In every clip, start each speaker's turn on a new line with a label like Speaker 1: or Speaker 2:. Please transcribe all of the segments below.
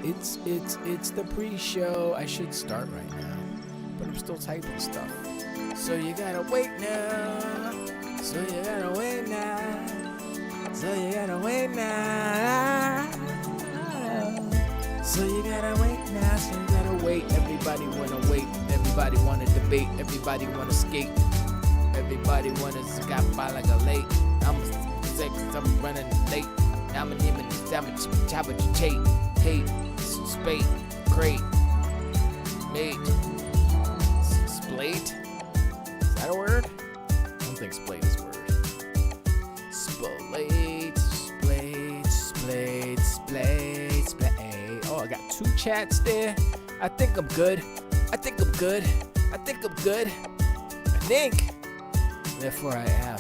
Speaker 1: It's the pre-show. I should start right now, but I'm still typing stuff. So you gotta wait now. So you gotta wait now. So you gotta wait now. So you gotta wait now. So you gotta wait. Everybody wanna wait. Everybody wanna debate. Everybody wanna skate. Everybody wanna got by like a late. I'm sick. I'm running late. I'm a demon. I'm a tape. Hate. Spade. Crate. Mate. Splate. Is that a word? I don't think splate is a word. Splate. Oh, I got 2 chats there. I think I'm good. Therefore I am.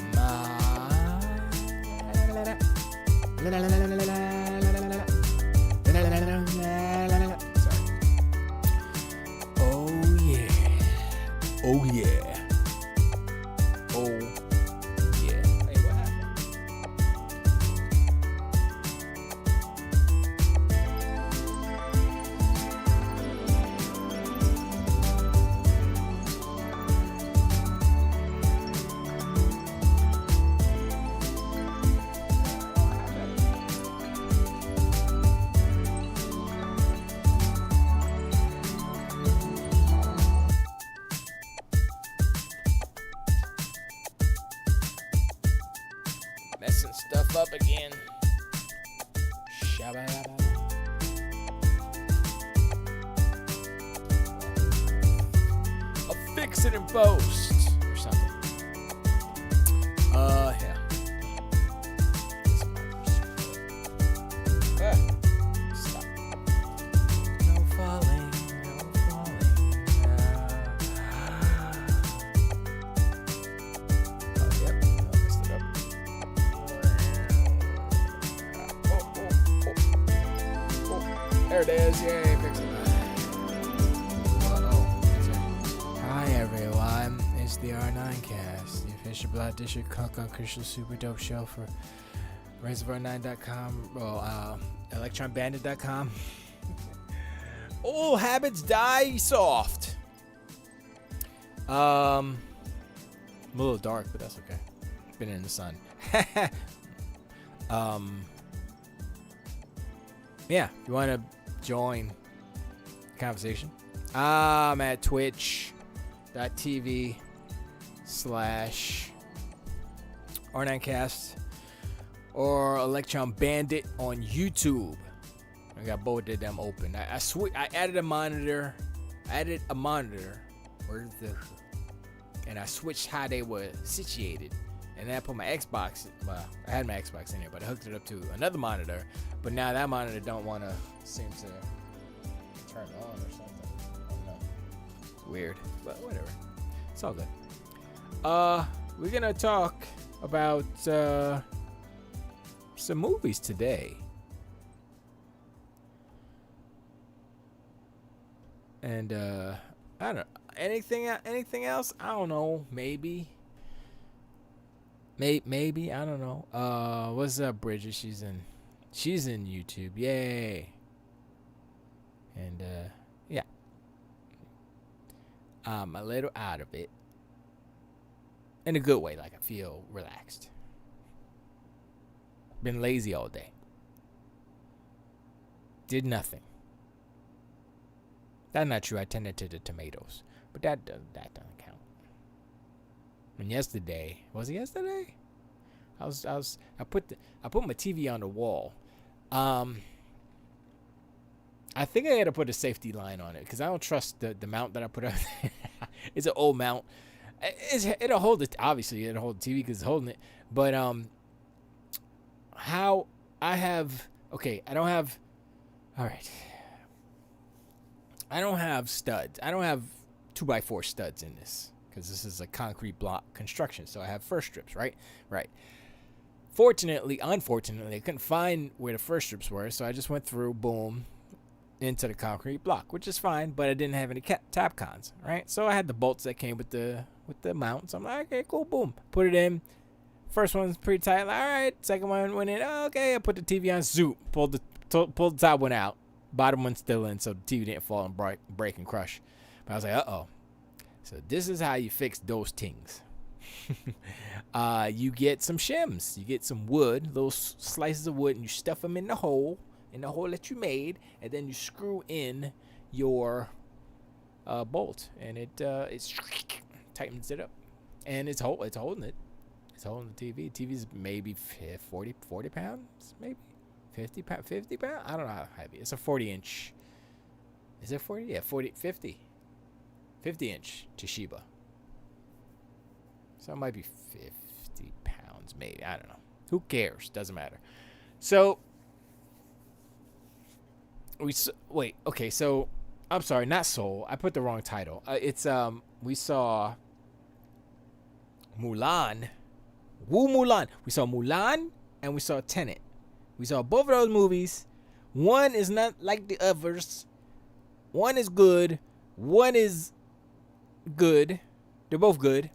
Speaker 1: Sorry. Oh yeah. Oh yeah. Hey, what happened? Messing stuff up again. Shabba-dabba. I'll fix it in post or something. Yeah. Stop. No falling. Oh, yep. I messed it up. There it is. Yay, fix it. Hi, everyone. It's the R9cast, the official Blood District Conquer Crystal Super Dope show for RaisOfR9.com, ElectronBandit.com. Old habits die soft. I'm a little dark, but that's okay. Been in the sun. Yeah, if you want to join the conversation, I'm at twitch.tv/R9cast or Electron Bandit on YouTube. I got both of them open. I added a monitor. And I switched how they were situated. And then I put my Xbox, well, I had my Xbox in there, but I hooked it up to another monitor. But now that monitor don't want to seem to turn on or something. I don't know. It's weird, but whatever. It's all good. We're going to talk about some movies today. And I don't know. Anything else? I don't know. Maybe. Maybe, I don't know. What's up, Bridget? She's in YouTube. Yay. And yeah. I'm a little out of it. In a good way, like I feel relaxed. Been lazy all day. Did nothing. That's not true. I tended to the tomatoes. But that doesn't count. And yesterday, was it yesterday? I put my TV on the wall. I think I had to put a safety line on it because I don't trust the mount that I put on there. It's an old mount. It'll hold it. Obviously, it'll hold the TV because it's holding it. But how I have I don't have. All right. I don't have studs. I don't have 2x4 studs in this because this is a concrete block construction. So I have first strips, right? Right. Unfortunately, I couldn't find where the first strips were, so I just went through, boom, into the concrete block, which is fine, but I didn't have any tab cons, right? So I had the bolts that came with the mount. So I'm like, okay, cool, boom, put it in. First one's pretty tight. Like, all right, second one went in. Okay, I put the TV on, zoop, pulled the top one out. Bottom one's still in, so the TV didn't fall and break and crush. But I was like, uh-oh. So this is how you fix those things. You get some shims. You get some wood, little slices of wood, and you stuff them in the hole that you made, and then you screw in your bolt, and it tightens it up, and it's holding it. It's holding the TV. TV's maybe 40 pounds, maybe 50 pounds. I don't know how heavy. It's a 40-inch. Is it 40? Yeah, 50-inch Toshiba. So it might be 50 pounds, maybe. I don't know. Who cares? Doesn't matter. So okay. So I'm sorry, not Soul. I put the wrong title. It's we saw Mulan. Mulan. We saw Mulan and we saw Tenet. We saw both of those movies. One is not like the others. One is good. One is good. They're both good.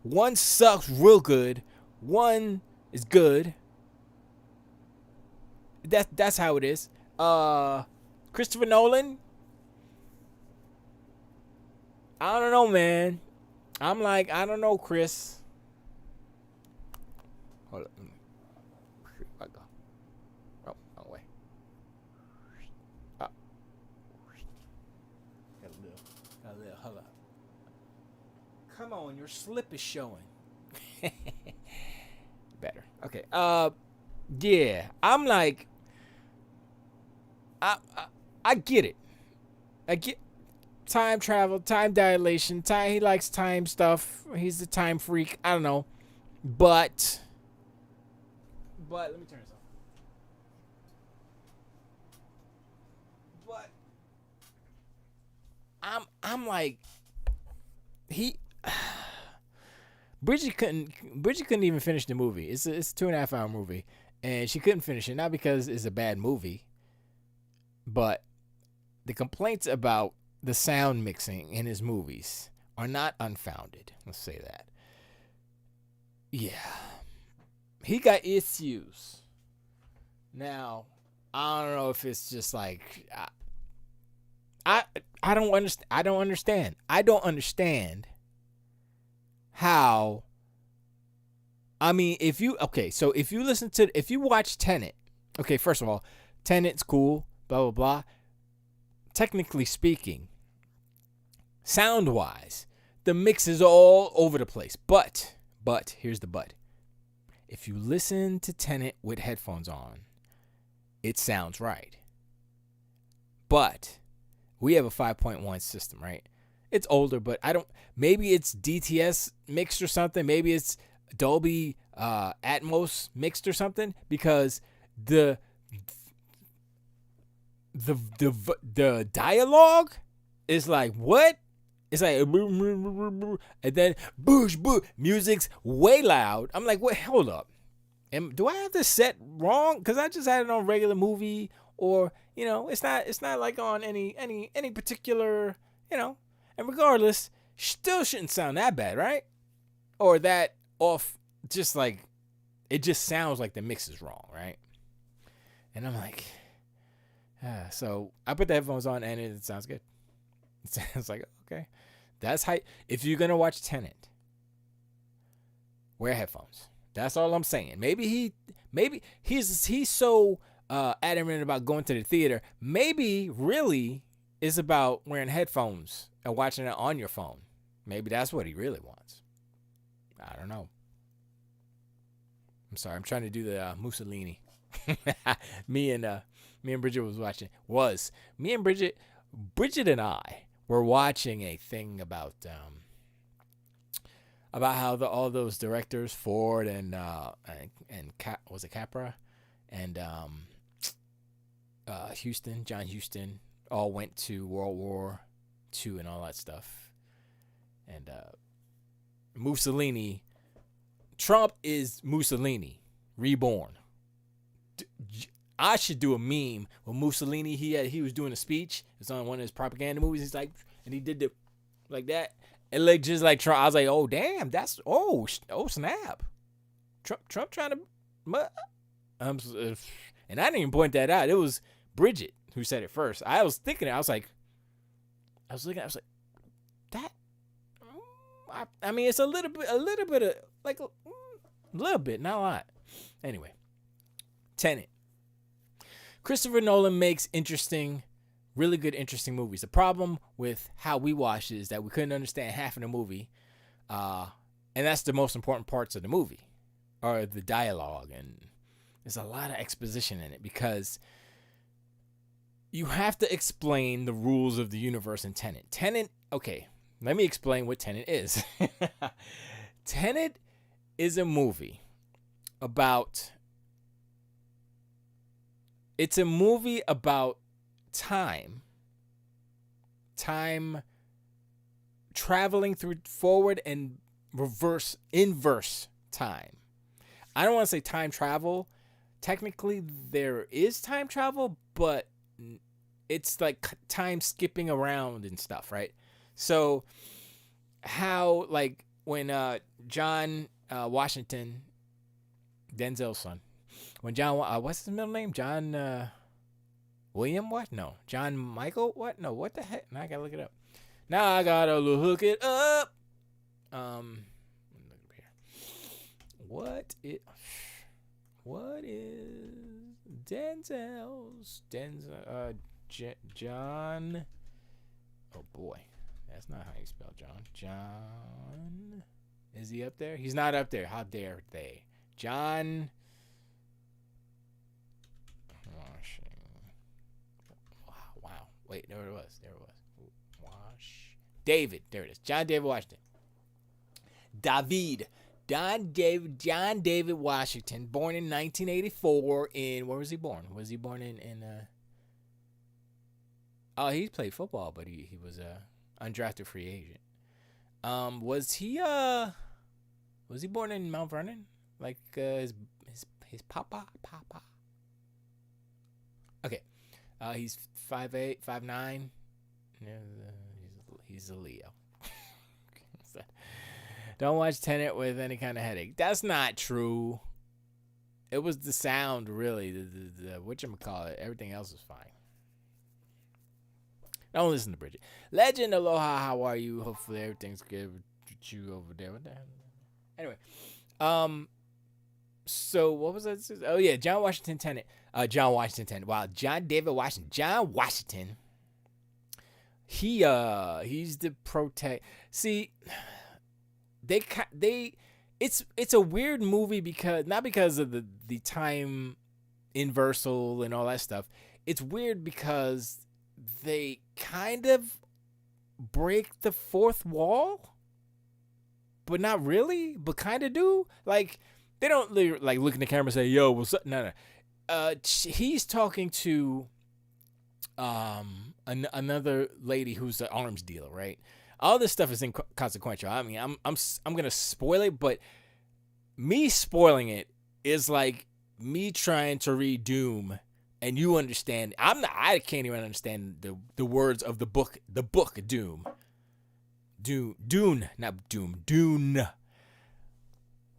Speaker 1: One sucks real good. One is good. That's how it is. Christopher Nolan. I don't know, man. I'm like, I don't know, Chris. Hold up. I go. Oh, wrong way. Got a little, hold up. Come on, your slip is showing. Better. Okay. Yeah. I'm like, I get it. I get time travel, time dilation, he likes time stuff. He's a time freak. I don't know. But let me turn this off. But I'm like, Bridget couldn't even finish the movie. It's a 2.5 hour movie, and she couldn't finish it, not because it's a bad movie, but the complaints about the sound mixing in his movies are not unfounded. Let's say that. Yeah. He got issues. Now, I don't know if it's just like I don't understand. I don't understand how. I mean, if you watch Tenet, okay, first of all, Tenet's cool, blah blah blah. Technically speaking, sound-wise, the mix is all over the place. But here's the but. If you listen to Tenet with headphones on, it sounds right. But we have a 5.1 system, right? It's older, but maybe it's DTS mixed or something. Maybe it's Dolby Atmos mixed or something, because the dialogue is like, what? It's like, and then boosh, music's way loud. I'm like, wait, hold up. Do I have this set wrong? Because I just had it on regular movie, or it's not like on any particular, And regardless, still shouldn't sound that bad, right? Or that off. Just like, it just sounds like the mix is wrong, right? And I'm like, so I put the headphones on and it sounds good. It sounds like, okay. That's how, if you're going to watch Tenet, wear headphones. That's all I'm saying. Maybe he's so adamant about going to the theater. Maybe really is about wearing headphones and watching it on your phone. Maybe that's what he really wants. I don't know. I'm sorry. I'm trying to do the Mussolini. Me and Bridget was watching. Me and Bridget and I were watching a thing about how all those directors, Ford and was it Capra and John Huston, all went to World War II and all that stuff. And Mussolini, Trump is Mussolini reborn. I should do a meme with Mussolini. He was doing a speech. It's on one of his propaganda movies. He's like, and he did the like that. It looked just like Trump. I was like, oh damn, that's snap. Trump trying to, and I didn't even point that out. It was Bridget, who said it first. I was thinking it. I was like, that. I mean, it's a little bit of like a little bit, not a lot. Anyway, Tenet. Christopher Nolan makes really good, interesting movies. The problem with how we watched it is that we couldn't understand half of the movie, and that's the most important parts of the movie, or the dialogue, and there's a lot of exposition in it because you have to explain the rules of the universe in Tenet. Okay, let me explain what Tenet is. Tenet is a movie about. It's a movie about time traveling through forward and inverse time. I don't want to say time travel. Technically, there is time travel, but it's like time skipping around and stuff, right? So, how, like, when John Washington, Denzel's son, when John, what's his middle name? John William what? No. John Michael what? No, what the heck? Now I gotta look it up. Look it up. What is Denzel's John? Oh boy, that's not how you spell John. John, is he up there? He's not up there. How dare they? John. Wow. Wait, there it was. David. There it is. John David Washington. John David Washington, born in 1984 in, where was he born? Was he born in oh, he played football, but he was a undrafted free agent. Was he born in Mount Vernon? Like his papa? Okay. He's 5'8", 5'9". He's a Leo. Don't watch Tenet with any kind of headache. That's not true. It was the sound, really. The whatchamacallit. Everything else was fine. Don't listen to Bridget. Legend, aloha, how are you? Hopefully everything's good with you over there. What the hell? Anyway. So what was that? Oh yeah, John Washington Tenet. Wow, John David Washington. John Washington. He's the protect. See, it's a weird movie because not because of the time inversal and all that stuff. It's weird because they kind of break the fourth wall, but not really, but kind of do. Like, they don't like look in the camera and say, "Yo, what's up?" No. He's talking to another lady who's an arms dealer, right? All this stuff is inconsequential. I mean, I'm gonna spoil it, but me spoiling it is like me trying to read Doom, and you understand. I can't even understand the words of the book Doom. Dune, not Doom. Dune.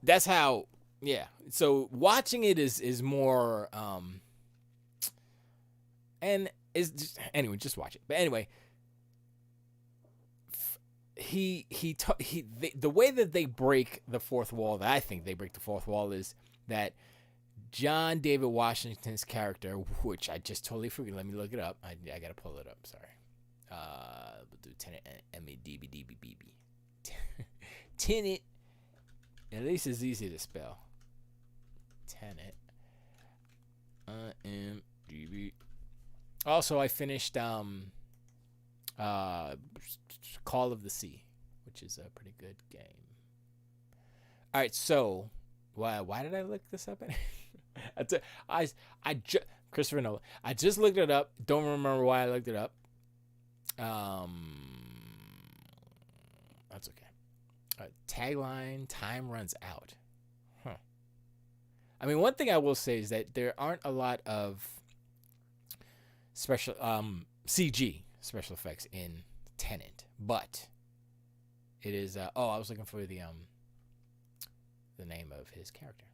Speaker 1: That's how. Yeah. So watching it is more and is just, anyway, just watch it. But anyway, the way that they break the fourth wall, that I think they break the fourth wall, is that John David Washington's character, which I just totally forget. Let me look it up. I gotta pull it up. Sorry. We'll do Tenet MEDBDBB. Tenet. At least it's easy to spell. Tenet. IMDb. Also, I finished Call of the Sea, which is a pretty good game. All right, so why did I look this up? Christopher Nolan. I just looked it up. Don't remember why I looked it up. That's okay. Tagline: Time runs out. Huh. I mean, one thing I will say is that there aren't a lot of special CG special effects in Tenet, but it is I was looking for the name of his character.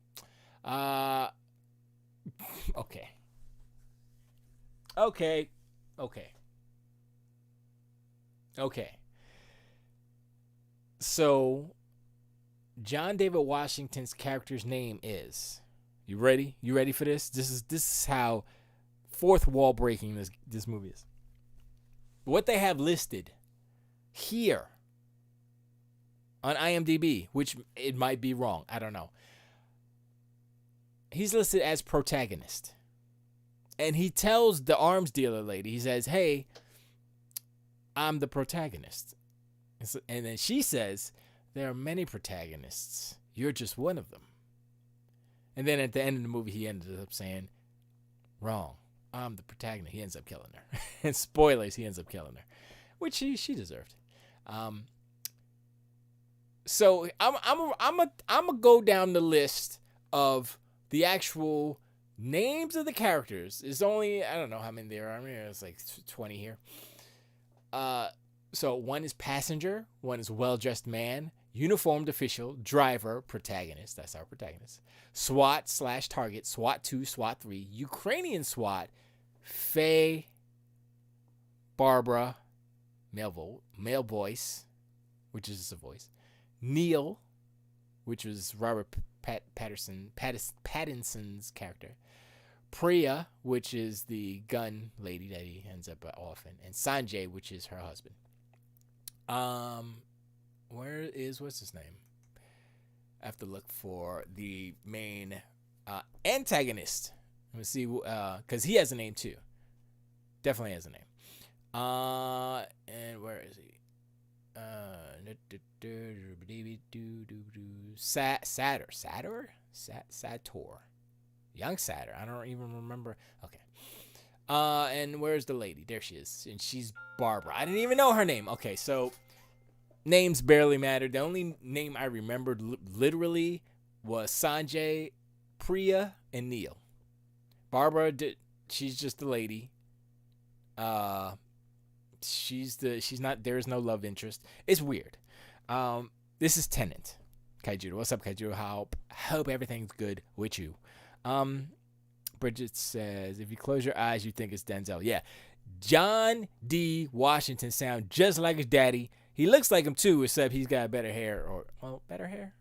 Speaker 1: Okay. Okay. Okay. Okay. So John David Washington's character's name is. You ready? You ready for this? This is how fourth wall breaking this movie is. What they have listed here on IMDb, which it might be wrong. I don't know. He's listed as protagonist. And he tells the arms dealer lady, he says, "Hey, I'm the protagonist." And then she says, "There are many protagonists. You're just one of them." And then at the end of the movie, he ended up saying, "Wrong. I'm the protagonist." He ends up killing her. And spoilers, he ends up killing her, which she deserved. So I'm a go down the list of the actual names of the characters. It's only, I don't know how many there are. I mean, it's like 20 here. So one is passenger, one is well-dressed man, uniformed official, driver, protagonist. That's our protagonist. SWAT/target, SWAT 2, SWAT 3, Ukrainian SWAT, Faye, Barbara, male voice, which is just a voice. Neil, which was Robert Pattinson's character. Priya, which is the gun lady that he ends up off in, and Sanjay, which is her husband. What's his name? I have to look for the main antagonist. Let me see, because he has a name too. Definitely has a name. And where is he? Sator. Young Sator. I don't even remember. Okay. And where's the lady? There she is. And she's Barbara. I didn't even know her name. Okay, so names barely mattered. The only name I remembered literally was Sanjay, Priya, and Neil. Barbara, she's just the lady. She's not, there is no love interest. It's weird. This is Tenet. Kaiju. What's up, Kaiju? Hope everything's good with you. Bridget says, if you close your eyes, you think it's Denzel. Yeah. John D. Washington sounds just like his daddy. He looks like him too, except he's got better hair, better hair?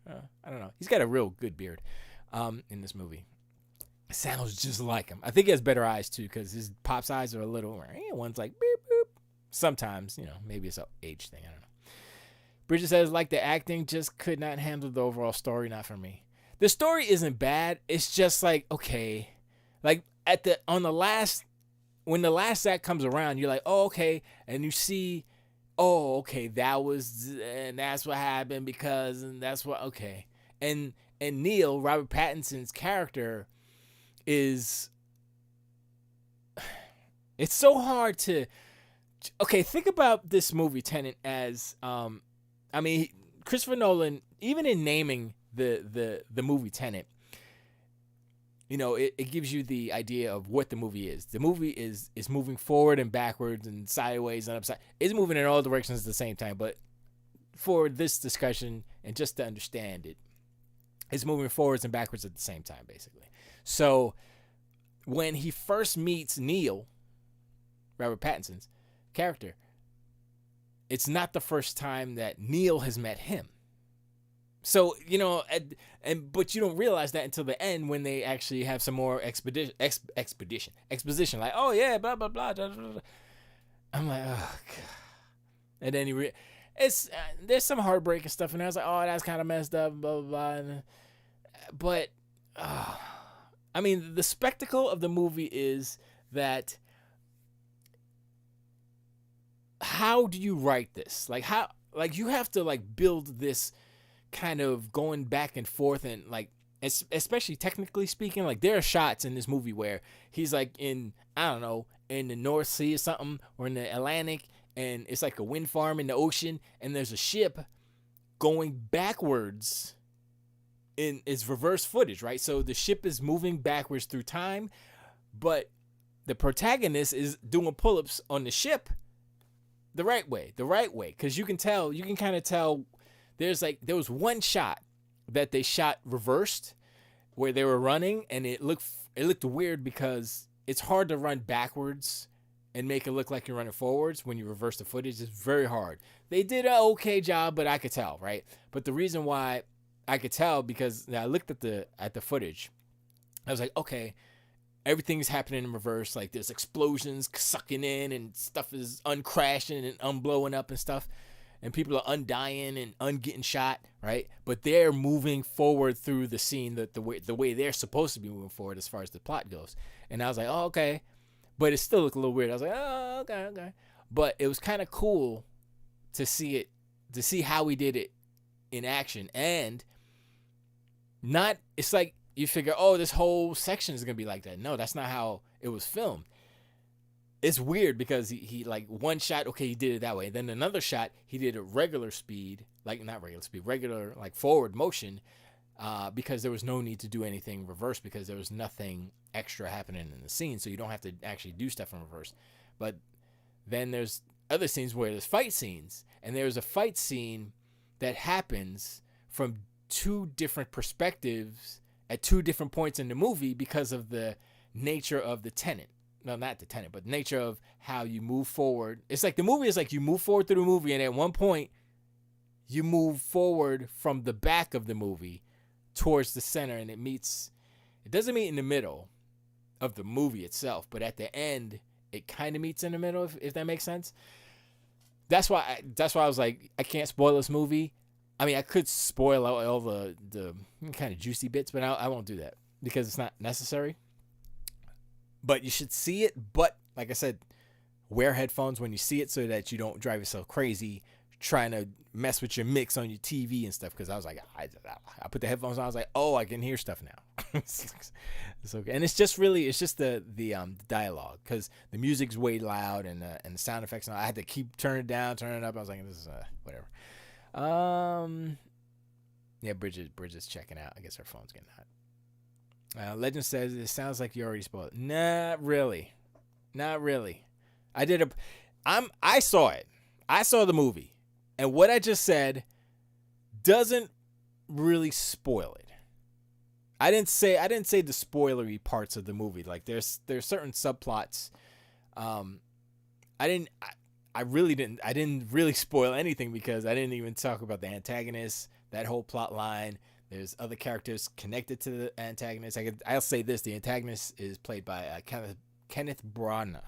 Speaker 1: I don't know. He's got a real good beard in this movie. Sounds just like him. I think he has better eyes too, because his pop's eyes are a little, one's like beep boop. Sometimes, maybe it's an age thing. I don't know. Bridget says, like the acting, just could not handle the overall story. Not for me. The story isn't bad. It's just like, okay, like when the last act comes around, you're like, oh, okay. And you see, oh, okay, and that's what happened because, and that's what, okay. And Neil, Robert Pattinson's character is, it's so hard to, okay, think about this movie Tenet as, Christopher Nolan, even in naming the movie Tenet, it gives you the idea of what the movie is. The movie is moving forward and backwards and sideways and upside. It's moving in all directions at the same time, but for this discussion and just to understand it, it's moving forwards and backwards at the same time, basically. So when he first meets Neil, Robert Pattinson's character, it's not the first time that Neil has met him. So, but you don't realize that until the end when they actually have some more exposition. Like, oh yeah, blah, blah, blah, blah, blah, blah. I'm like, oh God. And then there's some heartbreaking stuff in there. I was like, oh, that's kind of messed up, blah, blah, blah. But, the spectacle of the movie is that, how do you write this? Like, you have to build this kind of going back and forth, and especially technically speaking, there are shots in this movie where he's in, I don't know, in the North Sea or something, or in the Atlantic, and it's like a wind farm in the ocean, and there's a ship going backwards. It's reverse footage, right? So the ship is moving backwards through time, but the protagonist is doing pull-ups on the ship the right way, because you can kind of tell. There was one shot that they shot reversed where they were running, and it looked weird because it's hard to run backwards and make it look like you're running forwards when you reverse the footage is very hard. They did an okay job, but I could tell, right? But the reason why I could tell, because I looked at the footage, I was like, okay, everything's happening in reverse. Like there's explosions sucking in and stuff is uncrashing and unblowing up and stuff. And people are undying and ungetting shot, right? But they're moving forward through the scene the way they're supposed to be moving forward as far as the plot goes. And I was like, oh, okay. But it still looked a little weird. I was like, oh, okay. But it was kind of cool to see how we did it in action. And it's like you figure, oh, this whole section is going to be like that. No, that's not how it was filmed. It's weird because he like one shot, okay, he did it that way. Then another shot, he did a regular speed, like not regular speed, regular like forward motion, because there was no need to do anything reverse because there was nothing extra happening in the scene. So you don't have to actually do stuff in reverse. But then there's other scenes where there's fight scenes, and there's a fight scene that happens from two different perspectives at two different points in the movie because of the nature of the tenet. No, not the tenet, but the nature of how you move forward. It's like the movie is like you move forward through the movie, and at one point you move forward from the back of the movie towards the center, and it doesn't meet in the middle of the movie itself, but at the end it kind of meets in the middle, if that makes sense. That's why I was like, I can't spoil this movie. I mean, I could spoil all the kind of juicy bits, but I won't do that because it's not necessary. But you should see it. But like I said, wear headphones when you see it so that you don't drive yourself crazy trying to mess with your mix on your TV and stuff. Because I was like, I put the headphones on. I was like, oh, I can hear stuff now. It's okay. And it's just the dialogue, because the music's way loud and the sound effects. And I had to keep turning it down, turning it up. I was like, this is whatever. Yeah, Bridget's checking out. I guess her phone's getting hot. Legend says it sounds like you already spoiled it. Not really. I saw it. I saw the movie, and what I just said doesn't really spoil it. I didn't say the spoilery parts of the movie. Like there's certain subplots. I didn't really spoil anything because I didn't even talk about the antagonist, that whole plot line. There's other characters connected to the antagonist. I'll say this: the antagonist is played by Kenneth Branagh.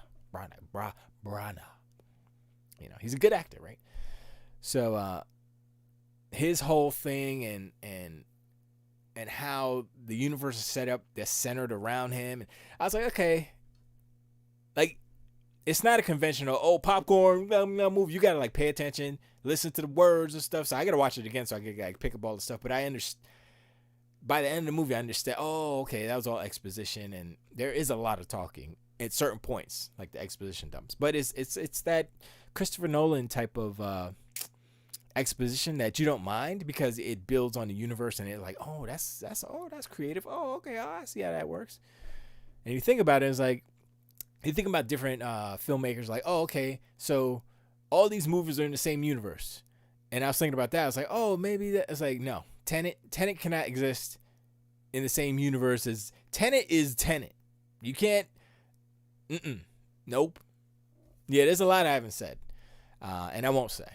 Speaker 1: You know, he's a good actor, right? So his whole thing and how the universe is set up, that's centered around him. And I was like, okay, like it's not a conventional popcorn movie. You gotta like pay attention, listen to the words and stuff. So I gotta watch it again so I can like pick up all the stuff. But I understand. By the end of the movie, I understand. Oh, okay, that was all exposition, and there is a lot of talking at certain points, like the exposition dumps. But it's that Christopher Nolan type of exposition that you don't mind because it builds on the universe, and it's like, oh, that's creative. Oh, okay, I see how that works. And you think about it, it's like you think about different filmmakers, like, oh, okay, so all these movies are in the same universe. And I was thinking about that. I was like, oh, maybe that. It's like, no. Tenet cannot exist in the same universe as Tenet is Tenet. You can't. Nope. Yeah, there's a lot I haven't said, and I won't say.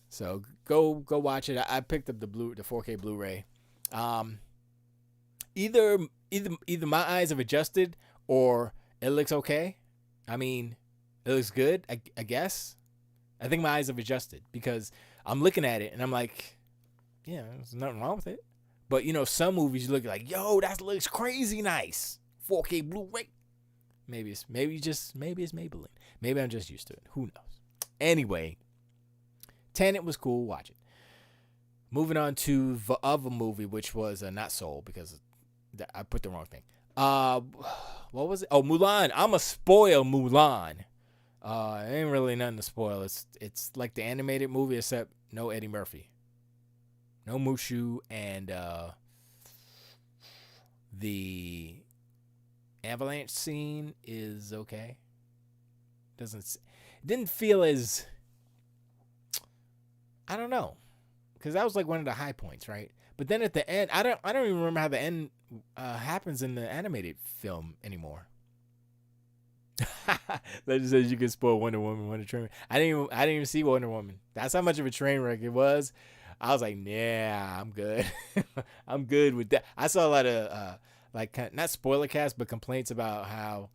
Speaker 1: So go watch it. I picked up the 4K Blu-ray. Either my eyes have adjusted or it looks okay. I mean, it looks good. I guess. I think my eyes have adjusted because I'm looking at it and I'm like, yeah, there's nothing wrong with it. But, you know, some movies you look like, yo, that looks crazy nice. 4K Blu-ray. Maybe it's Maybelline. Maybe I'm just used to it. Who knows? Anyway, Tenet was cool. Watch it. Moving on to the other movie, which was not Soul, because I put the wrong thing. What was it? Oh, Mulan. I'm going to spoil Mulan. Ain't really nothing to spoil. It's like the animated movie, except no Eddie Murphy. No Mushu, and the avalanche scene is okay. Didn't feel as, I don't know, because that was like one of the high points, right? But then at the end, I don't even remember how the end happens in the animated film anymore. Legend says you can spoil Wonder Woman, Wonder Train. I didn't even see Wonder Woman. That's how much of a train wreck it was. I was like, yeah, I'm good. I'm good with that. I saw a lot of not spoiler cast, but complaints about how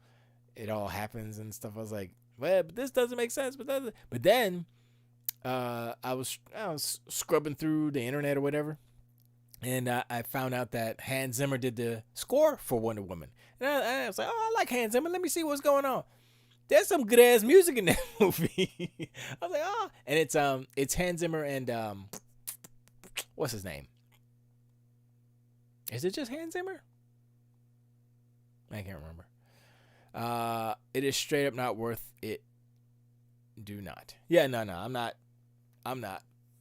Speaker 1: it all happens and stuff. I was like, well, but this doesn't make sense. But then I was scrubbing through the internet or whatever, and I found out that Hans Zimmer did the score for Wonder Woman, and I was like, oh, I like Hans Zimmer. Let me see what's going on. There's some good ass music in that movie. I was like, oh, and it's Hans Zimmer and what's his name? Is it just Hans Zimmer? I can't remember. It is straight up not worth it. Do not. Yeah, no, I'm not.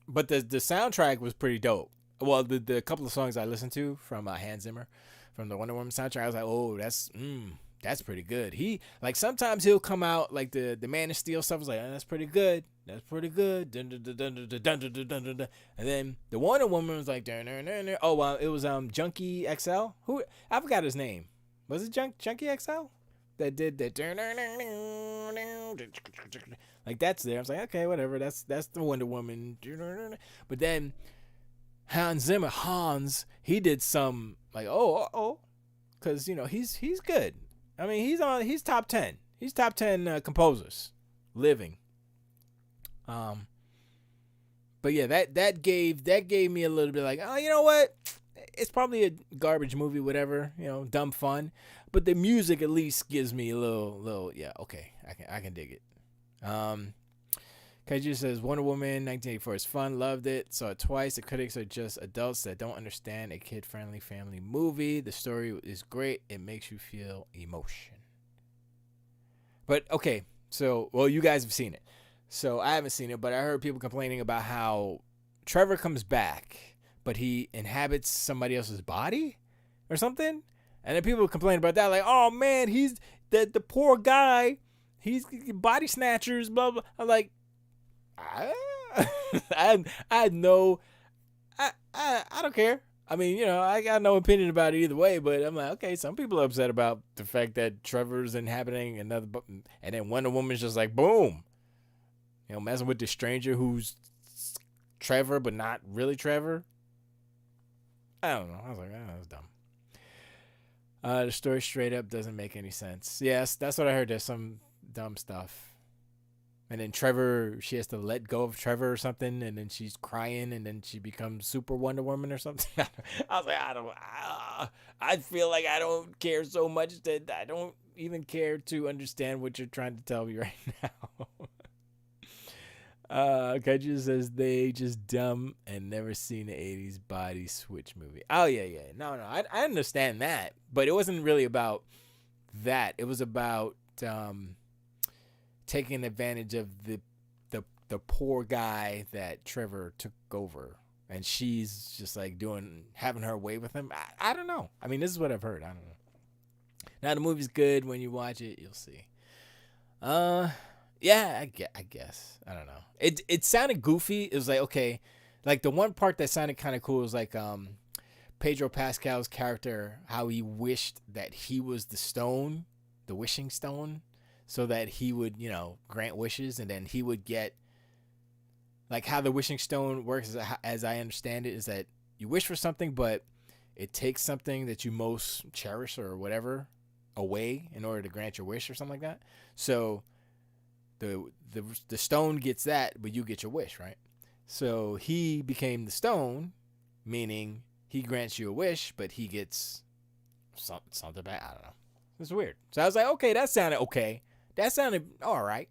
Speaker 1: But the soundtrack was pretty dope. Well, the couple of songs I listened to from Hans Zimmer, from the Wonder Woman soundtrack, I was like, oh, that's pretty good. He like sometimes he'll come out like the Man of Steel stuff was like, oh, that's pretty good. That's pretty good. Dun, dun, dun, dun, dun, dun, dun, dun, dun, dun. And then the Wonder Woman was like, dun, dun, dun, dun. Oh well, it was Junkie XL. Who I forgot his name. Was it Junkie XL that did that? Like that's there. I was like, okay, whatever. That's the Wonder Woman. But then Hans Zimmer, he did some like because he's good. I mean, he's top 10. He's top 10 composers living. But yeah, that gave me a little bit like, oh, you know what? It's probably a garbage movie, whatever, dumb fun. But the music at least gives me a little yeah, okay, I can dig it. Kaiju says Wonder Woman 1984 is fun, loved it, saw it twice. The critics are just adults that don't understand a kid-friendly family movie. The story is great. It makes you feel emotion. But okay, so you guys have seen it. So I haven't seen it, but I heard people complaining about how Trevor comes back, but he inhabits somebody else's body or something. And then people complain about that, like, oh man, he's the poor guy. He's body snatchers, blah blah. I'm like, I don't care. I mean, I got no opinion about it either way, but I'm like, okay, some people are upset about the fact that Trevor's inhabiting another, and then Wonder Woman's just like, boom, messing with the stranger who's Trevor, but not really Trevor. I don't know. I was like, that's dumb. The story straight up doesn't make any sense. Yes, that's what I heard. There's some dumb stuff. And then Trevor, she has to let go of Trevor or something, and then she's crying, and then she becomes Super Wonder Woman or something. I was like, I feel like I don't care so much that I don't even care to understand what you're trying to tell me right now. Kaiju says they just dumb and never seen the 80s body switch movie. Oh, yeah. No, I understand that, but it wasn't really about that. It was about taking advantage of the poor guy that Trevor took over, and she's just like having her way with him. I don't know. I mean, this is what I've heard. I don't know. Now the movie's good. When you watch it, you'll see. Yeah, I guess. I don't know. It sounded goofy. It was like, okay, like the one part that sounded kind of cool was like Pedro Pascal's character, how he wished that he was the stone, the wishing stone, so that he would, grant wishes, and then he would get, like how the wishing stone works, as I understand it, is that you wish for something, but it takes something that you most cherish or whatever away in order to grant your wish or something like that. So the stone gets that, but you get your wish, right? So he became the stone, meaning he grants you a wish, but he gets something back. I don't know. It's weird. So I was like, okay, that sounded okay. That sounded all right.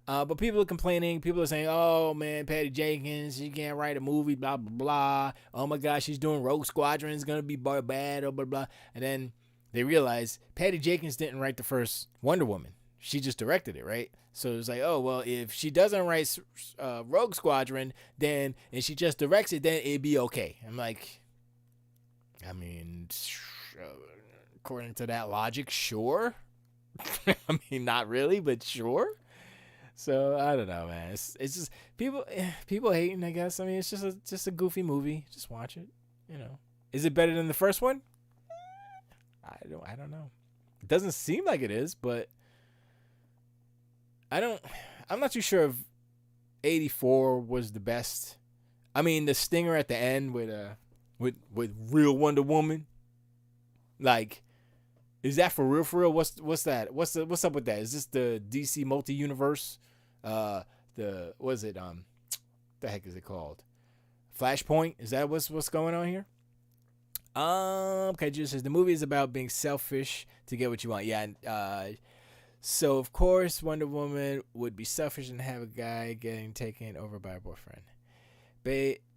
Speaker 1: But people are complaining. People are saying, oh, man, Patty Jenkins, she can't write a movie, blah, blah, blah. Oh, my gosh, she's doing Rogue Squadron. It's going to be bad, blah, blah, blah. And then they realize Patty Jenkins didn't write the first Wonder Woman. She just directed it, right? So it's like, oh, well, if she doesn't write Rogue Squadron, then, and she just directs it, then it'd be okay. I'm like, I mean, according to that logic, sure. I mean, not really, but sure. So I don't know, man. It's just people hating, I guess. I mean, it's just a goofy movie. Just watch it. Is it better than the first one? I don't know. It doesn't seem like it is, but I'm not too sure if 84 was the best. I mean, the stinger at the end with real Wonder Woman, like, is that for real? For real? What's that? What's up with that? Is this the DC multi universe? The what is it? The heck is it called? Flashpoint? Is that what's going on here? Okay, just says the movie is about being selfish to get what you want. Yeah. So of course Wonder Woman would be selfish and have a guy getting taken over by a boyfriend.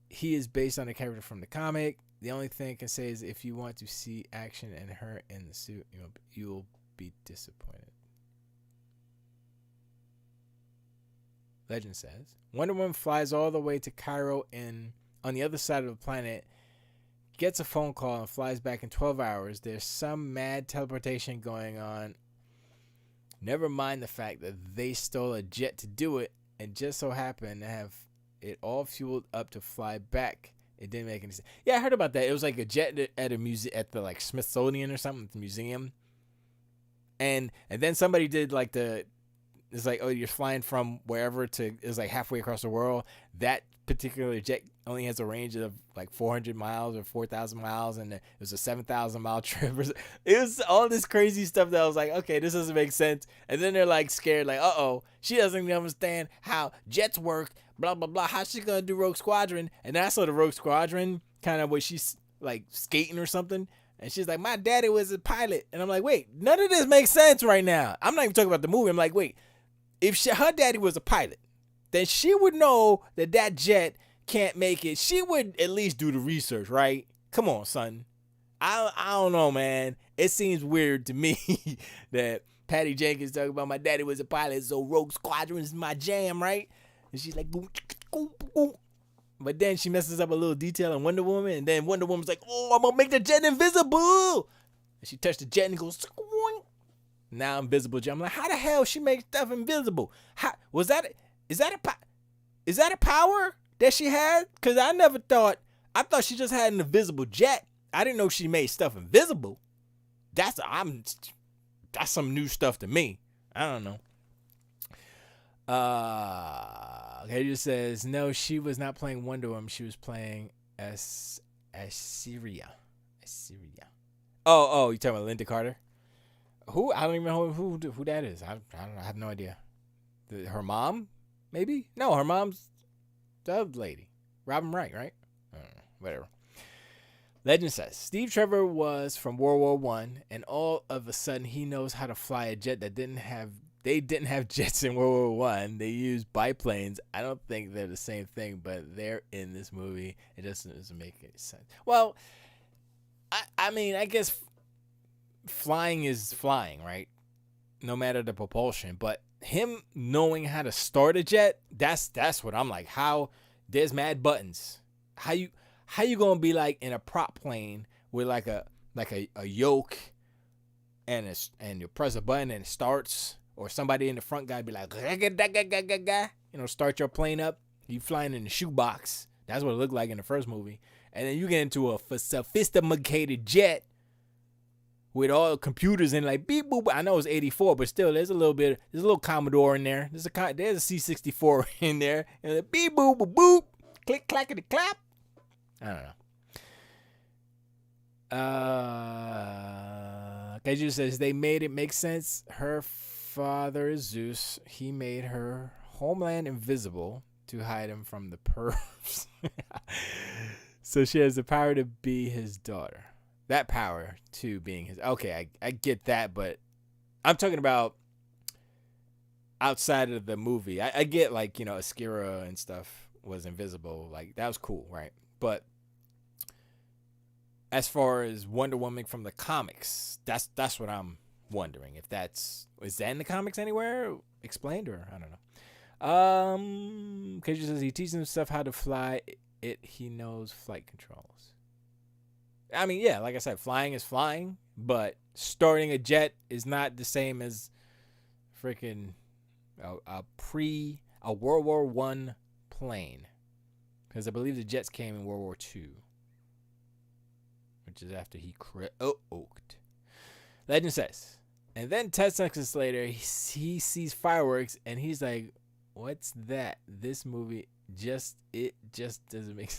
Speaker 1: He is based on a character from the comic. The only thing I can say is if you want to see action and her in the suit, you'll be disappointed. Legend says Wonder Woman flies all the way to Cairo on the other side of the planet, gets a phone call and flies back in 12 hours. There's some mad teleportation going on. Never mind the fact that they stole a jet to do it and just so happened to have it all fueled up to fly back. It didn't make any sense. Yeah, I heard about that. It was like a jet at a museum, at the like Smithsonian or something, the museum. And then somebody did like it's like, oh, you're flying from wherever it's like halfway across the world. That particular jet only has a range of like 400 miles or 4,000 miles, and it was a 7,000 mile trip. It was all this crazy stuff that I was like, okay, this doesn't make sense. And then they're like scared, like, she doesn't even understand how jets work, blah, blah, blah. How's she going to do Rogue Squadron? And then I saw the Rogue Squadron kind of where she's like skating or something. And she's like, my daddy was a pilot. And I'm like, wait, none of this makes sense right now. I'm not even talking about the movie. I'm like, wait, if her daddy was a pilot, then she would know that jet can't make it. She would at least do the research, right? Come on, son. I don't know, man. It seems weird to me that Patty Jenkins talking about my daddy was a pilot, so Rogue Squadron is my jam, right? And she's like, but then she messes up a little detail in Wonder Woman, and then Wonder Woman's like, I'm gonna make the jet invisible. And she touched the jet and goes, now invisible jet. I'm like, how the hell she make stuff invisible? Is that a power that she had? Because I thought she just had an invisible jet. I didn't know she made stuff invisible. That's some new stuff to me. I don't know. Okay, it just says no, she was not playing Wonder Woman. She was playing Assyria. Oh, you talking about Linda Carter? Who? I don't even know who that is. I don't know. I have no idea. Her mom? Maybe? No, her mom's the other lady. Robin Wright, right? I don't know. Whatever. Legend says Steve Trevor was from World War One, and all of a sudden he knows how to fly a jet that they didn't have jets in World War One. They used biplanes. I don't think they're the same thing, but they're in this movie. It doesn't make any sense. Well, I mean, I guess flying is flying, right? No matter the propulsion, but him knowing how to start a jet, that's what I'm like. How there's mad buttons. How you gonna be like in a prop plane with like a yoke and you press a button and it starts, or somebody in the front guy be like, start your plane up. You flying in a shoebox. That's what it looked like in the first movie. And then you get into a sophisticated jet with all the computers in, like beep boop. I know it's 84, but still, there's a little Commodore in there. There's a C64 in there, and beep boop boop boop, click clackety clap. I don't know. Keiju says they made it make sense. Her father is Zeus. He made her homeland invisible to hide him from the pervs. So she has the power to be his daughter. That power to being his. Okay, I get that, but I'm talking about outside of the movie. I get like, Askira and stuff was invisible. Like, that was cool, right? But as far as Wonder Woman from the comics, that's what I'm wondering. If is that in the comics anywhere explained, or I don't know. KJ says he teaches himself how to fly it. He knows flight controls. I mean, yeah, like I said, flying is flying, but starting a jet is not the same as freaking a World War One plane, because I believe the jets came in World War Two, which is after he oaked. Legend says And then 10 seconds later, he sees fireworks and he's like, "What's that?" This movie just doesn't make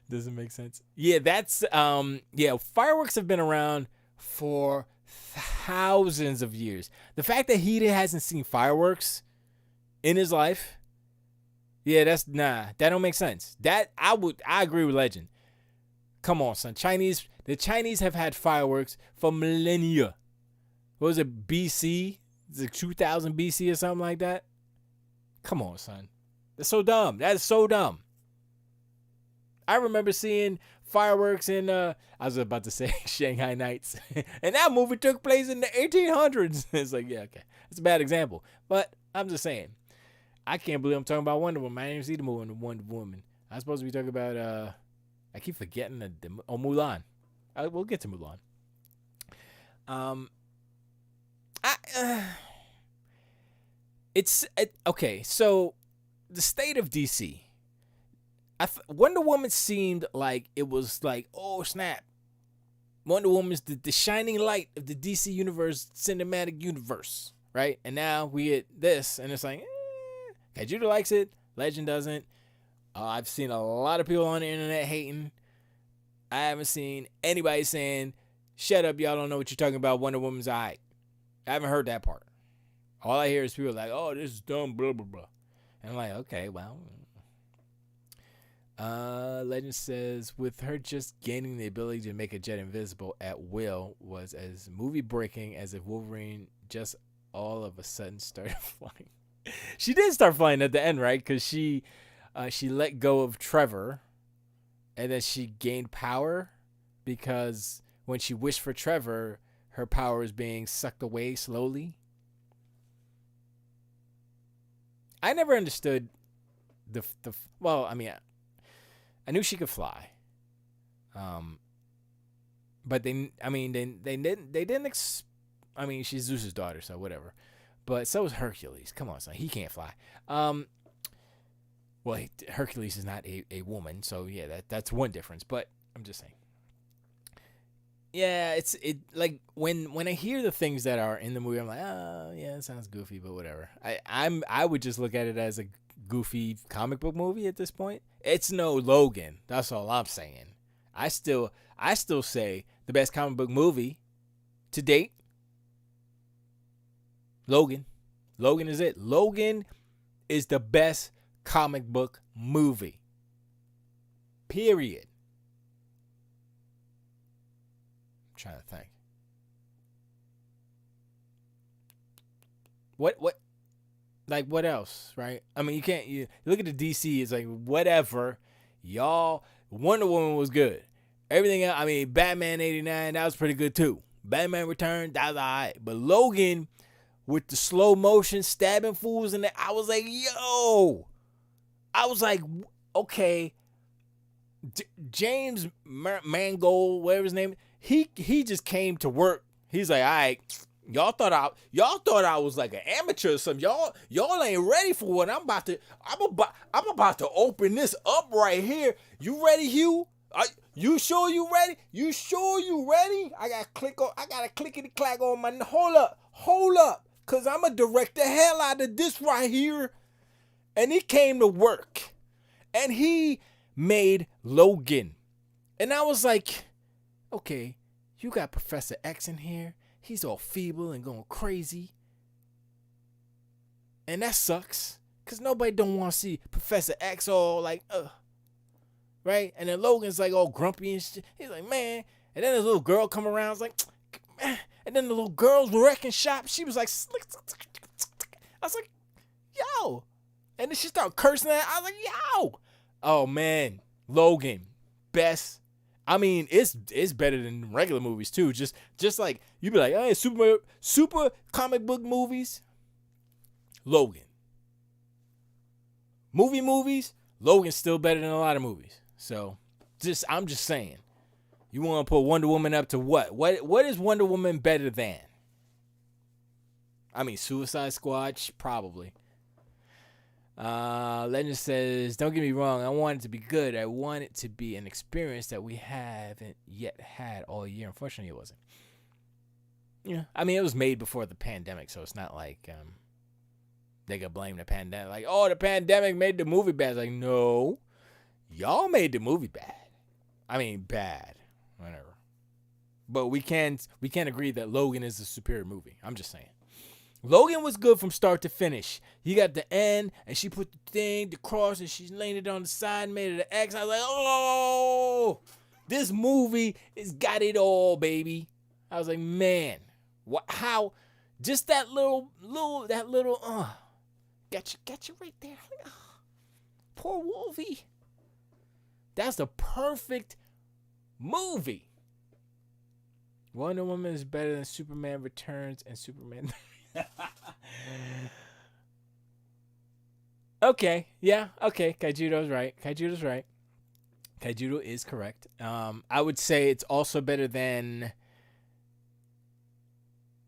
Speaker 1: doesn't make sense. Yeah, that's fireworks have been around for thousands of years. The fact that he hasn't seen fireworks in his life, yeah, that don't make sense. I agree with Legend. Come on, son. The Chinese have had fireworks for millennia. What was it, BC? Is it 2000 BC or something like that? Come on, son. That's so dumb. That is so dumb. I remember seeing fireworks in, I was about to say Shanghai Nights. And that movie took place in the 1800s. It's like, yeah, okay. It's a bad example. But I'm just saying. I can't believe I'm talking about Wonder Woman. I didn't even see the movie Wonder Woman. I was supposed to be talking about, I keep forgetting Mulan. We'll get to Mulan. Okay. So the state of DC, Wonder Woman seemed like it was like, oh snap, Wonder Woman's the shining light of the DC universe, cinematic universe, right? And now we get this, and it's like, Judah likes it, Legend doesn't. I've seen a lot of people on the internet hating. I haven't seen anybody saying, "Shut up, y'all don't know what you're talking about. Wonder Woman's alright." I haven't heard that part. All I hear is people like, "Oh, this is dumb, blah blah blah," and I'm like, okay, well. Legend says, with her just gaining the ability to make a jet invisible at will was as movie breaking as if Wolverine just all of a sudden started flying. She did start flying at the end, right? Because she let go of Trevor, and then she gained power because when she wished for Trevor, her power is being sucked away slowly. I never understood I knew she could fly. But they didn't. She's Zeus's daughter, so whatever. But so is Hercules. Come on, son, he can't fly. Hercules is not a woman, so yeah, that's one difference. But I'm just saying. Yeah, it like when I hear the things that are in the movie, I'm like, oh yeah, it sounds goofy, but whatever. I would just look at it as a goofy comic book movie at this point. It's no Logan. That's all I'm saying. I still say the best comic book movie to date. Logan. Logan is it. Logan is the best comic book movie. Period. I'm trying to think. What like what else, right? I mean, you look at the DC, it's like whatever. Y'all, Wonder Woman was good. Everything else, Batman 89, that was pretty good too. Batman Return, that was alright. But Logan with the slow motion stabbing fools in there, I was like, okay. James Mangold, whatever his name, he just came to work. He's like, all right, y'all thought I was like an amateur or something. Y'all ain't ready for what I'm about to open this up right here. You ready, Hugh? You sure you ready? You sure you ready? I gotta clickety clack on my hold up. Cause I'ma direct the hell out of this right here. And he came to work. And he made Logan. And I was like, okay, you got Professor X in here. He's all feeble and going crazy. And that sucks. Because nobody don't want to see Professor X all like, right? And then Logan's like all grumpy and shit. He's like, man. And then this little girl come around. It's like, man. And then the little girl's wrecking shop. She was like, I was like, yo. And then she started cursing at. I was like, yo. Oh, man. Logan. Best. It's better than regular movies, too. Just like, you be like, hey, super comic book movies. Logan. Movies. Logan's still better than a lot of movies. So, I'm just saying. You want to put Wonder Woman up to what? What is Wonder Woman better than? Suicide Squad? Probably. Legend says, don't get me wrong, I want it to be good. I want it to be an experience that we haven't yet had all year. Unfortunately, it wasn't. Yeah, I mean, it was made before the pandemic, so it's not like they could blame the pandemic. Like, oh, the pandemic made the movie bad. It's like, no, y'all made the movie bad. I mean, bad, whatever. But we can't agree that Logan is a superior movie. I'm just saying. Logan was good from start to finish. You got the end, and she put the cross, and she's laying it on the side, made it an X. I was like, oh, this movie has got it all, baby. I was like, man, what? How? Just that little, got you right there. Poor Wolvie. That's the perfect movie. Wonder Woman is better than Superman Returns and Superman. Okay, yeah, okay. Kaijudo's right. Kaijudo is correct. I would say it's also better than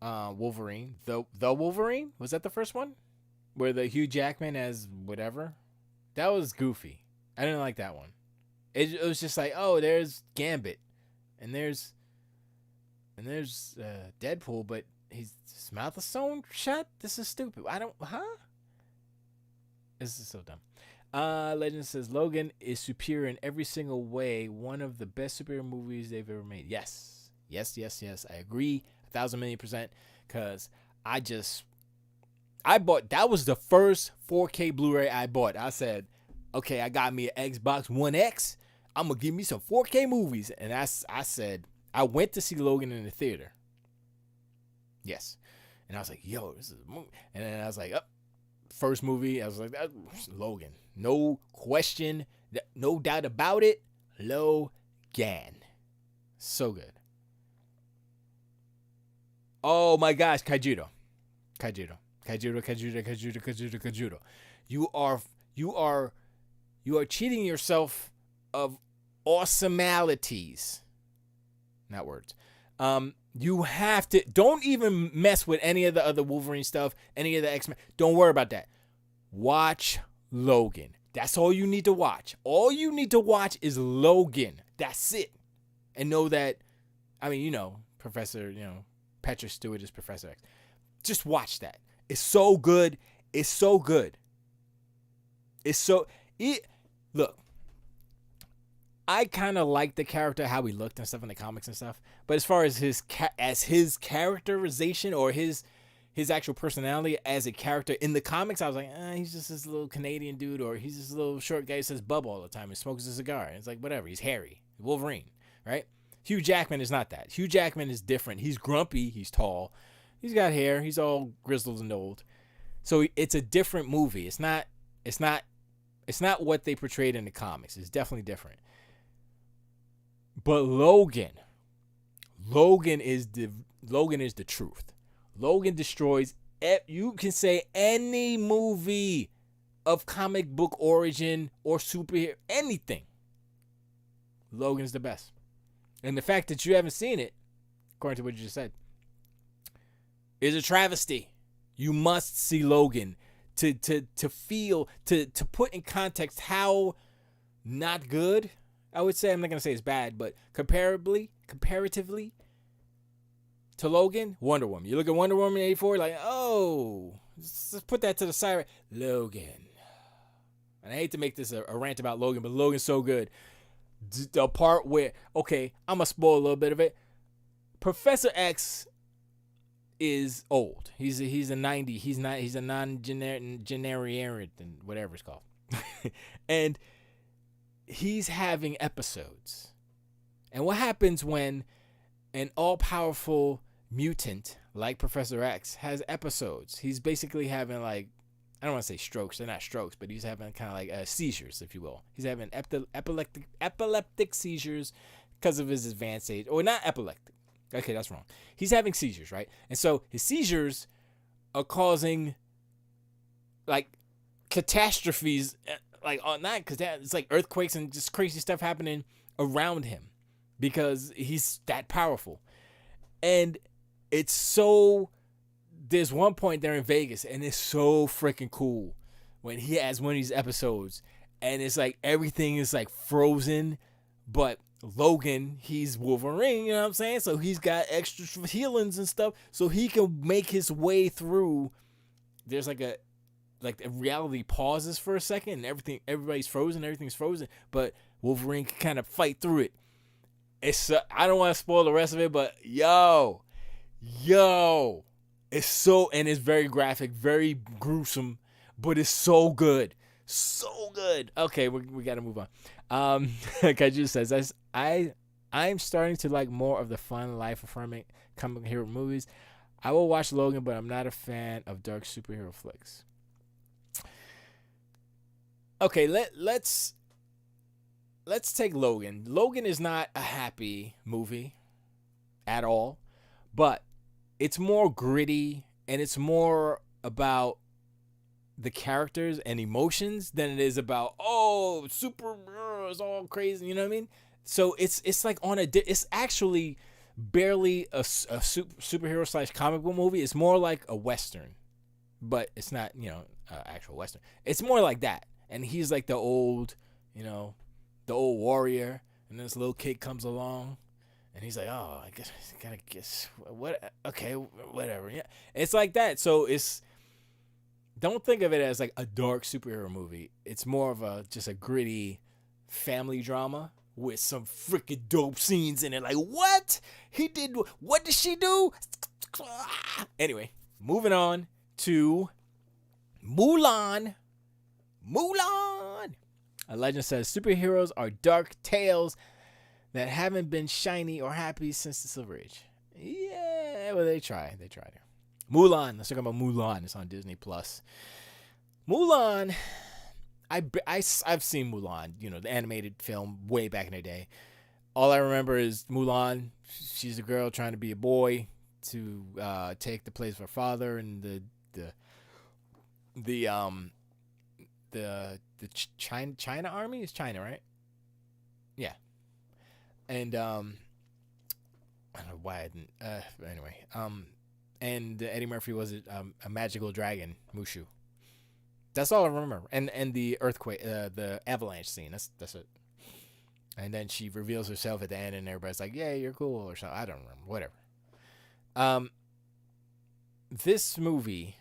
Speaker 1: Wolverine. The Wolverine? Was that the first one? Where the Hugh Jackman as whatever? That was goofy. I didn't like that one. It was just like, oh, there's Gambit. And there's Deadpool, but his mouth is sewn shut? This is stupid. This is so dumb. Legend says Logan is superior in every single way. One of the best superhero movies they've ever made. Yes. I agree 1,000,000,000%. Because I bought, that was the first 4K Blu-ray I bought. I said, okay, I got me an Xbox One X. I'm going to give me some 4K movies. And I said, I went to see Logan in the theater. Yes. And I was like, yo, this is a movie. And then I was like, first movie, I was like, that's Logan. No question. No doubt about it. Logan. So good. Oh my gosh, Kaijudo. You are cheating yourself of awesomalities. Not words. You have to, don't even mess with any of the other Wolverine stuff, any of the X-Men. Don't worry about that. Watch Logan. That's all you need to watch. All you need to watch is Logan. That's it. And know that, I mean, Professor, Patrick Stewart is Professor X. Just watch that. It's so good. Look, I kind of like the character, how he looked and stuff in the comics and stuff. But as far as his characterization or his actual personality as a character in the comics, I was like, he's just this little Canadian dude, or he's this little short guy who says bub all the time and smokes a cigar. And it's like, whatever. He's hairy. Wolverine, right? Hugh Jackman is not that. Hugh Jackman is different. He's grumpy. He's tall. He's got hair. He's all grizzled and old. So it's a different movie. It's not what they portrayed in the comics. It's definitely different. But Logan is the truth. Logan destroys. You can say any movie of comic book origin or superhero, anything. Logan's the best. And the fact that you haven't seen it, according to what you just said, is a travesty. You must see Logan to feel, to put in context how not good. I would say, I'm not going to say it's bad, but comparatively to Logan, Wonder Woman. You look at Wonder Woman 84, like, oh, let's put that to the side. Logan. And I hate to make this a rant about Logan, but Logan's so good. The part where, okay, I'm going to spoil a little bit of it. Professor X is old. He's a 90. He's a non-generian, whatever it's called. And he's having episodes. And what happens when an all-powerful mutant like Professor X has episodes? He's basically having, like, I don't want to say strokes. They're not strokes, but he's having kind of like seizures, if you will. He's having epileptic seizures because of his advanced age. Or not epileptic. Okay, that's wrong. He's having seizures, right? And so his seizures are causing, like, catastrophes, like, not because it's like earthquakes and just crazy stuff happening around him because he's that powerful. And it's so, there's one point there in Vegas, and it's so freaking cool when he has one of these episodes, and it's like everything is like frozen, but Logan, he's Wolverine, you know what I'm saying? So he's got extra healings and stuff, so he can make his way through. There's like a reality pauses for a second, and everybody's frozen, everything's frozen, but Wolverine can kind of fight through it. It's I don't want to spoil the rest of it, but yo, it's so, and it's very graphic, very gruesome, but it's so good. So good. Okay, we got to move on. Kaiju says, I'm starting to like more of the fun, life-affirming comic hero movies. I will watch Logan, but I'm not a fan of dark superhero flicks. Okay, let's take Logan. Logan is not a happy movie at all, but it's more gritty and it's more about the characters and emotions than it is about super it's all crazy, you know what I mean? So it's like it's actually barely a superhero / comic book movie. It's more like a western, but it's not actual western. It's more like that, and he's like the old warrior, and this little kid comes along, and he's like, I guess what? Okay, whatever. Yeah, it's like that. So don't think of it as like a dark superhero movie. It's more of just a gritty family drama with some freaking dope scenes in it. Like, what? What did she do? Anyway, moving on to Mulan. A legend says superheroes are dark tales that haven't been shiny or happy since the Silver Age. Yeah, well, they try. Mulan. Let's talk about Mulan. It's on Disney Plus. Mulan. I've seen Mulan. The animated film way back in the day. All I remember is Mulan. She's a girl trying to be a boy to take the place of her father, and the China army is China, right? Yeah. And I don't know why I didn't. Anyway. And Eddie Murphy was a magical dragon, Mushu. That's all I remember. And the earthquake, the avalanche scene. That's it. And then she reveals herself at the end, and everybody's like, "Yeah, you're cool," or something. I don't remember. Whatever. This movie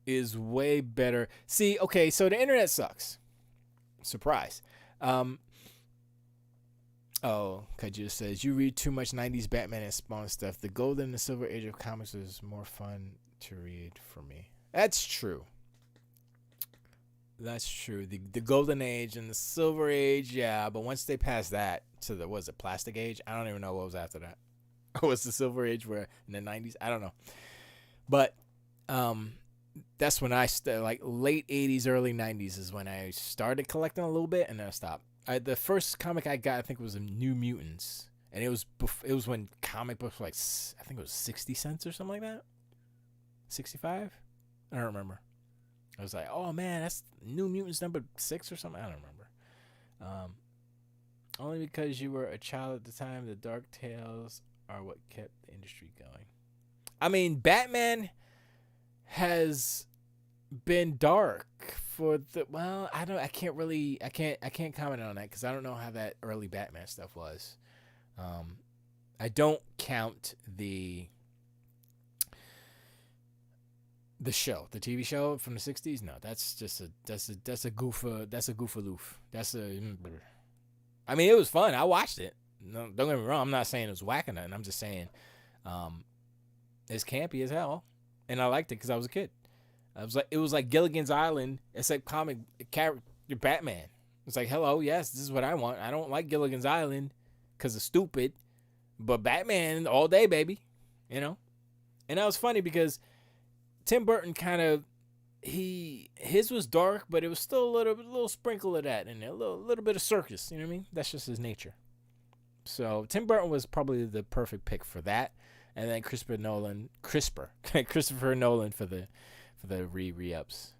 Speaker 1: is way better. See, okay, so the internet sucks. Surprise. Kaiju says, you read too much 90s Batman and Spawn stuff. The golden and the silver age of comics is more fun to read for me. That's true. The golden age and the silver age, yeah, but once they pass that to the, plastic age? I don't even know what was after that. Was the silver age where in the 90s? I don't know. But that's when I like late 80s, early 90s is when I started collecting a little bit, and then I stopped. The first comic I got, I think, was New Mutants, and it was when comic books were like, I think it was 60 cents or something like that. 65? I don't remember. I was like, oh man, that's New Mutants number 6 or something. I don't remember. Only because you were a child at the time, the dark tales are what kept the industry going. I mean, Batman has been dark for I can't comment on that because I don't know how that early Batman stuff was. I don't count the show, the TV show from the 60s. No, that's a goofaloof. I mean, it was fun. I watched it. No, don't get me wrong. I'm not saying it was whack or nothing. I'm just saying it's campy as hell, and I liked it because I was a kid. It was like Gilligan's Island. It's like comic character Batman. It's like, hello, yes, this is what I want. I don't like Gilligan's Island because it's stupid, but Batman all day, baby. And that was funny because Tim Burton kind of his was dark, but it was still a little sprinkle of that in there, a little bit of circus. You know what I mean? That's just his nature. So Tim Burton was probably the perfect pick for that, and then Christopher Nolan for the re-ups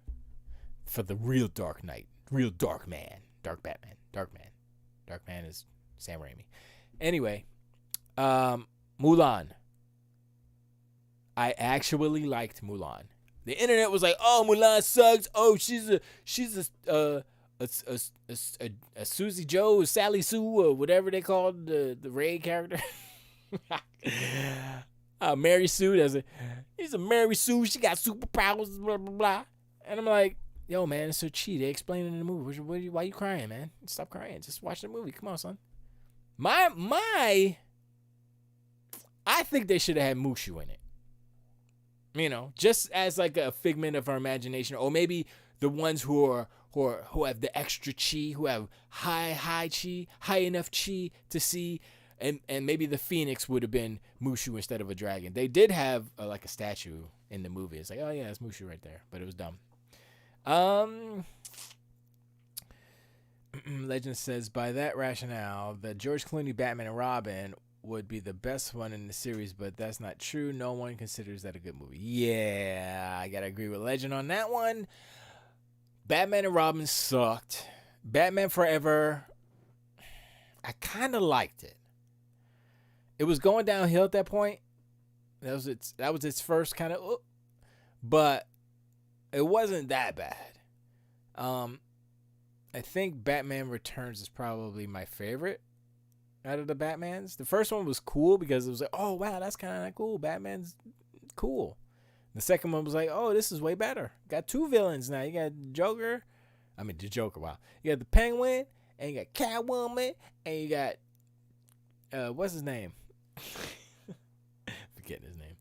Speaker 1: for the real Dark Knight, real Dark Man, Dark Batman, Dark Man is Sam Raimi. Anyway, Mulan. I actually liked Mulan. The internet was like, "Oh, Mulan sucks. Oh, she's a a Susie Joe, Sally Sue, or whatever they called the Ray character. Mary Sue, he's a Mary Sue. She got superpowers, blah blah blah. And I'm like, yo, man, it's so cheap. They explain it in the movie. Why you crying, man? Stop crying. Just watch the movie. Come on, son. I think they should have had Mushu in it. You know, just as like a figment of our imagination, or maybe the ones who have the extra chi, who have high chi, high enough chi to see, and maybe the Phoenix would have been Mushu instead of a dragon. They did have like a statue in the movie. It's like, oh yeah, it's Mushu right there, but it was dumb. Legend says, by that rationale, the George Clooney Batman and Robin would be the best one in the series, but that's not true. No one considers that a good movie. Yeah, I gotta agree with Legend on that one. Batman and Robin sucked. Batman Forever, I kind of liked it. It was going downhill at that point. That was its first kind of, but it wasn't that bad. I think Batman Returns is probably my favorite out of the Batmans. The first one was cool because it was like, oh wow, that's kind of cool. Batman's cool. The second one was like, oh, this is way better. Got two villains now. You got the Joker. Wow. You got the Penguin, and you got Catwoman, and you got what's his name? Forgetting his name.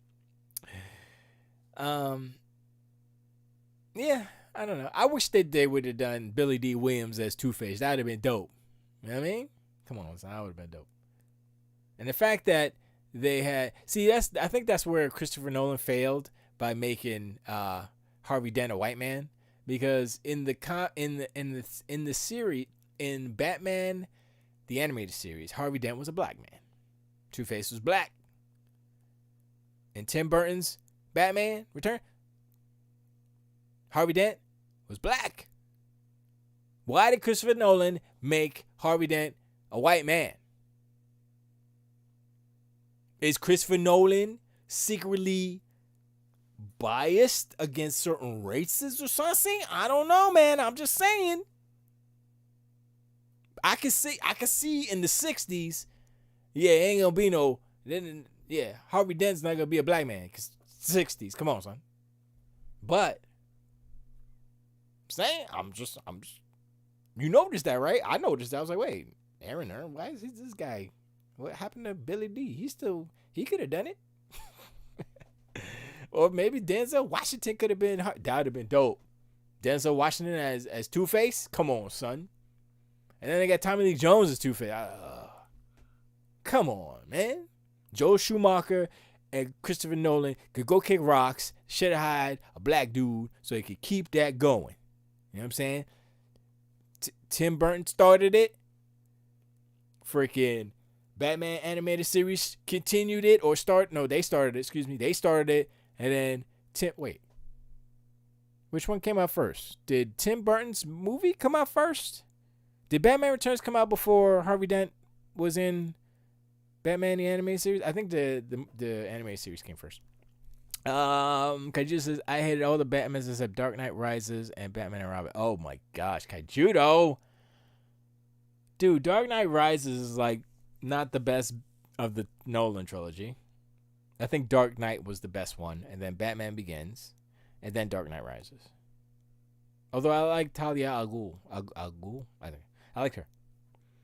Speaker 1: Yeah, I don't know. I wish they would have done Billy D. Williams as Two-Face. That would have been dope. You know what I mean? Come on, that would have been dope. And the fact that they had, I think that's where Christopher Nolan failed by making Harvey Dent a white man, because in the series, in Batman the animated series, Harvey Dent was a black man. Two-Face was black. In Tim Burton's Batman Return, Harvey Dent was black. Why did Christopher Nolan make Harvey Dent a white man? Is Christopher Nolan secretly biased against certain races or something? I don't know, man. I'm just saying. I can see in the 60s, yeah, it ain't gonna be no, then yeah, Harvey Dent's not gonna be a black man, cause 60s. Come on, son. But I'm just you noticed that, right? I noticed that. I was like, wait, Aaron, why is this guy? What happened to Billy D? He could have done it. Or maybe Denzel Washington could have been. That would have been dope. Denzel Washington as Two-Face? Come on, son. And then they got Tommy Lee Jones as Two-Face. Come on, man. Joel Schumacher and Christopher Nolan could go kick rocks, should have hired a black dude so he could keep that going. You know what I'm saying? Tim Burton started it. Freaking Batman animated series continued it, they started it, They started it, and then which one came out first? Did Tim Burton's movie come out first? Did Batman Returns come out before Harvey Dent was in Batman the animated series? I think the animated series came first. Kaiju says, I hated all the Batmans except Dark Knight Rises and Batman and Robin. Oh my gosh, Kaijudo. Dude, Dark Knight Rises is like not the best of the Nolan trilogy. I think Dark Knight was the best one, and then Batman Begins, and then Dark Knight Rises. Although I like Talia al Ghul. I think I like her.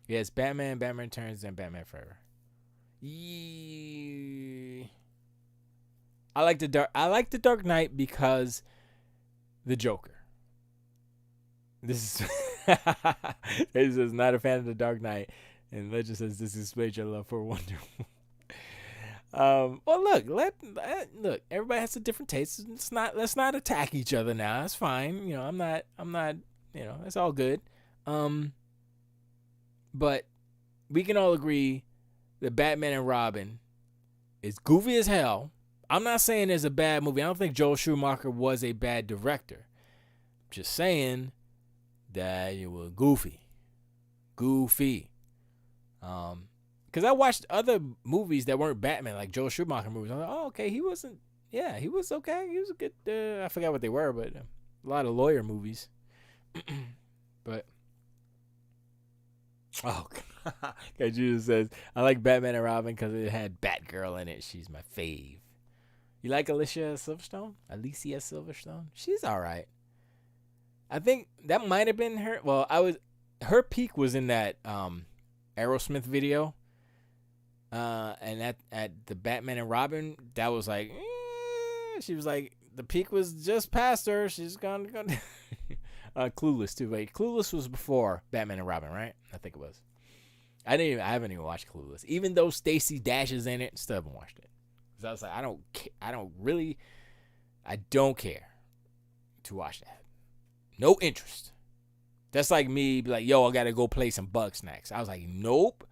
Speaker 1: Yes, Batman Returns, and Batman Forever. I like the Dark Knight because the Joker. This is not a fan of the Dark Knight, and Legend says this displays your love for Wonder Woman. Well, look. Everybody has a different taste. Let's not attack each other now. That's fine. You know, I'm not. You know, it's all good. But we can all agree that Batman and Robin is goofy as hell. I'm not saying it's a bad movie. I don't think Joel Schumacher was a bad director. I'm just saying that it was goofy. Because I watched other movies that weren't Batman, like Joel Schumacher movies. I'm like, oh, okay, he was okay. He was a good, I forgot what they were, but a lot of lawyer movies. But Oh, because you just says I like Batman and Robin because it had Batgirl in it. She's my fave. You like Alicia Silverstone? Alicia Silverstone? She's all right. I think that might have been her. Well, her peak was in that Aerosmith video. And at the Batman and Robin, that was like, she was like, the peak was just past her. She's gone. Clueless too. Wait, Clueless was before Batman and Robin, right? I think it was. I haven't even watched Clueless, even though Stacey Dash is in it. Still haven't watched it. Cause I was like, I don't care to watch that. No interest. That's like me be like, yo, I gotta go play some Bug Snacks. I was like, nope.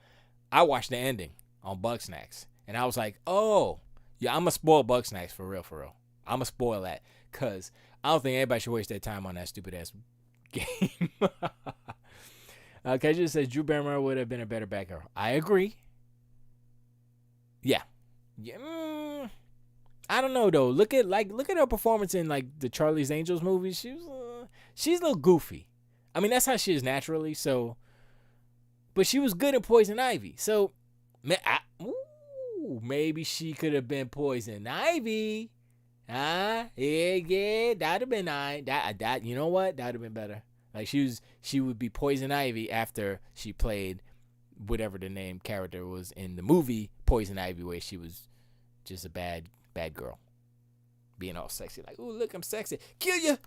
Speaker 1: I watched the ending on Bug Snacks, and I was like, oh, yeah, I'm gonna spoil Bug Snacks for real. I'm gonna spoil that, cause I don't think anybody should waste their time on that stupid ass game. KJ says Drew Barrymore would have been a better Batgirl. I agree. Yeah. I don't know though. Look at her performance in like the Charlie's Angels movie. She's a little goofy. I mean, that's how she is naturally. So, but she was good at Poison Ivy. So, maybe she could have been Poison Ivy. Yeah, that'd have been nice. That you know what? That'd have been better. Like she would be Poison Ivy after she played whatever the name character was in the movie Poison Ivy, where she was just a bad girl, being all sexy, like, ooh, look, I'm sexy, kill you.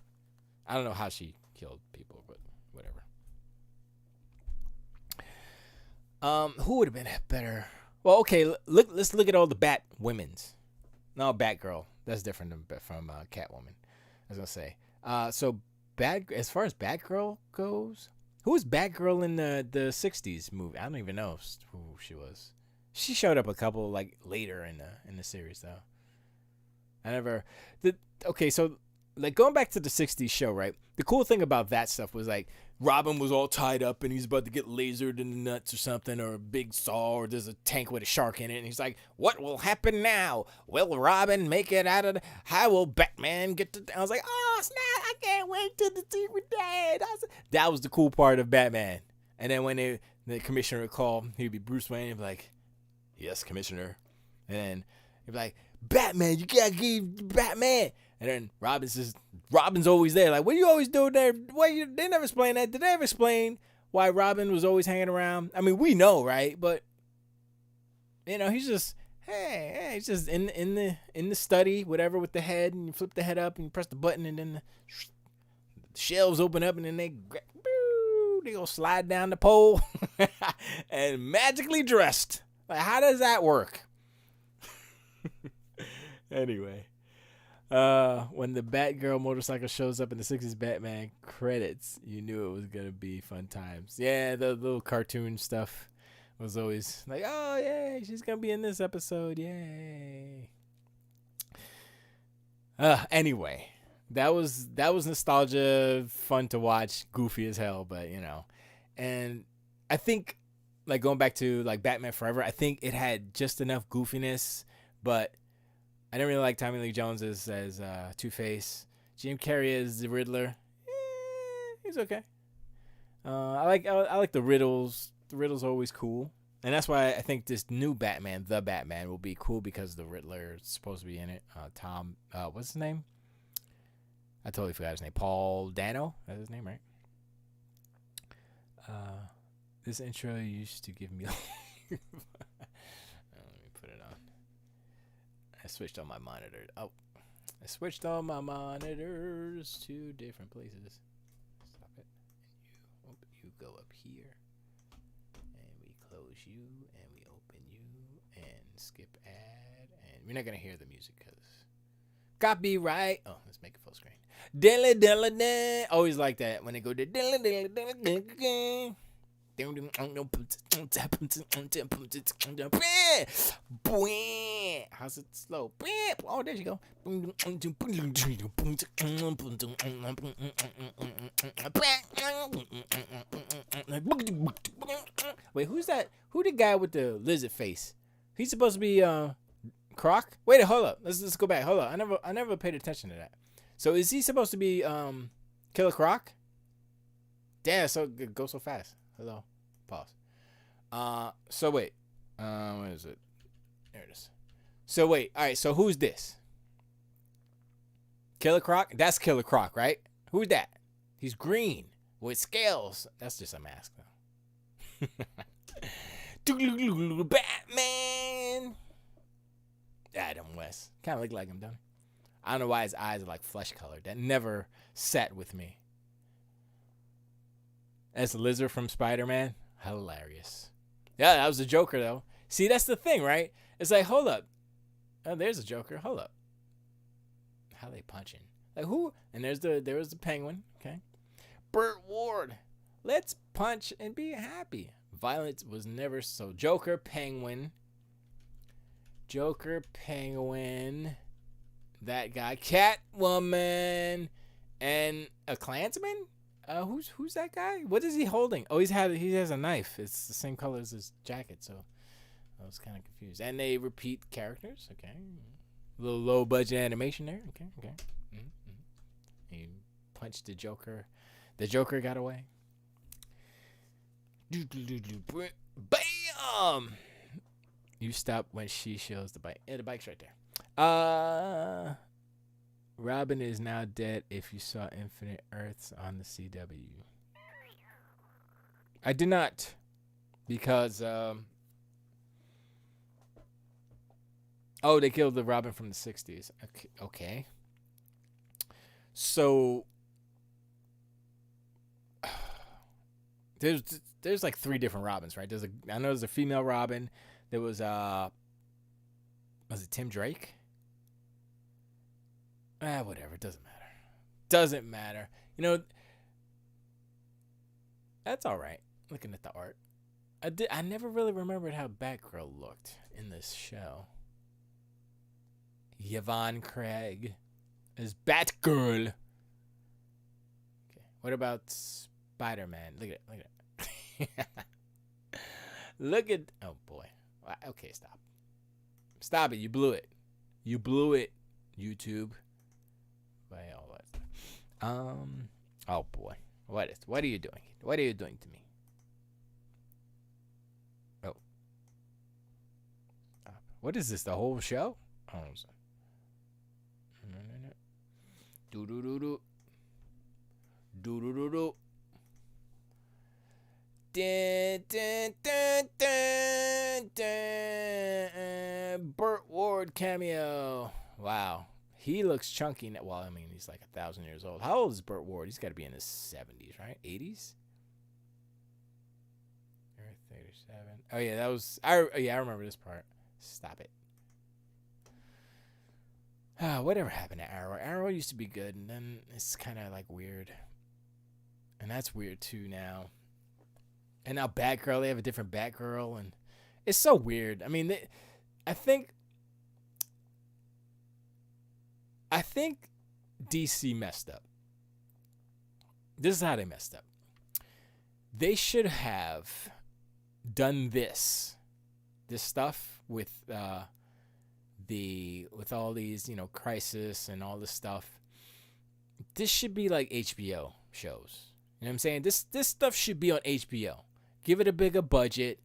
Speaker 1: I don't know how she killed people, but whatever. Who would have been better? Well, okay, let's look at all the Bat women's. No, Batgirl. That's different from Catwoman. I was gonna say. So as far as Batgirl goes, who was Batgirl in the '60s movie? I don't even know who she was. She showed up a couple like later in the series though. Okay, so like going back to the '60s show, right? The cool thing about that stuff was like Robin was all tied up and he's about to get lasered in the nuts or something, or a big saw, or there's a tank with a shark in it, and he's like, what will happen now? Will Robin make it out of how will Batman get to I was like, oh snap, I can't wait till the team were dead. That was the cool part of Batman. And then when the commissioner would call, he'd be Bruce Wayne, he'd be like, yes, commissioner. And then he'd be like, Batman, you gotta give Batman. And then Robin's always there. Like, what are you always doing there? They never explain that. Did they ever explain why Robin was always hanging around? I mean, we know, right? But he's just he's just in the study, whatever, with the head, and you flip the head up and you press the button, and then the shelves open up, and then they go slide down the pole and magically dressed. Like, how does that work? Anyway. When the Batgirl motorcycle shows up in the '60s Batman credits, you knew it was gonna be fun times. Yeah, the little cartoon stuff was always like, oh yay, she's gonna be in this episode, yay. Anyway, that was nostalgia, fun to watch, goofy as hell, but and I think like going back to like Batman Forever, I think it had just enough goofiness, but I didn't really like Tommy Lee Jones as Two-Face. Jim Carrey as the Riddler. He's okay. I like the riddles. The riddles are always cool, and that's why I think this new Batman, the Batman, will be cool because the Riddler is supposed to be in it. Tom, what's his name? I totally forgot his name. Paul Dano. That's his name, right? This intro used to give me. Let me put it on. I switched on my monitor. Oh, I switched on my monitors to different places. Stop it. And you go up here. And we close you. And we open you. And skip ad. And we're not going to hear the music because copyright. Oh, let's make it full screen. Dilly dilly dilly. Always like that when they go to dilly dilly dilly. How's it slow? Oh, there you go. Wait, who's that? Who the guy with the lizard face? He's supposed to be Croc? Wait, hold up. Let's go back. Hold up. I never paid attention to that. So is he supposed to be Killer Croc? Damn, so go so fast. Hello. Pause. So wait. What is it? There it is. So wait. All right. So who's this? Killer Croc? That's Killer Croc, right? Who's that? He's green with scales. That's just a mask, though. Batman. Adam West. Kind of look like him, don't he? I don't know why his eyes are like flesh colored. That never sat with me. That's Lizard from Spider-Man. Hilarious. Yeah, that was the Joker, though. See, that's the thing, right? It's like, hold up. Oh, there's a Joker. Hold up. How they punching? Like who? And there was the Penguin. Okay. Burt Ward. Let's punch and be happy. Violence was never so. Joker, Penguin. That guy, Catwoman, and a Klansman. Who's that guy? What is he holding? Oh, he has a knife. It's the same color as his jacket, so I was kind of confused. And they repeat characters. Okay, a little low budget animation there. Okay. Mm-hmm. He punched the Joker. The Joker got away. Bam! You stop when she shows the bike. Yeah, the bike's right there. Robin is now dead if you saw Infinite Earths on the CW. I did not. Because, they killed the Robin from the 60s. Okay. So, there's like 3 different Robins, right? I know there's a female Robin. There was it Tim Drake? Whatever. It doesn't matter. You know, that's all right. Looking at the art, I never really remembered how Batgirl looked in this show. Yvonne Craig as Batgirl. Okay. What about Spider-Man? Look at it. Look at. Oh boy. Okay, stop it. You blew it, YouTube. Oh boy, what are you doing to me? Oh, what is this, the whole show? Oh, do Burt Ward cameo. Wow. He looks chunky now. Well, I mean, he's like 1,000 years old. How old is Burt Ward? He's got to be in his 70s, right? 80s? 37. Oh, yeah, that was... I remember this part. Stop it. Whatever happened to Arrow? Arrow used to be good, and then it's kind of, like, weird. And that's weird, too, now. And now Batgirl, they have a different Batgirl, and it's so weird. I mean, I think DC messed up. This is how they messed up. They should have done this stuff with all these, Crisis and all this stuff. This should be like HBO shows. You know what I'm saying? This stuff should be on HBO. Give it a bigger budget.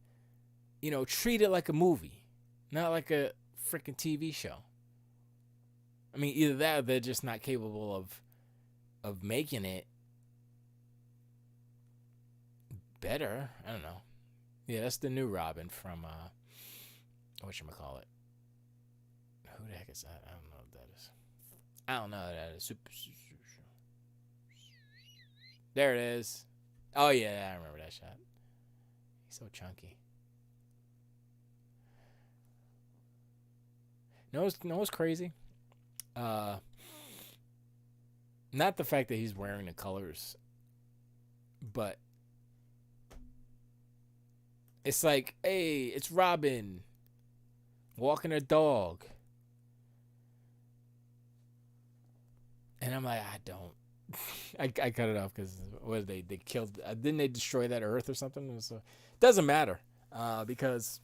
Speaker 1: Treat it like a movie, not like a freaking TV show. I mean, either that or they're just not capable of making it better. I don't know. Yeah, that's the new Robin from whatchamacallit. Who the heck is that? I don't know what that is. I don't know what that is. Super. There it is. Oh yeah, I remember that shot. He's so chunky. Know what's crazy? Not the fact that he's wearing the colors, but it's like, hey, it's Robin walking her dog, and I'm like, I don't. I cut it off because what they killed? Didn't they destroy that Earth or something? So doesn't matter because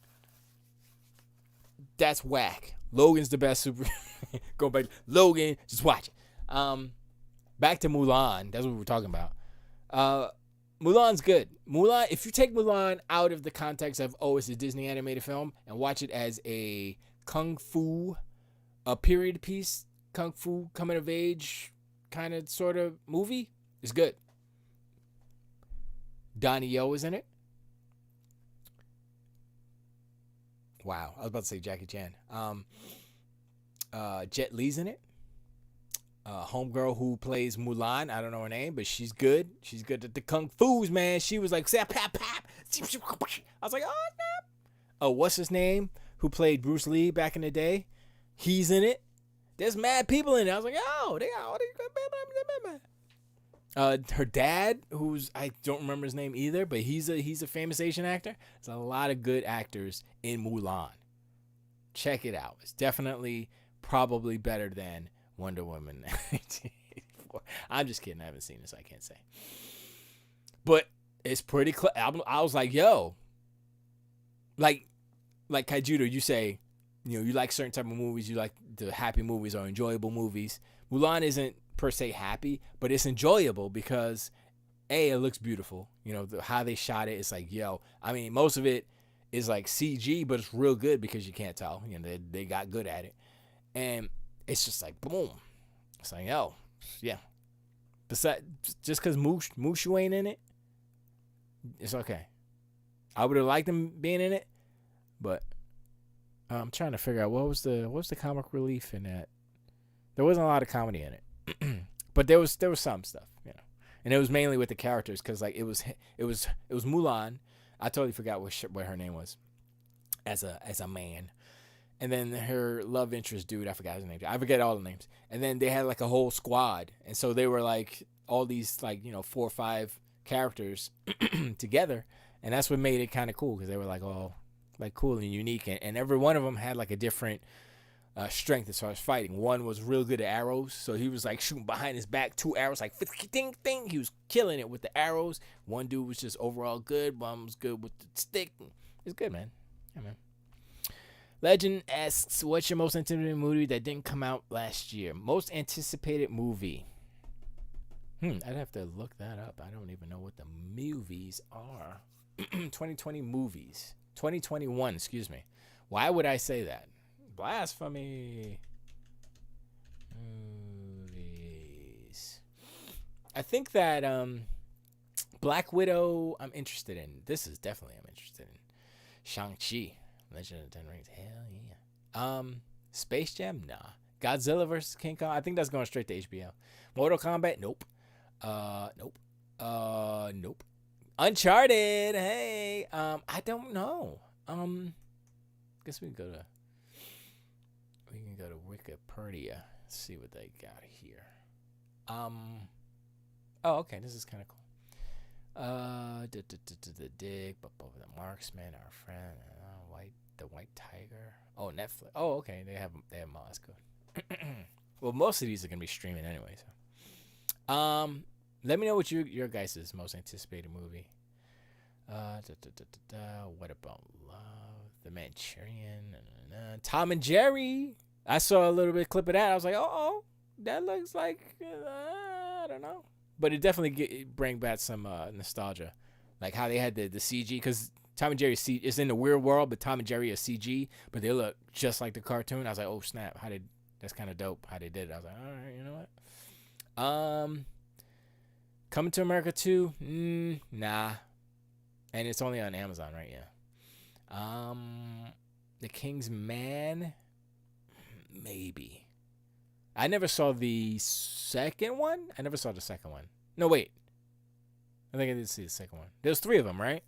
Speaker 1: that's whack. Logan's the best super. Go back, Logan. Just watch it. Back to Mulan. That's what we were talking about. Mulan's good. Mulan, if you take Mulan out of the context of, oh, it's a Disney animated film, and watch it as a kung fu, a period piece, kung fu coming of age kind of sort of movie, it's good. Donnie Yen is in it. Wow, I was about to say Jackie Chan. Jet Li's in it. Homegirl who plays Mulan, I don't know her name, but she's good. She's good at the kung fu's, man. She was like, pap, pap. I was like, oh, snap. Oh, what's his name? Who played Bruce Lee back in the day? He's in it. There's mad people in it. I was like, oh, they got all these good. Her dad, who's I don't remember his name either, but he's a famous Asian actor. There's a lot of good actors in Mulan. Check it out. It's definitely probably better than Wonder Woman 1984. I'm just kidding. I haven't seen this. I can't say. But it's pretty clear. I was like, yo. Like Kaijudo, you say, you like certain type of movies. You like the happy movies or enjoyable movies. Mulan isn't per se happy, but it's enjoyable because, A, it looks beautiful. How they shot it. It's like, yo. I mean, most of it is like CG, but it's real good because you can't tell. They got good at it. And it's just like, boom. It's like, yo, yeah. Besides, just because Mushu ain't in it, it's okay. I would have liked him being in it, but I'm trying to figure out what was the comic relief in that. There wasn't a lot of comedy in it, but there was some stuff, and it was mainly with the characters because like it was Mulan. I totally forgot what her name was, as a man. And then her love interest dude, I forgot his name. I forget all the names. And then they had like a whole squad. And so they were like all these like, 4 or 5 characters together. And that's what made it kind of cool because they were like all like cool and unique. And every one of them had like a different strength as far as fighting. One was real good at arrows. So he was like shooting behind his back 2 arrows, like ding, ding. He was killing it with the arrows. One dude was just overall good. One was good with the stick. It's good, man. Yeah, man. Legend asks, what's your most anticipated movie that didn't come out last year? Most anticipated movie. I'd have to look that up. I don't even know what the movies are. 2020 movies. 2021, excuse me. Why would I say that? Blasphemy. Movies. I think that Black Widow I'm interested in. This is definitely I'm interested in. Shang-Chi. Legend of the Ten Rings. Hell yeah. Space Jam? Nah. Godzilla vs. King Kong? I think that's going straight to HBO. Mortal Kombat? Nope. Nope. Nope. Uncharted? Hey. I don't know. Guess we can go to Wikipedia. See what they got here. Oh, okay. This is kind of cool. The Dig, but the Marksman, our friend, the White Tiger. Oh, Netflix. Oh, okay. They have them. That's good. Well, most of these are gonna be streaming anyway. So, let me know what your guys' most anticipated movie. What about Love? The Manchurian. Tom and Jerry. I saw a little bit of clip of that. I was like, oh, that looks like I don't know. But it definitely bring back some nostalgia, like how they had the CG. Because Tom and Jerry is in the weird world, but Tom and Jerry is CG, but they look just like the cartoon. I was like, oh snap! That's kind of dope how they did it. I was like, all right, you know what? Coming to America 2, nah, and it's only on Amazon, right? Yeah. The King's Man, maybe. I never saw the second one. No, wait. I think I did see the second one. There's 3 of them, right?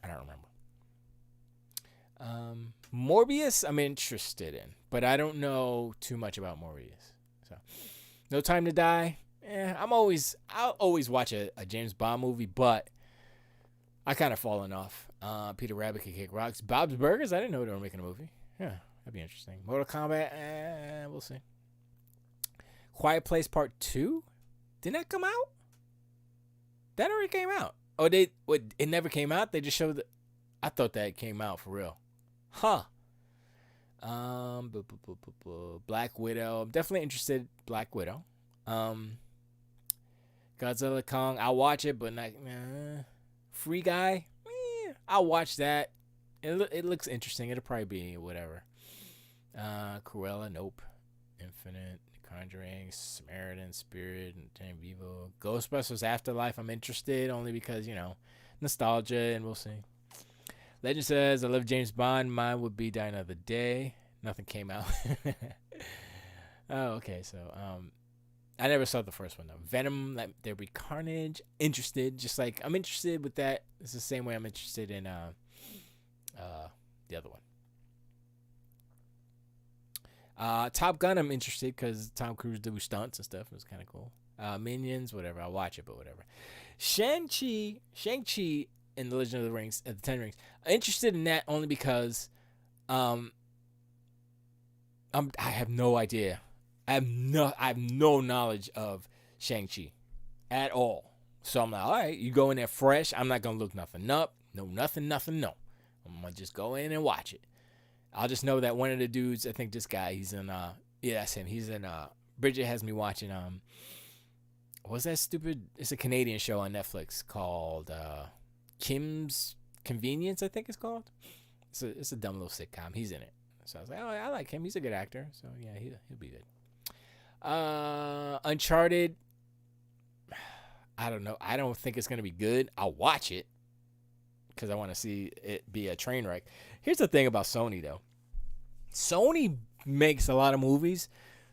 Speaker 1: I don't remember. Morbius, I'm interested in, but I don't know too much about Morbius. So, No Time to Die. I'll always watch a James Bond movie, but I kind of fallen off. Peter Rabbit Can Kick Rocks. Bob's Burgers. I didn't know they were making a movie. Yeah, that'd be interesting. Mortal Kombat. We'll see. Quiet Place Part 2? Didn't that come out? That already came out. Oh, it never came out? They just showed I thought that came out for real. Huh. Black Widow. I'm definitely interested in Black Widow. Godzilla Kong, I'll watch it, but not Free Guy. I'll watch that. It looks interesting. It'll probably be whatever. Cruella, nope. Infinite, Conjuring, Samaritan, Spirit, and Tan Vivo. Ghostbusters Afterlife, I'm interested only because, nostalgia, and we'll see. Legend says, I love James Bond. Mine would be Die Another Day. Nothing came out. Oh, okay. So, I never saw the first one, though. Venom, there'll be Carnage. Interested. Just like, I'm interested with that. It's the same way I'm interested in the other one. Top Gun, I'm interested because Tom Cruise do stunts and stuff. It was kind of cool. Minions, whatever. I'll watch it, but whatever. Shang-Chi in The Legend of the Rings, the Ten Rings. I'm interested in that only because I have no idea. I have no knowledge of Shang-Chi at all. So I'm like, all right, you go in there fresh. I'm not going to look nothing up. No, nothing. No. I'm going to just go in and watch it. I'll just know that one of the dudes, I think this guy, he's in, that's him. He's in, Bridget has me watching, what's that stupid, it's a Canadian show on Netflix called, Kim's Convenience, I think it's called. It's a dumb little sitcom. He's in it. So I was like, oh, I like him. He's a good actor. So yeah, he'll be good. Uncharted, I don't know. I don't think it's going to be good. I'll watch it because I want to see it be a train wreck. Here's the thing about Sony, though. Sony makes a lot of movies.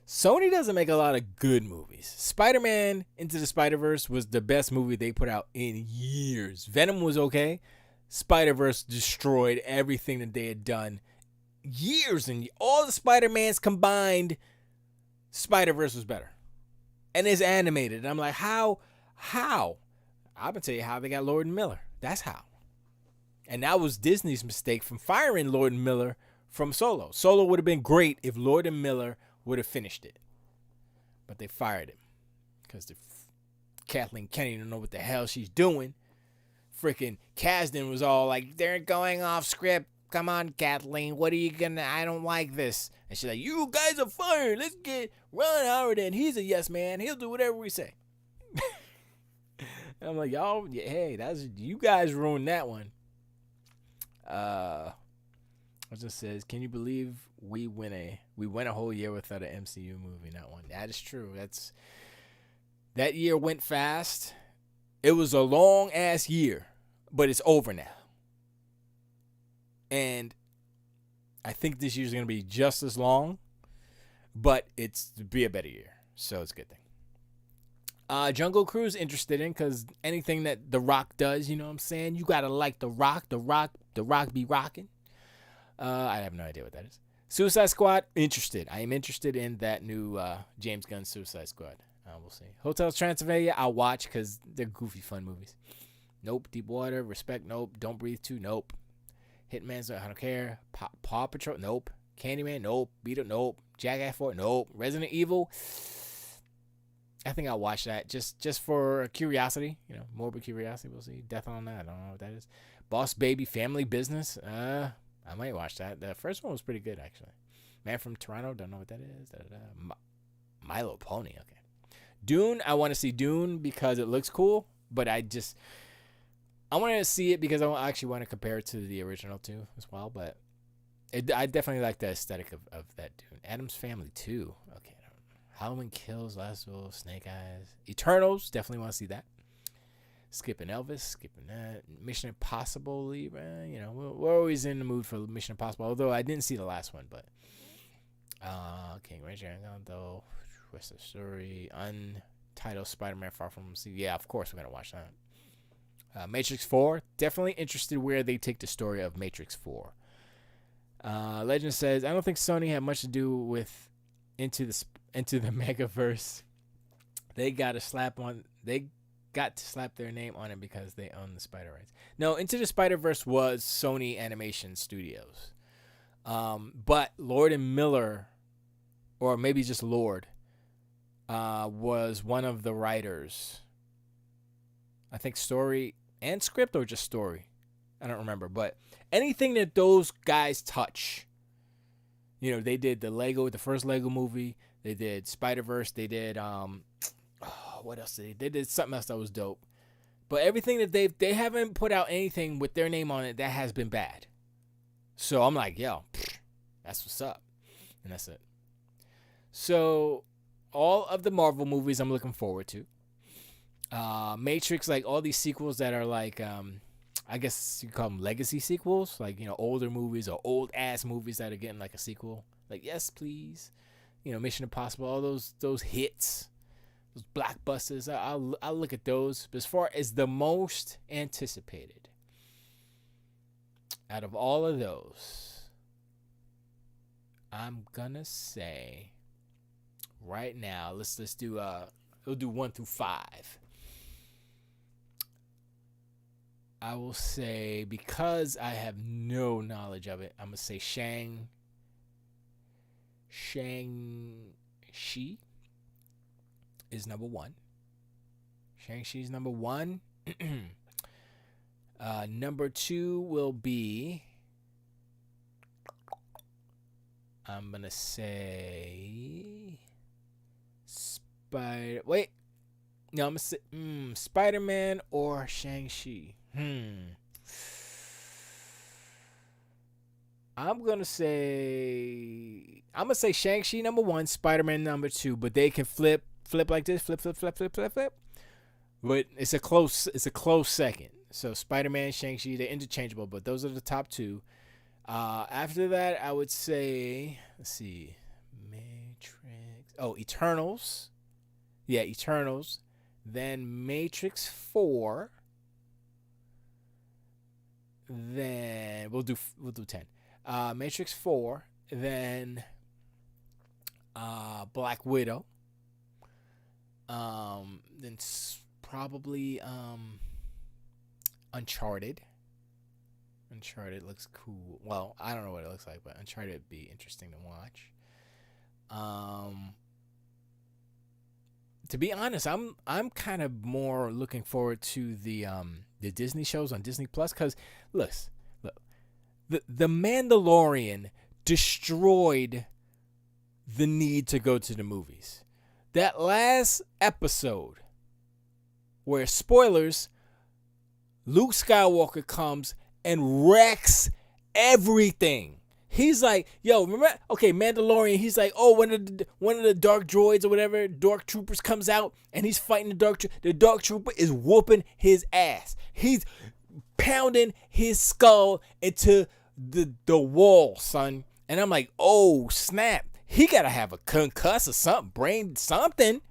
Speaker 1: Sony doesn't make a lot of good movies. Spider-Man Into the Spider-Verse was the best movie they put out in years. Venom was okay. Spider-Verse destroyed everything that they had done years, and all the Spider-Mans combined, Spider-Verse was better. And it's animated. And I'm like, how? I'm going to tell you how they got Lord and Miller. That's how. And that was Disney's mistake from firing Lord and Miller from Solo. Solo would have been great if Lord and Miller would have finished it. But they fired him. Because Kathleen Kennedy don't know what the hell she's doing. Freaking Kasdan was all like, they're going off script. Come on, Kathleen. What are you gonna... I don't like this. And she's like, you guys are fired. Let's get Ron Howard in. He's a yes man. He'll do whatever we say. I'm like, y'all, hey, you guys ruined that one. It just says, can you believe we went a whole year without an MCU movie? Not one. That is true. That year went fast. It was a long ass year, but it's over now. And I think this year's gonna be just as long, but it's to be a better year. So it's a good thing. Jungle Cruise interested in because anything that The Rock does, you know what I'm saying? You gotta like The Rock. The Rock be rocking. I have no idea what that is. Suicide Squad, interested. I am interested in that new James Gunn Suicide Squad. We'll see. Hotel Transylvania, I'll watch because they're goofy, fun movies. Nope. Deep Water, Respect, nope. Don't Breathe 2, nope. Hitman's, I don't care. Paw Patrol, nope. Candyman, nope. Beat Up, nope. Jackass 4, nope. Resident Evil, I think I'll watch that just for curiosity, morbid curiosity. We'll see. Death on that, I don't know what that is. Boss Baby Family Business, I might watch that. The first one was pretty good, actually. Man from Toronto, don't know what that is. Milo Pony, okay. Dune, I want to see Dune because it looks cool, but I want to see it because I actually want to compare it to the original too as well. But I definitely like the aesthetic of that Dune. Addams Family 2, okay. Halloween Kills, Last Will, Snake Eyes, Eternals, definitely want to see that. Skipping Elvis, skipping that. Mission Impossible, we're always in the mood for Mission Impossible. Although I didn't see the last one, but King Ranger, though. What's the story? Untitled Spider-Man Far From Home. Yeah, of course we're gonna watch that. Matrix 4, definitely interested where they take the story of Matrix 4. Legend says, I don't think Sony had much to do with into the Megaverse. They got to slap their name on it because they own the Spider rights. No, Into the Spider-Verse was Sony Animation Studios. But Lord and Miller, or maybe just Lord, was one of the writers. I think story and script, or just story. I don't remember. But anything that those guys touch, they did the first Lego movie. They did Spider-Verse. They did, what else they did something else that was dope. But everything that they haven't put out anything with their name on it that has been bad. So I'm like, yo, that's what's up. And that's it. So all of the Marvel movies I'm looking forward to. Matrix, like all these sequels that are like, I guess you call them legacy sequels, like, older movies or old ass movies that are getting like a sequel. Like, yes, please. Mission Impossible, all those hits, those blockbusters. I'll look at those. But as far as the most anticipated out of all of those, I'm gonna say right now, let's do we'll do 1 through 5. I will say, because I have no knowledge of it, I'm gonna say Shang-Chi is number 1. Shang-Chi is number 1. Number 2 will be, I'm gonna say I'm gonna say Spider-Man or Shang-Chi. I'm gonna say Shang-Chi number 1, Spider-Man number 2, but they can flip like this, flip. But it's a close second. So Spider-Man, Shang-Chi, they're interchangeable, but those are the top 2. After that, I would say, let's see, Matrix. Oh, Eternals. Yeah, Eternals. Then Matrix 4. Then we'll do 10. Matrix 4. Then Black Widow. Then probably Uncharted. Uncharted looks cool. Well, I don't know what it looks like, but Uncharted would be interesting to watch. To be honest, I'm kind of more looking forward to the Disney shows on Disney Plus, because look, the Mandalorian destroyed the need to go to the movies. That last episode, where, spoilers, Luke Skywalker comes and wrecks everything. He's like, yo, remember? Okay, Mandalorian. He's like, oh, one of the dark droids or whatever, dark troopers comes out and he's fighting the dark. The dark trooper is whooping his ass. He's pounding his skull into the wall, son. And I'm like, oh snap! He gotta have a concuss or something, brain something.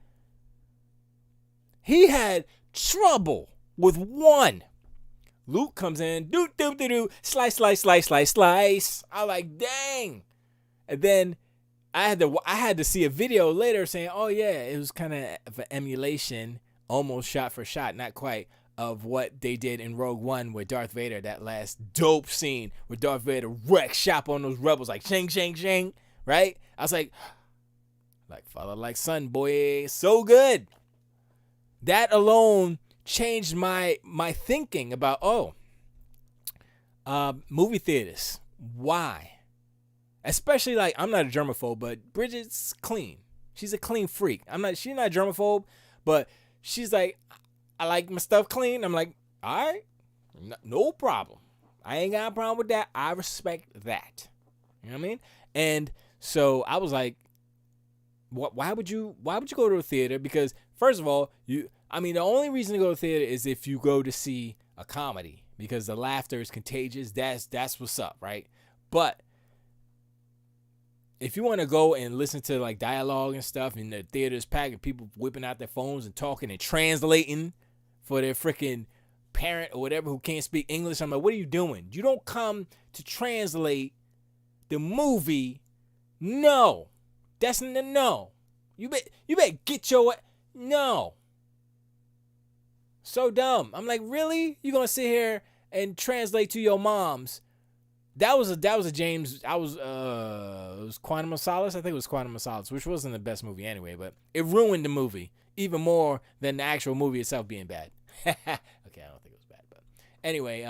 Speaker 1: He had trouble with one. Luke comes in, slice. I'm like, dang. And then I had to see a video later saying, oh yeah, it was kind of an emulation, almost shot for shot, not quite, of what they did in Rogue One with Darth Vader. That last dope scene where Darth Vader wrecked shop on those rebels, like shang, right? I was like father, like son, boy, so good. That alone changed my thinking about movie theaters. Why? Especially, like, I'm not a germaphobe, but Bridget's clean. She's a clean freak. She's not a germaphobe, but she's like, I like my stuff clean. I'm like, all right, no problem. I ain't got a problem with that. I respect that. You know what I mean? And so I was like, why would you go to a theater? Because first of all, the only reason to go to theater is if you go to see a comedy, because the laughter is contagious. That's what's up, right? But if you want to go and listen to like dialogue and stuff, and the theater's packed and people whipping out their phones and talking and translating for their freaking parent or whatever who can't speak English, I'm like, what are you doing? You don't come to translate the movie. No, that's no. You better get your no. So dumb. I'm like, really? You gonna sit here and translate to your moms? That was a James. It was Quantum of Solace. I think it was Quantum of Solace, which wasn't the best movie anyway, but it ruined the movie even more than the actual movie itself being bad. Okay, I don't think it was bad, but anyway,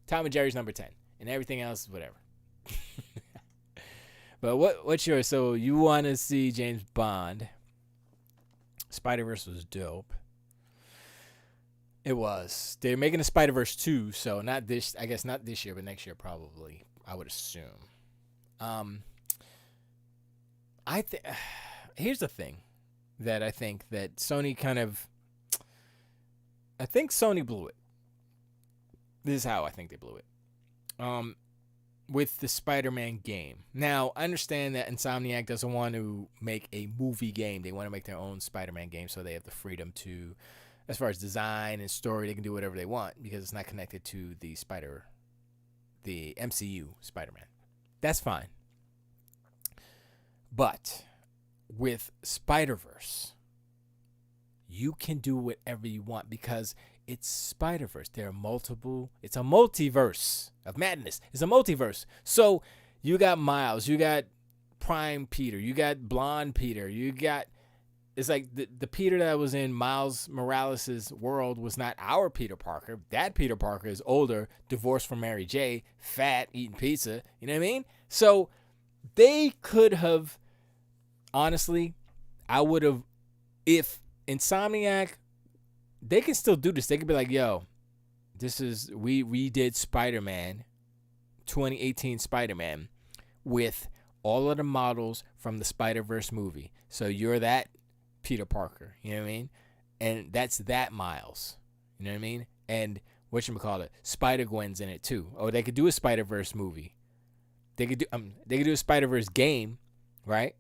Speaker 1: Tom and Jerry's number 10, and everything else, whatever. But what's yours? So you want to see James Bond? Spider-Verse was dope. It was. They're making a Spider-Verse 2, so not this. I guess not this year, but next year probably. I would assume. I think here's the thing that I think that Sony kind of. I think Sony blew it. This is how I think they blew it. With the Spider-Man game. Now, I understand that Insomniac doesn't want to make a movie game. They want to make their own Spider-Man game, so they have the freedom to, as far as design and story, they can do whatever they want because it's not connected to the MCU Spider-Man. That's fine. But with Spider-Verse, you can do whatever you want because it's Spider-Verse. There are multiple. It's a multiverse of madness. It's a multiverse. So you got Miles. You got Prime Peter. You got Blonde Peter. You got. It's like the Peter that was in Miles Morales' world was not our Peter Parker. That Peter Parker is older, divorced from Mary J, fat, eating pizza. You know what I mean? So they could have. Honestly, I would have. If Insomniac. They can still do this. They could be like, yo, this is, we redid Spider-Man, 2018 Spider-Man, with all of the models from the Spider-Verse movie. So you're that Peter Parker, you know what I mean? And that's that Miles, you know what I mean? And whatchamacallit, Spider-Gwen's in it too. Or they could do a Spider-Verse movie. They could do a Spider-Verse game, right?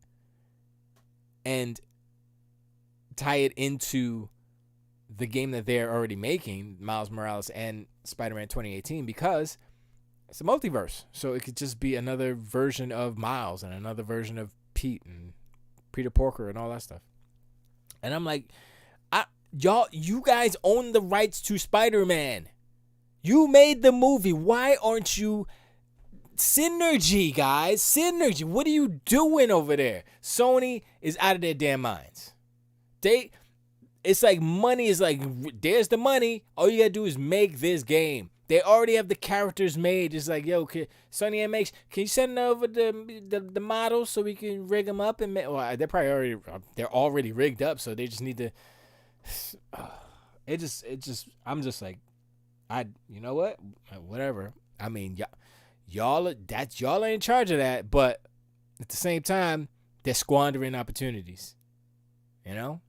Speaker 1: And tie it into the game that they're already making, Miles Morales and Spider-Man 2018, because it's a multiverse. So it could just be another version of Miles and another version of Pete and Peter Parker and all that stuff. And I'm like, you guys own the rights to Spider-Man. You made the movie. Why aren't you synergy, guys? Synergy. What are you doing over there? Sony is out of their damn minds. It's like money is like, there's the money. All you gotta do is make this game. They already have the characters made. It's like, yo, Sony MX, can you send over the models so we can rig them up and make? Well, they're already rigged up, so they just need to. I'm just like, you know what? Whatever. I mean, y'all are in charge of that, but at the same time, they're squandering opportunities. You know.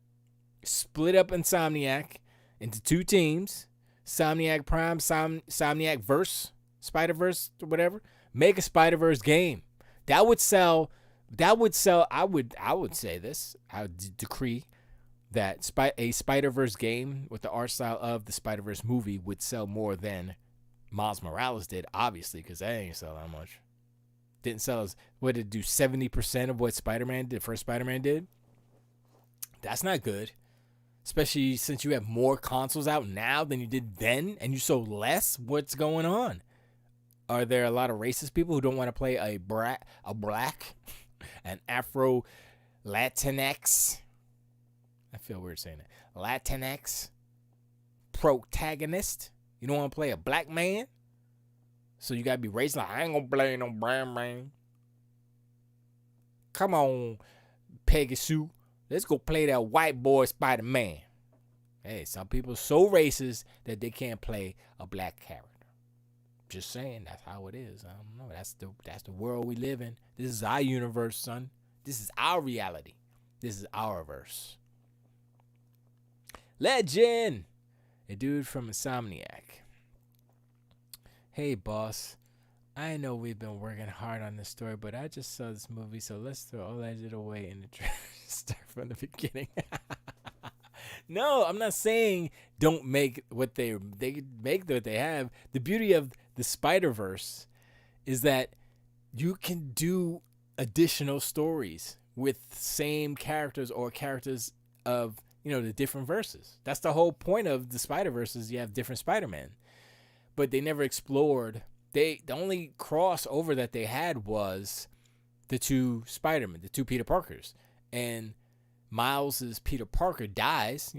Speaker 1: Split up Insomniac into two teams, Insomniac Prime, Insomniac Verse, Spider-Verse, or whatever. Make a Spider-Verse game. That would sell. I would say this. I would decree that a Spider-Verse game with the art style of the Spider-Verse movie would sell more than Miles Morales did, obviously, because that ain't sell that much. Didn't sell as, what did it do, 70% of what Spider-Man did, first Spider-Man did? That's not good. Especially since you have more consoles out now than you did then, and you sold less. What's going on? Are there a lot of racist people who don't want to play a black, an Afro Latinx? I feel weird saying it. Latinx protagonist. You don't want to play a black man, so you gotta be racist. Like, I ain't gonna play no brown man. Come on, Peggy Sue. Let's go play that white boy Spider-Man. Hey, some people are so racist that they can't play a black character. Just saying, that's how it is. I don't know. That's the world we live in. This is our universe, son. This is our reality. This is our verse. Legend. A dude from Insomniac. Hey, boss. I know we've been working hard on this story, but I just saw this movie, so let's throw all that shit away in the trash. Start from the beginning. No, I'm not saying don't make what they make what they have. The beauty of the Spider-Verse is that you can do additional stories with same characters or characters of, the different verses. That's the whole point of the Spider-Verse is you have different Spider-Man. But they never explored. The only crossover that they had was the two Spider-Men, the two Peter Parkers. And Miles's Peter Parker dies,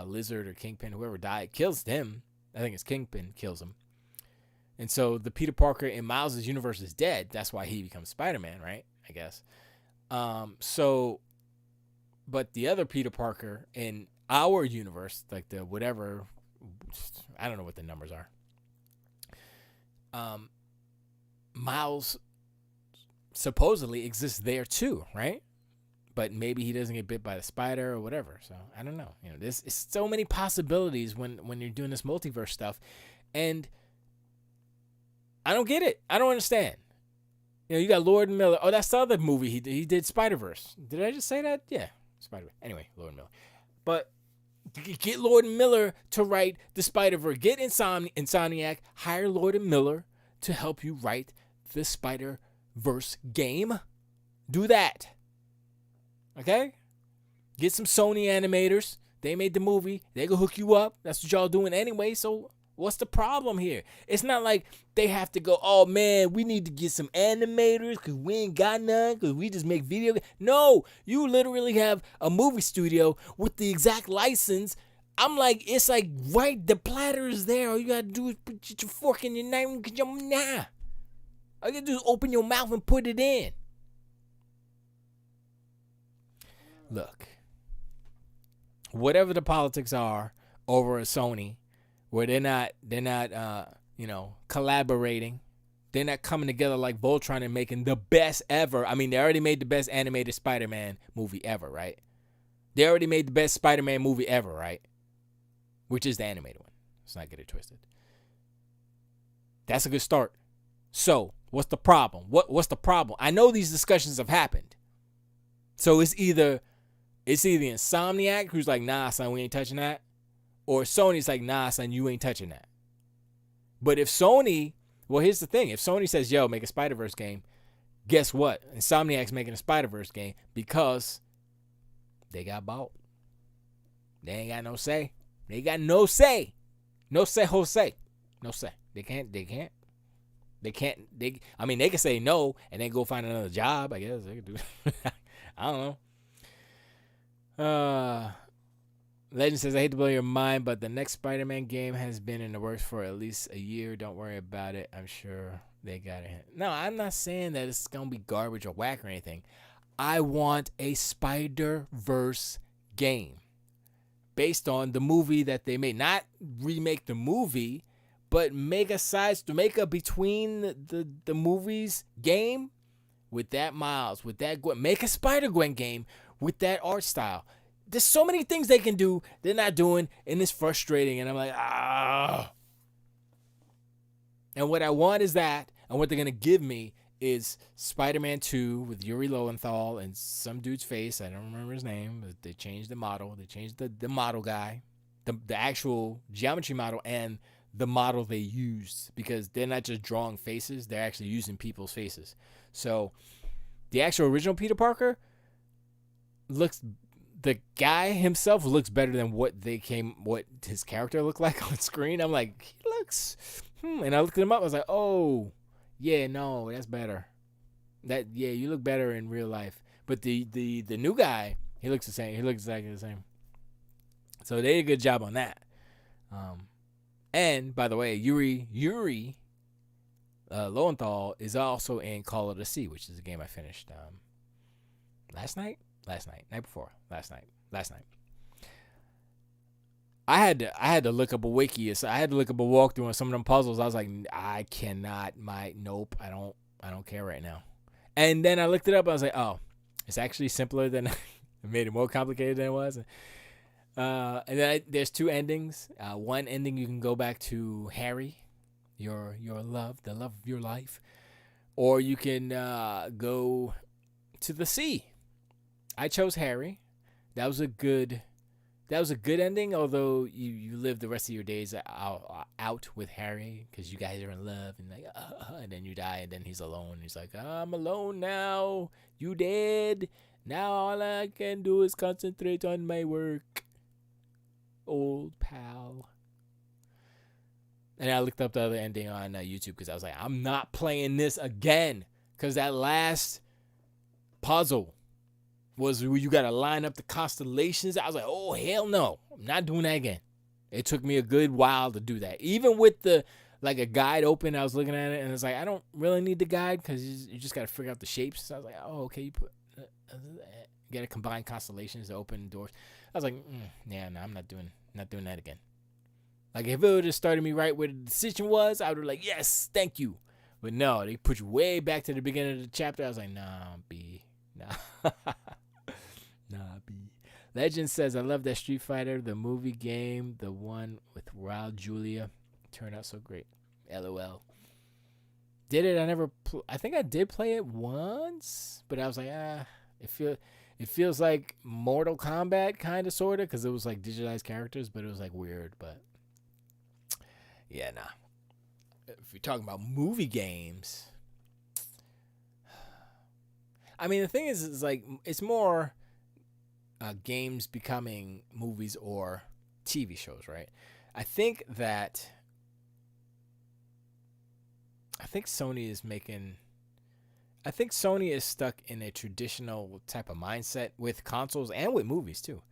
Speaker 1: Lizard or Kingpin, whoever died, kills him. I think it's Kingpin kills him. And so the Peter Parker in Miles's universe is dead. That's why he becomes Spider-Man, right? I guess. So But the other Peter Parker in our universe, like the whatever, I don't know what the numbers are. Miles supposedly exists there too, right? But maybe he doesn't get bit by the spider or whatever. So I don't know. There's so many possibilities when you're doing this multiverse stuff, and I don't get it. I don't understand. You got Lord Miller. Oh, that's the other movie he did, Spider-Verse. Did I just say that? Yeah, Spider-Verse. Anyway, Lord Miller. But get Lord Miller to write the Spider-Verse. Get Insomniac. Hire Lord Miller to help you write the Spider-Verse game. Do that. Okay? Get some Sony animators. They made the movie. They gonna hook you up. That's what y'all doing anyway. So what's the problem here? It's not like they have to go, oh man, we need to get some animators because we ain't got none because we just make video games. No, you literally have a movie studio with the exact license. I'm like, it's like, right, the platter is there. All you gotta do is put your fork in your knife and all you gotta do is open your mouth and put it in. Look, whatever the politics are over at Sony, where they're not collaborating, they're not coming together like Voltron and making the best ever. I mean, they already made the best animated Spider-Man movie ever, right? They already made the best Spider-Man movie ever, right? Which is the animated one. Let's not get it twisted. That's a good start. So, what's the problem? What's the problem? I know these discussions have happened. So it's either Insomniac who's like, nah, son, we ain't touching that. Or Sony's like, nah, son, you ain't touching that. But if Sony, well, here's the thing. If Sony says, yo, make a Spider-Verse game, guess what? Insomniac's making a Spider-Verse game because they got bought. They ain't got no say. They got no say. No say, Jose. No say. They can't. They can say no and then go find another job, I guess. They could do it. I don't know. Legend says, I hate to blow your mind, but the next Spider-Man game has been in the works for at least a year. Don't worry about it. I'm sure they got it. No, I'm not saying that it's going to be garbage or whack or anything. I want a Spider-Verse game based on the movie that they made. Not remake the movie, but make a between the movies game with that Miles, with that Gwen. Make a Spider-Gwen game with that art style. There's so many things they can do they're not doing, and it's frustrating. And I'm like, ah. And what I want is that, and what they're going to give me is Spider-Man 2 with Yuri Lowenthal and some dude's face. I don't remember his name, but they changed the model. They changed the model guy, the actual geometry model, and the model they used, because they're not just drawing faces, they're actually using people's faces. So the actual original Peter Parker the guy himself looks better than what his character looked like on screen. I'm like, he looks, and I looked him up. I was like, oh, yeah, no, that's better. You look better in real life. But the new guy, he looks the same. He looks exactly the same. So they did a good job on that. And by the way, Yuri Lowenthal is also in Call of the Sea, which is a game I finished last night, night before, last night. I had to look up a wiki. So I had to look up a walkthrough on some of them puzzles. I was like, I cannot. Nope. I don't care right now. And then I looked it up. I was like, oh, it's actually simpler than I made it more complicated than it was. And then there's two endings. One ending you can go back to Harry, your love, the love of your life, or you can go to the sea. I chose Harry. That was a good ending. Although you live the rest of your days out with Harry because you guys are in love, and like, and then you die, and then he's alone. He's like, I'm alone now. You dead. Now all I can do is concentrate on my work. Old pal. And I looked up the other ending on YouTube because I was like, I'm not playing this again, because that last puzzle was where you got to line up the constellations. I was like, oh, hell no. I'm not doing that again. It took me a good while to do that. Even with a guide open, I was looking at it, and it's like, I don't really need the guide because you just got to figure out the shapes. So I was like, oh, okay. You got to combine constellations to open doors. I was like, yeah, no, I'm not doing that again. Like, if it would have started me right where the decision was, I would have like, yes, thank you. But no, they put you way back to the beginning of the chapter. I was like, nah, B. Nah. Nah, B. Legend says, I love that Street Fighter, the movie game, the one with Raul Julia. Turned out so great. LOL. Did it? I think I did play it once, but I was like, it feels like Mortal Kombat, kind of, sort of, because it was like digitized characters, but it was like weird. But yeah, nah. If you're talking about movie games, I mean, the thing is like, it's more games becoming movies or TV shows, right? I think Sony is stuck in a traditional type of mindset with consoles and with movies too.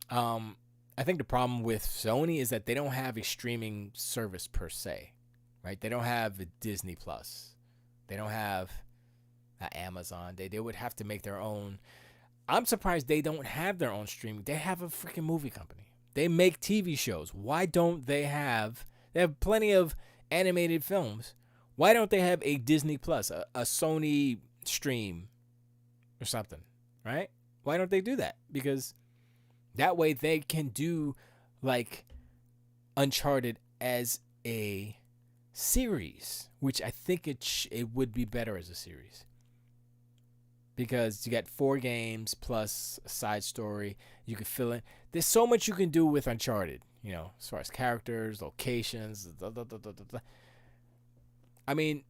Speaker 1: I think the problem with Sony is that they don't have a streaming service per se, right? They don't have a Disney Plus. They don't have Amazon. They would have to make their own. I'm surprised they don't have their own streaming. They have a freaking movie company. They make TV shows. Why don't they have? They have plenty of animated films. Why don't they have a Disney Plus, a Sony stream or something, right? Why don't they do that? Because that way they can do like Uncharted as a series, which I think it would be better as a series. Because you got 4 games plus a side story. You can fill in. There's so much you can do with Uncharted, as far as characters, locations. I mean,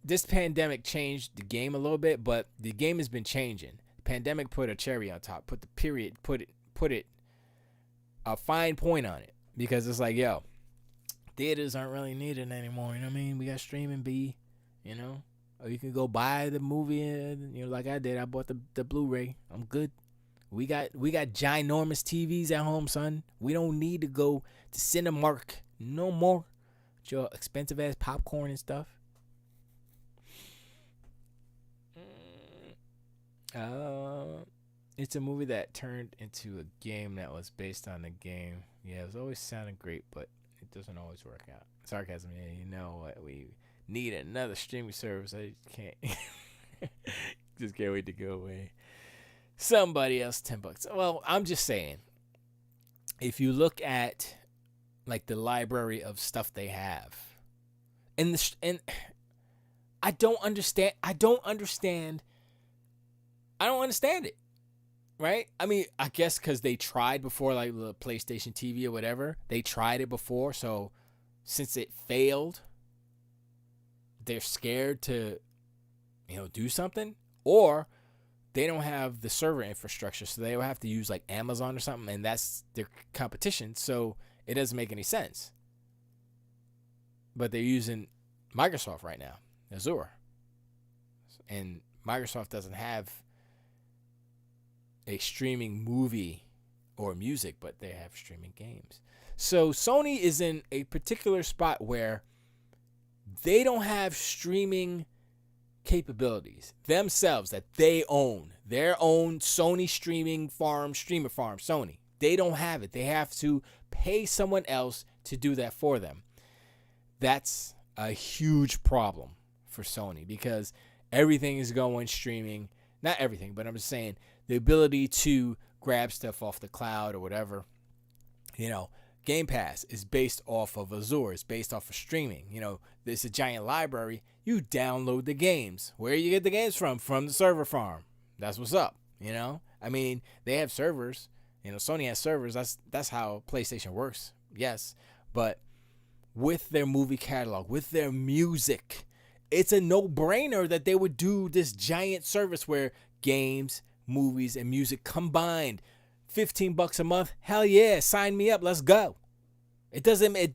Speaker 1: this pandemic changed the game a little bit, but the game has been changing. The pandemic put a cherry on top, put it a fine point on it, because it's like, yo, theaters aren't really needed anymore. You know what I mean? We got streaming, B. Or you can go buy the movie, and like I did. I bought the Blu-ray. I'm good. We got ginormous TVs at home, son. We don't need to go to Cinemark no more. With your expensive ass popcorn and stuff. It's a movie that turned into a game that was based on the game. Yeah, it was always sounding great, but it doesn't always work out. Sarcasm, yeah, you know what? We need another streaming service. I can't. Just can't wait to go away. Somebody else, $10. Well, I'm just saying, if you look at like the library of stuff they have, and I don't understand it. Right? I mean, I guess because they tried before, like the PlayStation TV or whatever. They tried it before, so since it failed, they're scared to, do something, or they don't have the server infrastructure, so they will have to use like Amazon or something, and that's their competition, so it doesn't make any sense. But they're using Microsoft right now, Azure, and Microsoft doesn't have a streaming movie or music, but they have streaming games. So Sony is in a particular spot where they don't have streaming capabilities themselves that they own. Their own Sony streamer farm, Sony. They don't have it. They have to pay someone else to do that for them. That's a huge problem for Sony, because everything is going streaming. Not everything, but I'm just saying the ability to grab stuff off the cloud or whatever. Game Pass is based off of Azure. It's based off of streaming. There's a giant library. You download the games. Where you get the games from? From the server farm. That's what's up. I mean, they have servers. Sony has servers. That's how PlayStation works. Yes. But with their movie catalog, with their music, it's a no-brainer that they would do this giant service where games, movies, and music combined. $15 a month. Hell yeah, sign me up. Let's go. It doesn't. You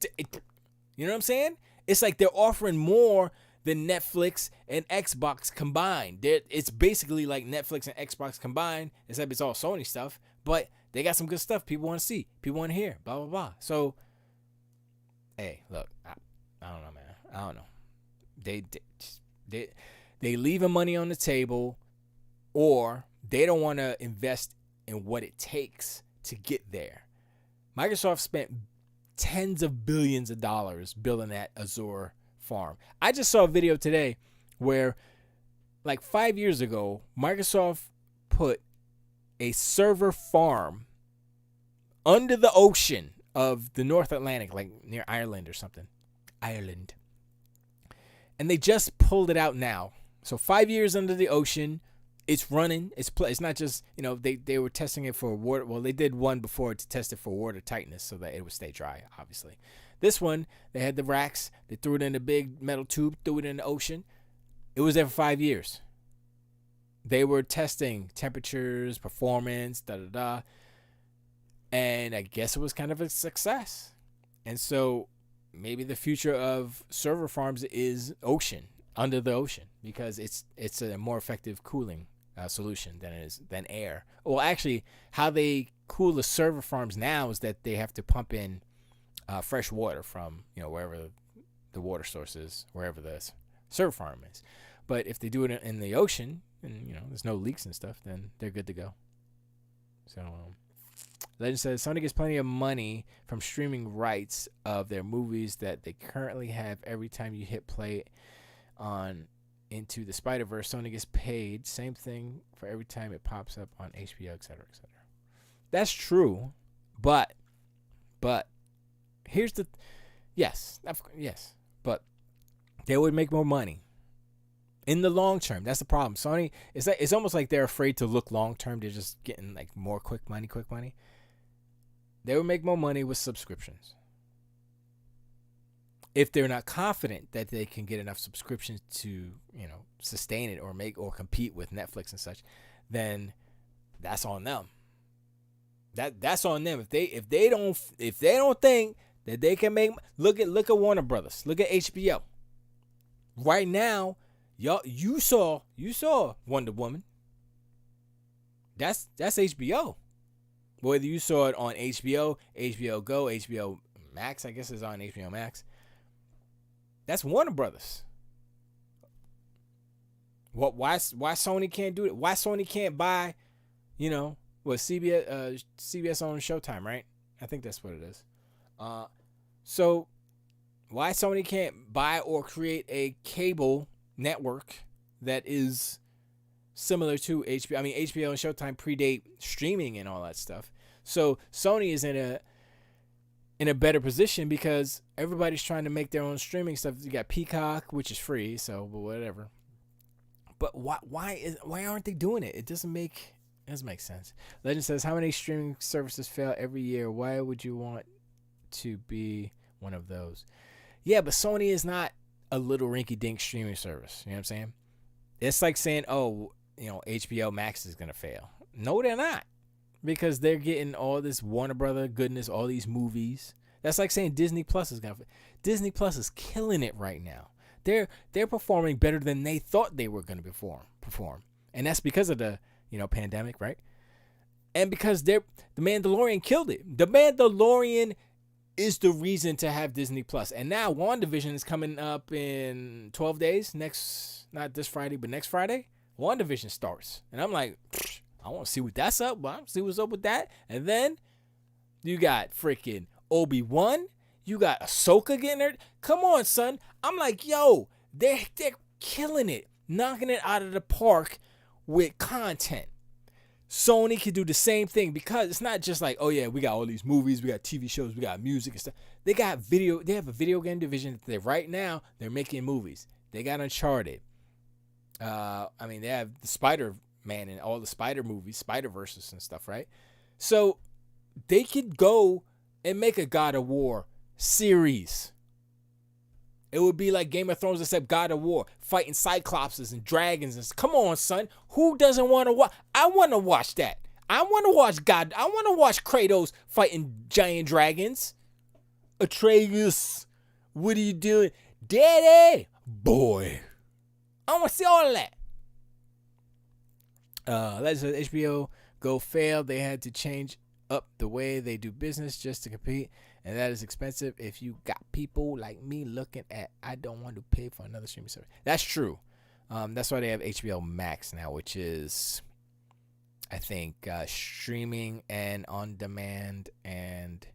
Speaker 1: know what I'm saying? It's like they're offering more than Netflix and Xbox combined. It's basically like Netflix and Xbox combined, except it's all Sony stuff. But they got some good stuff people want to see, people want to hear, blah blah blah. So, hey, look, I don't know, man. I don't know. They leaving money on the table, or they don't want to invest in what it takes to get there. Microsoft spent tens of billions of dollars building that Azure farm. I just saw a video today where, like 5 years ago, Microsoft put a server farm under the ocean of the North Atlantic, like near Ireland or something. Ireland. And they just pulled it out now. So 5 years under the ocean, it's running. It's not just, they were testing it for water. Well, they did one before to test it for water tightness so that it would stay dry, obviously. This one, they had the racks. They threw it in a big metal tube, threw it in the ocean. It was there for 5 years. They were testing temperatures, performance, da-da-da. And I guess it was kind of a success. And so maybe the future of server farms is ocean, under the ocean, because it's a more effective cooling solution than air. Well, actually, how they cool the server farms now is that they have to pump in fresh water from wherever the water source is, wherever the server farm is. But if they do it in the ocean and there's no leaks and stuff, then they're good to go. So Legend says Sony gets plenty of money from streaming rights of their movies that they currently have. Every time you hit play on Into the Spider-Verse, Sony gets paid. Same thing for every time it pops up on HBO, etc., etc. That's true, but here's the yes, but they would make more money in the long term. That's the problem. Sony, it's almost like they're afraid to look long term. They're just getting like more quick money. They would make more money with subscriptions. If they're not confident that they can get enough subscriptions to, sustain it or compete with Netflix and such, then that's on them. That's on them. If they don't think that they can make, look at Warner Brothers. Look at HBO. Right now, you saw Wonder Woman. That's HBO. Whether you saw it on HBO, HBO Go, HBO Max, I guess is on HBO Max. That's Warner Brothers. Why Sony can't do it? Why Sony can't buy, CBS owns Showtime, right? I think that's what it is. So why Sony can't buy or create a cable network that is similar to HBO? I mean, HBO and Showtime predate streaming and all that stuff. So Sony is in a better position because everybody's trying to make their own streaming stuff. You got Peacock, which is free, so but whatever. But why aren't they doing it? It doesn't make sense. Legend says, how many streaming services fail every year? Why would you want to be one of those? Yeah, but Sony is not a little rinky-dink streaming service. You know what I'm saying? It's like saying, HBO Max is going to fail. No, they're not. Because they're getting all this Warner Brother goodness, all these movies. That's like saying Disney Plus is going to fail. Disney Plus is killing it right now. They're performing better than they thought they were going to perform. And that's because of the, pandemic, right? And because the Mandalorian killed it. The Mandalorian is the reason to have Disney Plus. And now WandaVision is coming up in 12 days. Not this Friday, but next Friday. WandaVision starts. And I'm like, I want to see what that's up. I want to see what's up with that. And then you got freaking Obi-Wan. You got Ahsoka getting there. Come on, son. I'm like, yo, they're killing it. Knocking it out of the park with content. Sony could do the same thing because it's not just like, oh yeah, we got all these movies, we got TV shows, we got music and stuff. They have a video game division that right now they're making movies. They got Uncharted. They have the Spider-Man and all the Spider movies, Spider-Verses and stuff, right? So they could go and make a God of War series. It would be like Game of Thrones except God of War, fighting cyclopses and dragons. Come on, son. Who doesn't want to watch? I want to watch that. I want to watch God. I want to watch Kratos fighting giant dragons. Atreus, what are you doing? Daddy, boy. I want to see all of that. Let's say HBO Go failed. They had to change up the way they do business just to compete. And that is expensive if you got people like me looking at, I don't want to pay for another streaming service. That's true. That's why they have HBO Max now, which is I think streaming and on demand, and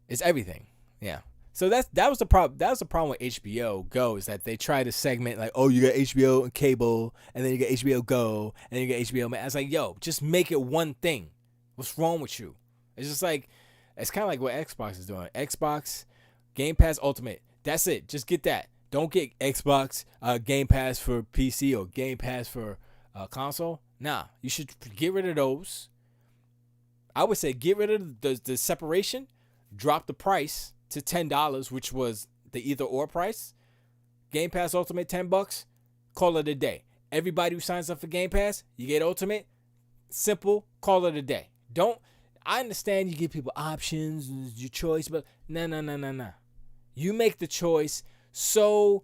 Speaker 1: it's everything. Yeah. So that was the problem. That was the problem with HBO Go, is that they try to segment like, oh, you got HBO and cable, and then you got HBO Go, and then you got HBO Max. I was like, yo, just make it one thing. What's wrong with you? It's just like, it's kind of like what Xbox is doing. Xbox Game Pass Ultimate. That's it. Just get that. Don't get Xbox Game Pass for PC or Game Pass for console. Nah, you should get rid of those. I would say get rid of the separation. Drop the price to $10, which was the either or price. Game Pass Ultimate $10. Call it a day. Everybody who signs up for Game Pass, you get Ultimate. Simple. Call it a day. Don't. I understand you give people options, your choice, but no. You make the choice so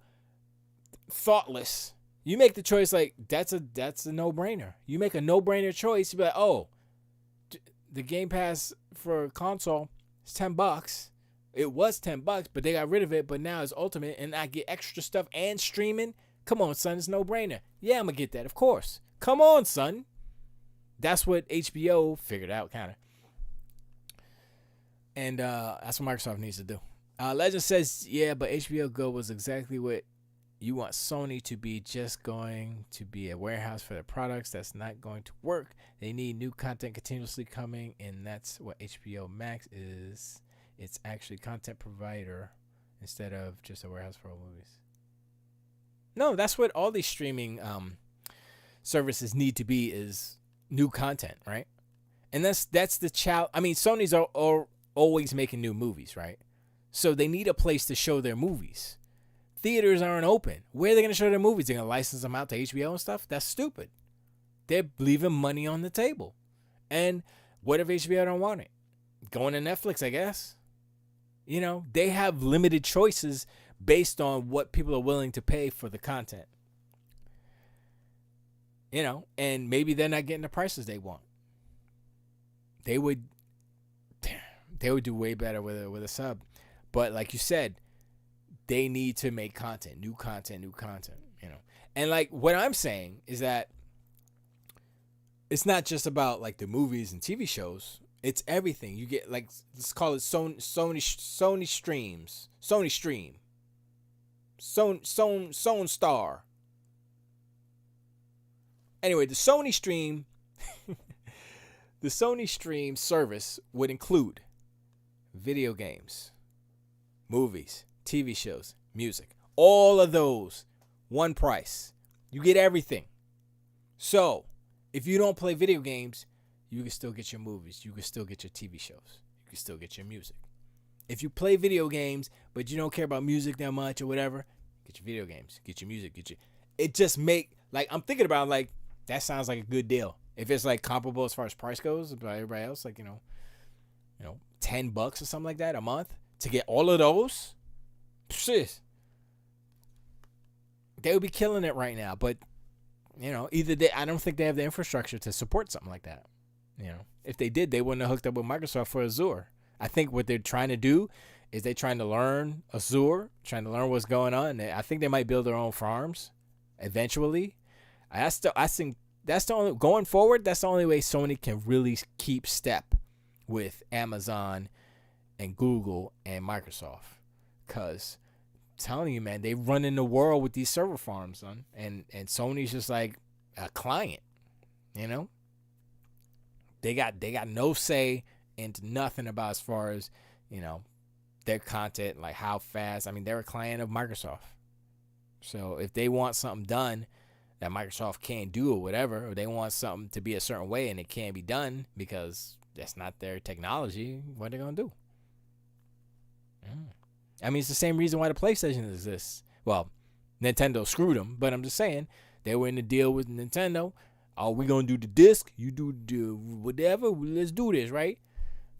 Speaker 1: thoughtless. You make the choice like that's a no-brainer. You make a no-brainer choice. You be like, oh, the Game Pass for console is $10. It was $10, but they got rid of it. But now it's Ultimate, and I get extra stuff and streaming. Come on, son, it's no-brainer. Yeah, I'm gonna get that, of course. Come on, son. That's what HBO figured out, kind of. And that's what Microsoft needs to do. Legend says, yeah, but HBO Go was exactly what you want Sony to be, just going to be a warehouse for their products. That's not going to work. They need new content continuously coming, and that's what HBO Max is. It's actually content provider instead of just a warehouse for all movies. No, that's what all these streaming services need to be, is new content, right? And that's the challenge. I mean, Sony's are always making new movies, right? So they need a place to show their movies. Theaters aren't open. Where are they going to show their movies? They're going to license them out to HBO and stuff? That's stupid. They're leaving money on the table. And what if HBO don't want it? Going to Netflix, I guess. You know, they have limited choices based on what people are willing to pay for the content. You know, and maybe they're not getting the prices they want. They would do way better with a sub. But like you said, they need to make content, new content, you know. And like what I'm saying is that it's not just about like the movies and TV shows. It's everything. You get like, let's call it Sony Streams, Sony Stream, Sony Star. Anyway, the Sony Stream, the Sony Stream service would include video games, movies, TV shows, music, all of those, one price. You get everything. So, if you don't play video games, you can still get your movies. You can still get your TV shows. You can still get your music. If you play video games, but you don't care about music that much or whatever, get your video games, get your music, it just like, I'm thinking about like, that sounds like a good deal. If it's like comparable as far as price goes by everybody else, like, you know, $10 or something like that a month to get all of those, shit, they would be killing it right now. But, you know, I don't think they have the infrastructure to support something like that. You know, if they did, they wouldn't have hooked up with Microsoft for Azure. I think what they're trying to do is they're trying to learn Azure, trying to learn what's going on. I think they might build their own farms eventually. I think that's the only, going forward, that's the only way Sony can really keep step with Amazon and Google and Microsoft. Because I'm telling you, man, they run in the world with these server farms, son. And Sony's just like a client, you know? They got no say into nothing about as far as, you know, their content, like how fast. I mean, they're a client of Microsoft. So if they want something done that Microsoft can't do or whatever, or they want something to be a certain way and it can't be done because that's not their technology, what are they going to do? I mean, it's the same reason why the PlayStation exists. Well, Nintendo screwed them, but I'm just saying, they were in the deal with Nintendo. Oh, we going to do the disc, you do whatever, let's do this, right?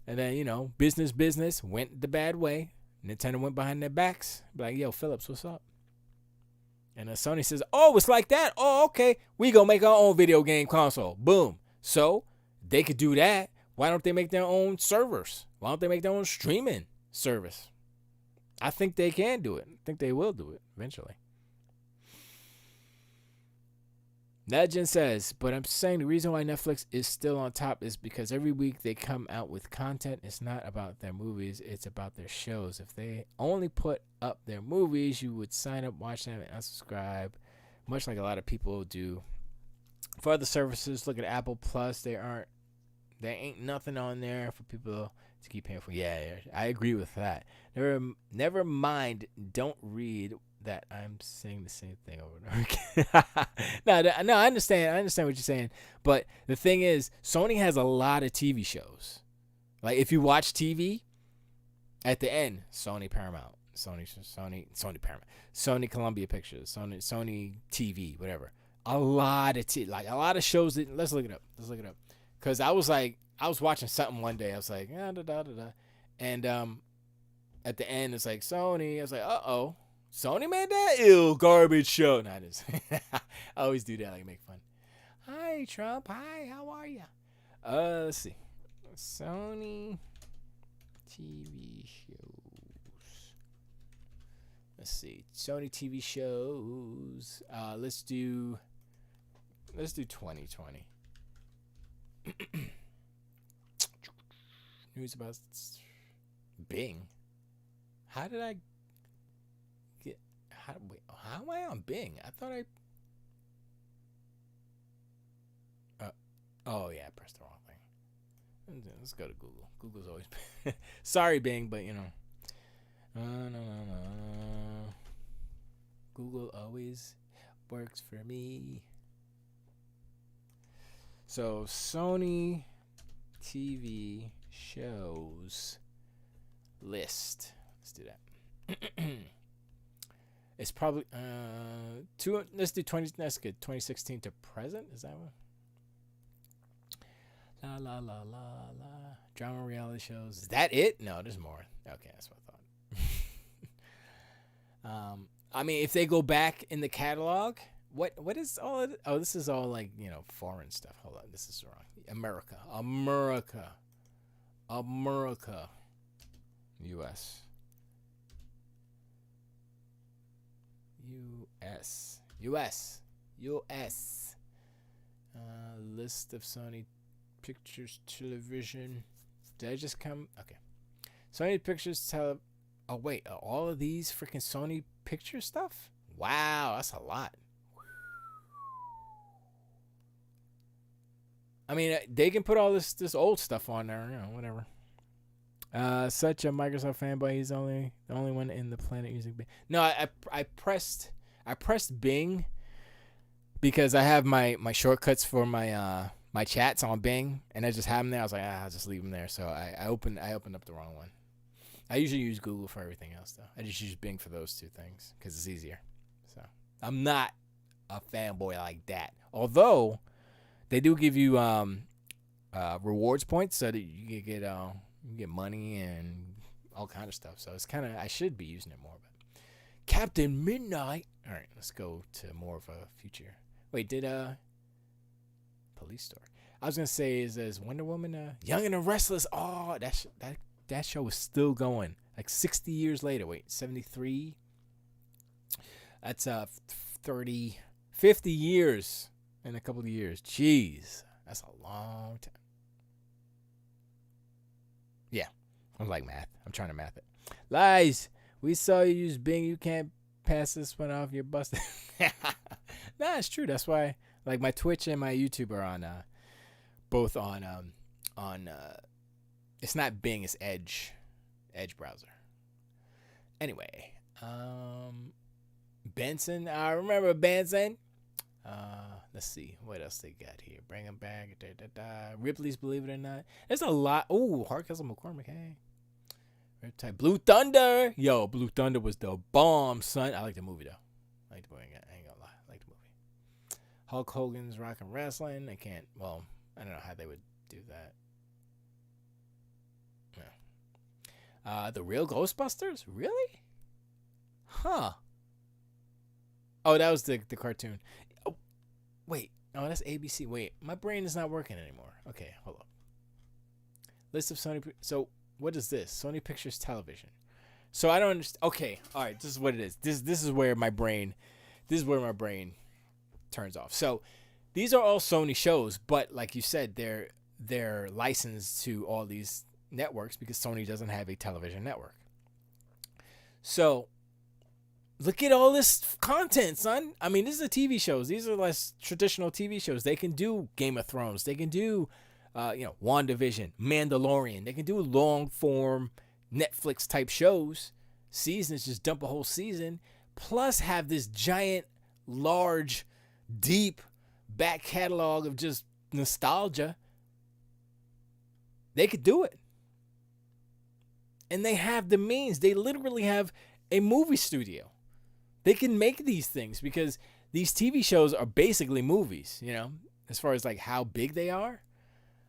Speaker 1: And then, you know, business went the bad way. Nintendo went behind their backs. Like, yo, Phillips, what's up? And then Sony says, oh, it's like that? Oh, okay. We going to make our own video game console. Boom. So, they could do that. Why don't they make their own servers? Why don't they make their own streaming service? I think they can do it. I think they will do it eventually. Legend says, but I'm saying the reason why Netflix is still on top is because every week they come out with content. It's not about their movies, it's about their shows. If they only put up their movies, you would sign up, watch them, and unsubscribe, much like a lot of people do. For other services, look at Apple Plus. There ain't nothing on there for people to keep paying for. Yeah, I agree with that. Never mind. Don't read that I'm saying the same thing over and over again. No, I understand. I understand what you're saying. But the thing is, Sony has a lot of TV shows. Like if you watch TV, at the end, Sony Paramount, Sony Paramount, Sony Columbia Pictures, Sony TV, whatever. A lot of shows that let's look it up. Cause I was watching something one day. I was like, and at the end it's like Sony. I was like, Sony made that garbage show. No, I just I always do that, like make fun. Hi Trump. Hi, how are you? Let's see, Sony TV shows. Let's see, Sony TV shows. Let's do 2020. News about Bing. How did I get? How am I on Bing? I thought I. Oh yeah, I pressed the wrong thing. Let's go to Google. Google's always. Sorry, Bing, but you know. No. Google always works for me. So Sony TV shows list. Let's do that. It's probably let's do 20. That's good. 2016 to present. Is that one? La. Drama reality shows. Is that it? No, there's more. Okay, that's what I thought. I mean, if they go back in the catalog, what is all of it? Oh, this is all like, foreign stuff. Hold on, this is wrong. America. US. List of Sony Pictures Television. Did I just come? Okay. Sony Pictures Oh wait, all of these freaking Sony Pictures stuff? Wow, that's a lot. I mean, they can put all this old stuff on there, whatever. Such a Microsoft fanboy. He's the only one in the planet using Bing. No, I pressed Bing because I have my shortcuts for my my chats on Bing, and I just have them there. I was like, I'll just leave them there. So I opened up the wrong one. I usually use Google for everything else, though. I just use Bing for those two things because it's easier. So I'm not a fanboy like that. Although they do give you rewards points so that you can get money and all kind of stuff. So it's kind of, I should be using it more. But Captain Midnight. All right, let's go to more of a future. Wait, did Police Story? I was gonna say is Wonder Woman Young and the Restless? Oh, that show is still going. Like 60 years later. Wait, 73. That's 30, 50 years in a couple of years. Jeez, that's a long time. Yeah, I'm like math. I'm trying to math it. Lies. We saw you use Bing. You can't pass this one off. You're busted. Nah, it's true. That's why, like, my Twitch and my YouTube are on, both on it's not Bing, it's Edge browser. Anyway, Benson. I remember Benson. Let's see what else they got here. Bring them back. Ripley's Believe It or Not. There's a lot. Oh, Hardcastle McCormick. Hey. Riptide. Blue Thunder. Yo, Blue Thunder was the bomb, son. I like the movie, though. I like the movie. I ain't gonna lie. I like the movie. Hulk Hogan's Rock and Wrestling. I don't know how they would do that. Yeah. The Real Ghostbusters? Really? Huh. Oh, that was the cartoon. Oh, wait. Oh, that's ABC. Wait, my brain is not working anymore. Okay, hold up. List of Sony. So, what is this? Sony Pictures Television. So I don't understand. Okay, all right. This is what it is. This is where my brain. This is where my brain turns off. So, these are all Sony shows, but like you said, they're licensed to all these networks because Sony doesn't have a television network. So look at all this content, son. I mean, this is TV shows. These are less traditional TV shows. They can do Game of Thrones. They can do, WandaVision, Mandalorian. They can do long form Netflix type shows. Seasons, just dump a whole season. Plus have this giant, large, deep back catalog of just nostalgia. They could do it. And they have the means. They literally have a movie studio. They can make these things because these TV shows are basically movies, as far as like how big they are.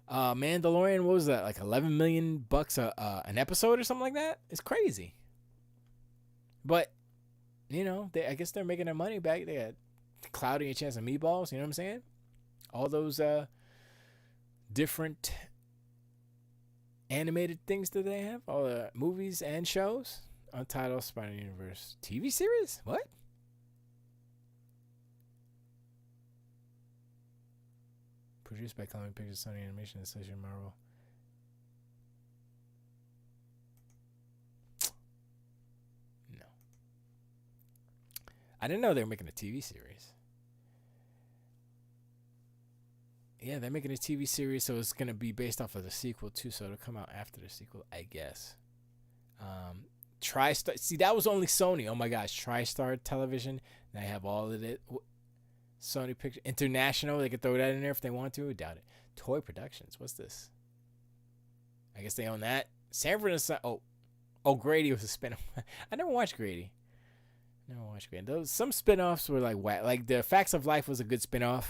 Speaker 1: Mandalorian, what was that? Like $11 million an episode or something like that? It's crazy. But, I guess they're making their money back. They got Cloudy and Chance of Meatballs, you know what I'm saying? All those different animated things that they have, all the movies and shows. Untitled Spider-Universe TV series? What? Produced by Columbia Pictures, Sony Animation, and Associated Marvel. No. I didn't know they were making a TV series. Yeah, they're making a TV series, so it's going to be based off of the sequel, too, so it'll come out after the sequel, I guess. TriStar. See, that was only Sony. Oh, my gosh. TriStar Television. They have all of it. Sony Pictures. International. They could throw that in there if they want to. I doubt it. Toy Productions. What's this? I guess they own that. Sanford and Son. Oh, Grady was a spinoff. I never watched Grady. Some spinoffs were like whack. Like the Facts of Life was a good spinoff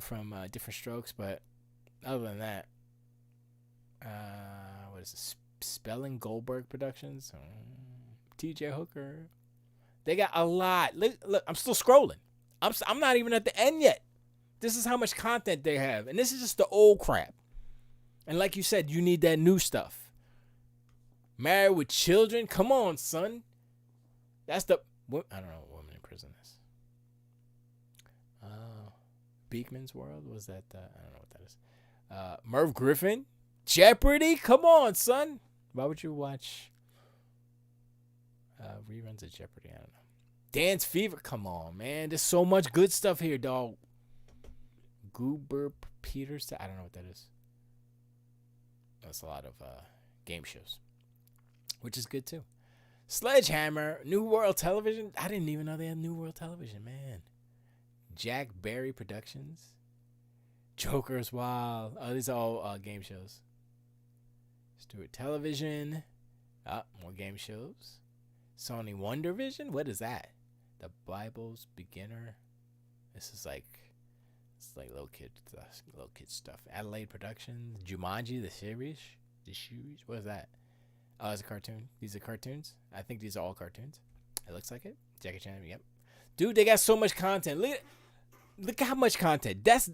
Speaker 1: from Different Strokes, but other than that, what is this? Spelling Goldberg Productions, TJ Hooker. They got a lot. Look, I'm still scrolling. I'm not even at the end yet. This is how much content they have, and this is just the old crap. And like you said, you need that new stuff. Married with Children. Come on, son. That's the. I don't know what Women in Prison is. Beekman's World. Was that? I don't know what that is. Merv Griffin. Jeopardy. Come on, son. Why would you watch reruns of Jeopardy? I don't know. Dance Fever. Come on, man. There's so much good stuff here, dog. Goober Peters. I don't know what that is. That's a lot of game shows, which is good too. Sledgehammer. New World Television. I didn't even know they had New World Television, man. Jack Barry Productions. Joker's Wild. Oh, these are all game shows. Stewart Television. More game shows. Sony Wonder Vision. What is that? The Bible's Beginner. This is like little kid stuff. Adelaide Productions. Jumanji, the series. What is that? Oh, it's a cartoon. These are cartoons. I think these are all cartoons. It looks like it. Jackie Chan. Yep. Dude, they got so much content. Look how much content. That's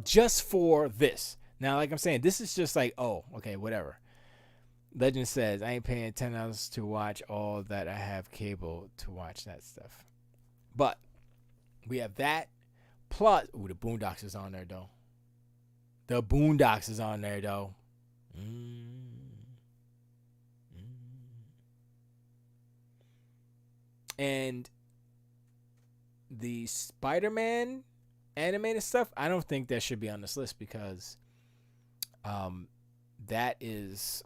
Speaker 1: just for this. Now, like I'm saying, this is just like, oh, okay, whatever. Legend says, I ain't paying $10 to watch all that. I have cable to watch that stuff. But we have that. Plus, the Boondocks is on there, though. And the Spider-Man animated stuff, I don't think that should be on this list because that is...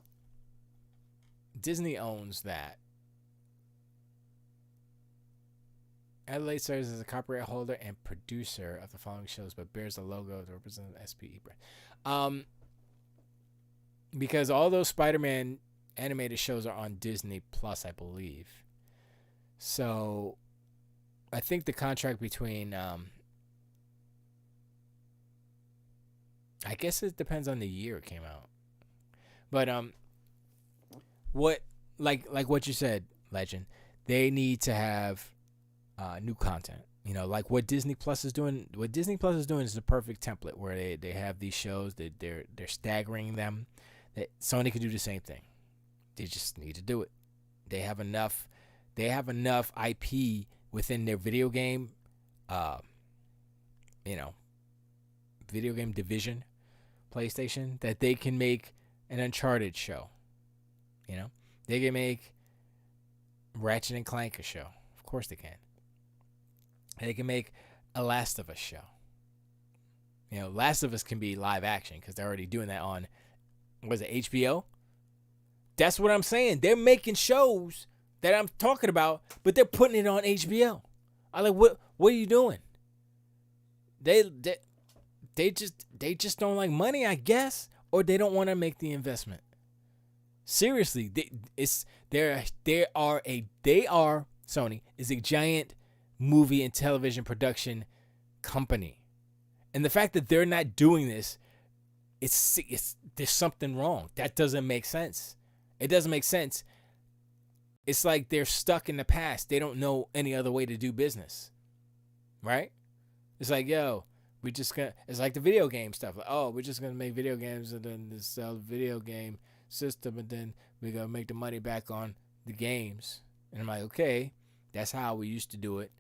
Speaker 1: Disney owns that. Adelaide serves as a copyright holder and producer of the following shows, but bears the logo to represent the SPE brand. Because all those Spider-Man animated shows are on Disney Plus, I believe. So, I think the contract between, I guess it depends on the year it came out. But what what you said, Legend, they need to have new content. Like what Disney Plus is doing. What Disney Plus is doing is the perfect template where they have these shows that they're staggering them. That Sony could do the same thing. They just need to do it. They have enough IP within their video game, video game division, PlayStation, that they can make an Uncharted show. You know, they can make Ratchet and Clank a show. Of course they can. They can make a Last of Us show. You know, Last of Us can be live action because they're already doing that on, was it HBO? That's what I'm saying. They're making shows that I'm talking about, but they're putting it on HBO. I'm like, what are you doing? They just don't like money, I guess, or they don't want to make the investment. Seriously, they are Sony is a giant movie and television production company. And the fact that they're not doing this, it's there's something wrong. That doesn't make sense. It doesn't make sense. It's like they're stuck in the past. They don't know any other way to do business. Right? It's like, yo, it's like the video game stuff. Like, oh, we're just going to make video games and then sell the video game system and then we're going to make the money back on the games. And I'm like, okay, that's how we used to do it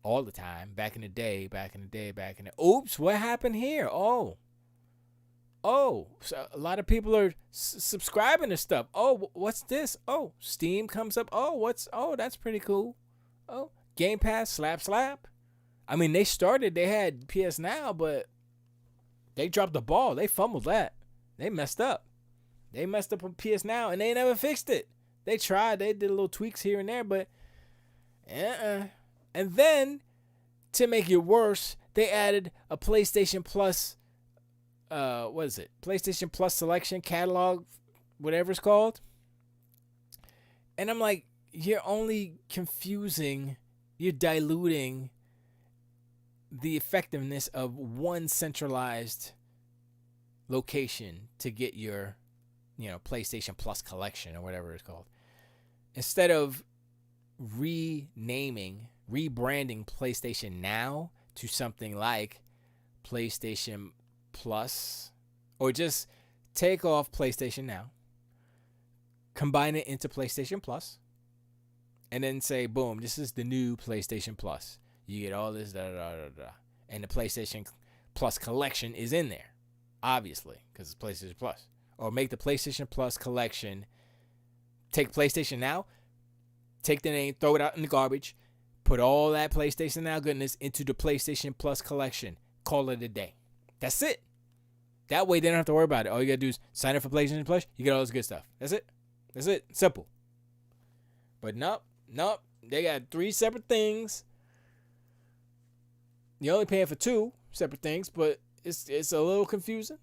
Speaker 1: all the time. Back in the day. Oops, what happened here? Oh, so a lot of people are subscribing to stuff. Oh, what's this? Oh, Steam comes up. Oh, that's pretty cool. Oh, Game Pass, slap. I mean, they had PS Now, but they dropped the ball. They fumbled that. They messed up. They messed up on PS Now, and they never fixed it. They tried. They did little tweaks here and there, but And then, to make it worse, they added a PlayStation Plus, what is it? PlayStation Plus selection catalog, whatever it's called. And I'm like, you're only you're diluting the effectiveness of one centralized location to get your, PlayStation Plus collection or whatever it's called. Instead of rebranding PlayStation Now to something like PlayStation Plus, or just take off PlayStation Now, combine it into PlayStation Plus, and then say, boom, this is the new PlayStation Plus. You get all this, and the PlayStation Plus collection is in there, obviously, because it's PlayStation Plus. Or make the PlayStation Plus collection, take PlayStation Now, take the name, throw it out in the garbage, put all that PlayStation Now goodness into the PlayStation Plus collection. Call it a day. That's it. That way they don't have to worry about it. All you got to do is sign up for PlayStation Plus. You get all this good stuff. That's it. Simple. But nope. They got 3 separate things. You're only paying for 2 separate things, but it's a little confusing.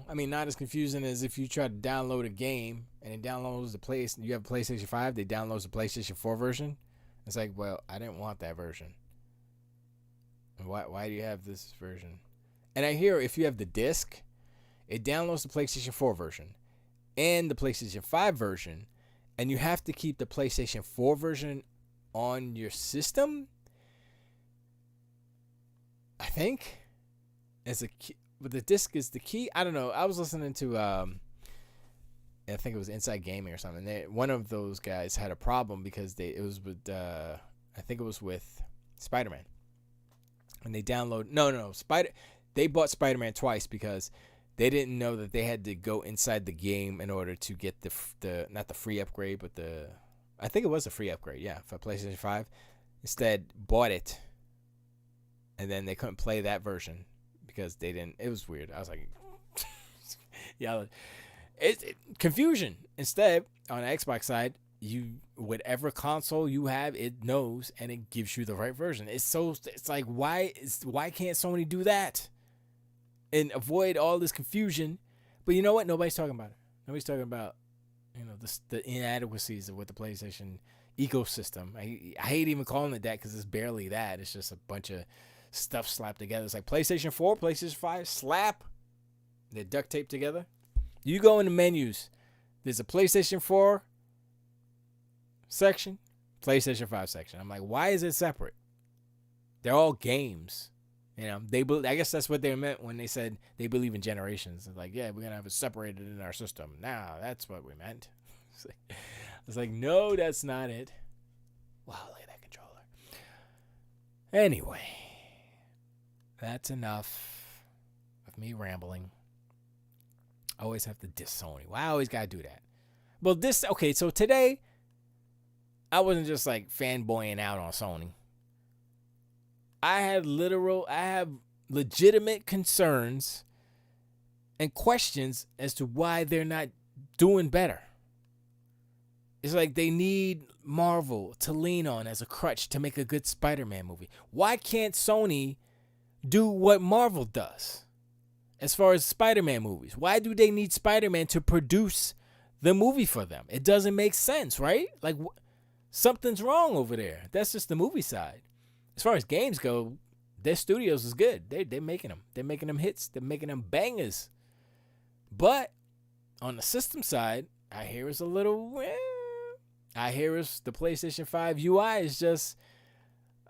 Speaker 1: I mean, not as confusing as if you try to download a game and it downloads you have a PlayStation 5, they downloads the PlayStation 4 version. It's like, well, I didn't want that version. Why do you have this version? And I hear if you have the disc, it downloads the PlayStation 4 version and the PlayStation 5 version, and you have to keep the PlayStation 4 version on your system, I think, as a key. But the disc is the key. I don't know. I was listening to, I think it was Inside Gaming or something. One of those guys had a problem because it was with Spider-Man. And they they bought Spider-Man twice because they didn't know that they had to go inside the game in order to get the not the free upgrade, but I think it was a free upgrade, yeah, for PlayStation 5. Instead, bought it, and then they couldn't play that version because they didn't. It was weird. I was like, yeah, it's confusion. Instead, on the Xbox side, whatever console you have, it knows and it gives you the right version. It's like, why can't Sony do that and avoid all this confusion? But you know what? Nobody's talking about it. Nobody's talking about the inadequacies of what the PlayStation ecosystem. I hate even calling it that because it's barely that. It's just a bunch of stuff slapped together. It's like PlayStation 4, PlayStation 5, slap. They're duct taped together. You go in the menus. There's a PlayStation 4 section, PlayStation 5 section. I'm like, why is it separate? They're all games. I guess that's what they meant when they said they believe in generations. It's like, yeah, we're going to have it separated in our system. Nah, that's what we meant. I was like, no, that's not it. Wow, look at that controller. Anyway, that's enough of me rambling. I always have to diss Sony. Why I always gotta do that? Well, okay, so today I wasn't just like fanboying out on Sony. I have legitimate concerns and questions as to why they're not doing better. It's like they need Marvel to lean on as a crutch to make a good Spider-Man movie. Why can't Sony do what Marvel does as far as Spider-Man movies? Why do they need Spider-Man to produce the movie for them? It doesn't make sense, right? Like, something's wrong over there. That's just the movie side. As far as games go, their studios is good. They're making them. They're making them hits. They're making them bangers. But on the system side, I hear it's a little... I hear it's the PlayStation 5 UI is just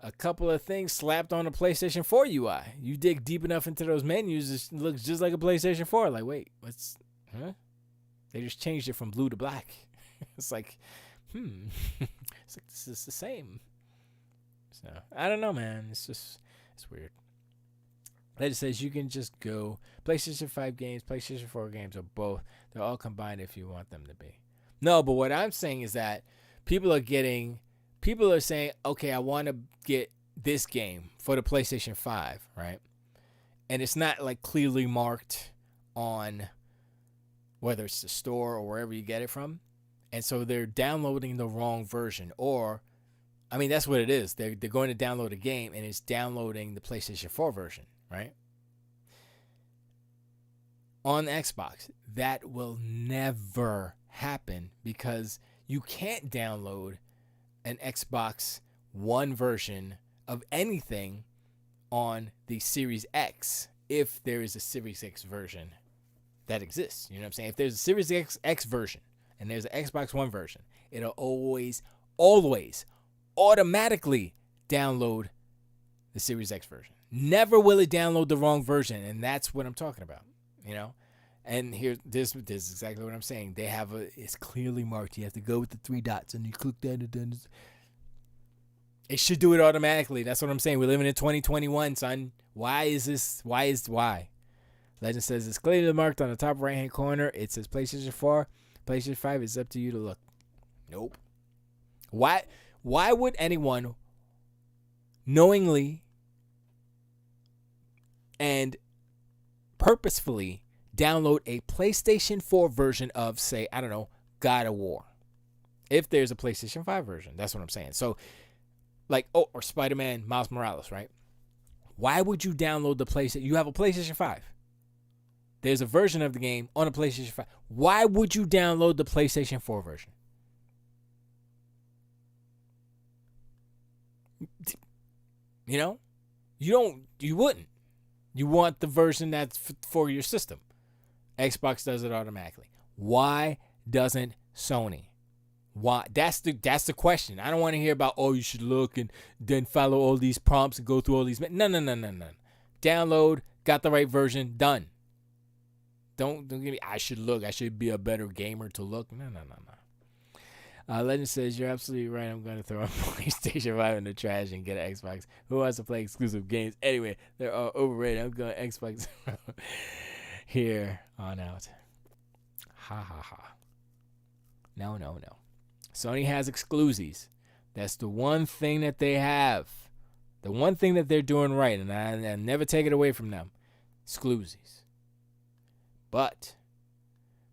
Speaker 1: a couple of things slapped on the PlayStation 4 UI. You dig deep enough into those menus, it looks just like a PlayStation 4. Like, wait, huh? They just changed it from blue to black. It's like, it's like this is the same. So, I don't know, man. It's weird. It says you can just go PlayStation 5 games, PlayStation 4 games, or both. They're all combined if you want them to be. No, but what I'm saying is that people are saying, okay, I want to get this game for the PlayStation 5, right? And it's not like clearly marked on whether it's the store or wherever you get it from. And so they're downloading the wrong version. Or, I mean, that's what it is. They're going to download a game and it's downloading the PlayStation 4 version, right? On Xbox, that will never happen because you can't download an Xbox One version of anything on the Series X if there is a Series X version that exists. You know what I'm saying? If there's a Series X version and there's an Xbox One version, it'll always automatically download the Series X version. Never will it download the wrong version, and that's what I'm talking about, you know? And here, this is exactly what I'm saying. They have it's clearly marked. You have to go with the 3 dots, and you click that, and then it should do it automatically. That's what I'm saying. We're living in 2021, son. Why is this? Why? Legend says it's clearly marked on the top right-hand corner. It says PlayStation 4, PlayStation 5. It's up to you to look. Nope. Why would anyone knowingly and purposefully download a PlayStation 4 version of, say, I don't know, God of War, if there's a PlayStation 5 version? That's what I'm saying. So, like, or Spider-Man Miles Morales, right? Why would you download the PlayStation? You have a PlayStation 5. There's a version of the game on a PlayStation 5. Why would you download the PlayStation 4 version? You know? You wouldn't. You want the version that's for your system. Xbox does it automatically. Why doesn't Sony? Why? That's the question. I don't want to hear about, you should look and then follow all these prompts and go through all these. No. Download, got the right version, done. Don't give me, I should look. I should be a better gamer to look. No. Legend says, you're absolutely right. I'm going to throw a PlayStation 5 in the trash and get an Xbox. Who wants to play exclusive games? Anyway, they're all overrated. I'm going Xbox here on out. Ha. No. Sony has exclusives. That's the one thing that they have. The one thing that they're doing right, and I never take it away from them. Exclusives. But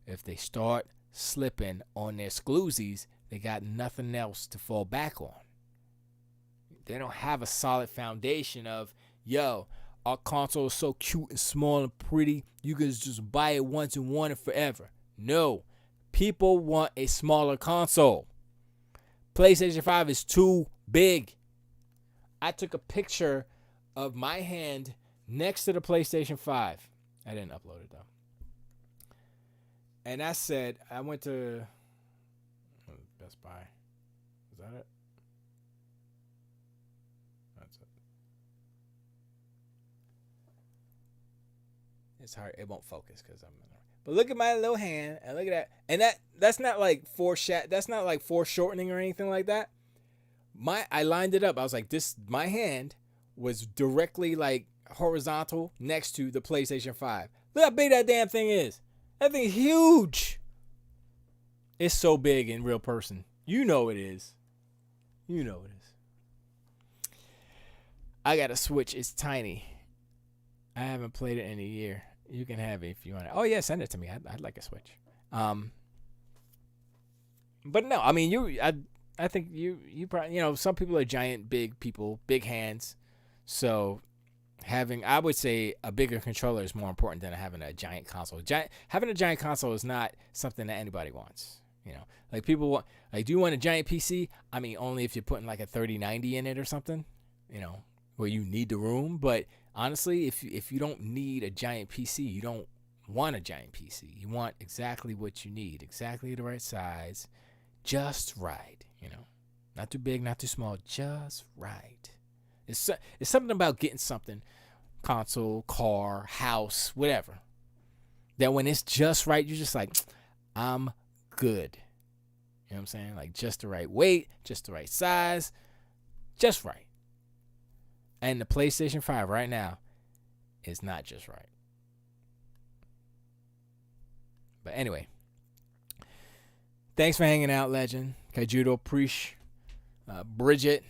Speaker 1: if they start slipping on their exclusives, they got nothing else to fall back on. They don't have a solid foundation of, our console is so cute and small and pretty, you can just buy it once and want it forever. No. People want a smaller console. PlayStation 5 is too big. I took a picture of my hand next to the PlayStation 5. I didn't upload it, though. And I said, I went to Best Buy. Is that it? That's it. It's hard. It won't focus because I'm. But look at my little hand and look at that. And that's not like that's not like foreshortening or anything like that. I lined it up. I was like, my hand was directly like horizontal next to the PlayStation 5. Look how big that damn thing is. That thing is huge. It's so big in real person. You know it is. You know it is. I got a Switch. It's tiny. I haven't played it in a year. You can have it if you want it. Oh yeah, send it to me. I'd like a Switch. But no, I mean I think you probably, some people are giant, big people, big hands. So I would say a bigger controller is more important than having a giant console. Having a giant console is not something that anybody wants. Like people want, like, do you want a giant PC? I mean, only if you're putting like a 3090 in it or something, where you need the room. But honestly, if you don't need a giant PC, you don't want a giant PC. You want exactly what you need, exactly the right size, just right. Not too big, not too small, just right. It's something about getting something, console, car, house, whatever, that when it's just right, you're just like, I'm good. You know what I'm saying? Like just the right weight, just the right size, just right. And the PlayStation 5 right now is not just right. But anyway, thanks for hanging out, Legend. Kaijudo, Preach, Bridget.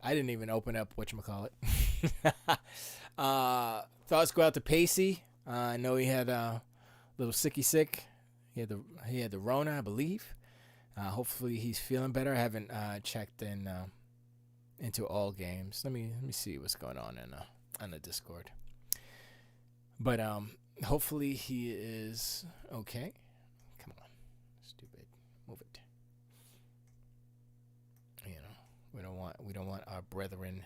Speaker 1: I didn't even open up whatchamacallit. Thoughts go out to Pacey. I know he had a little sick. He had the Rona, I believe. Hopefully he's feeling better. I haven't checked into all games. Let me see what's going on on the Discord. But hopefully he is okay. Come on, stupid, move it. We don't want our brethren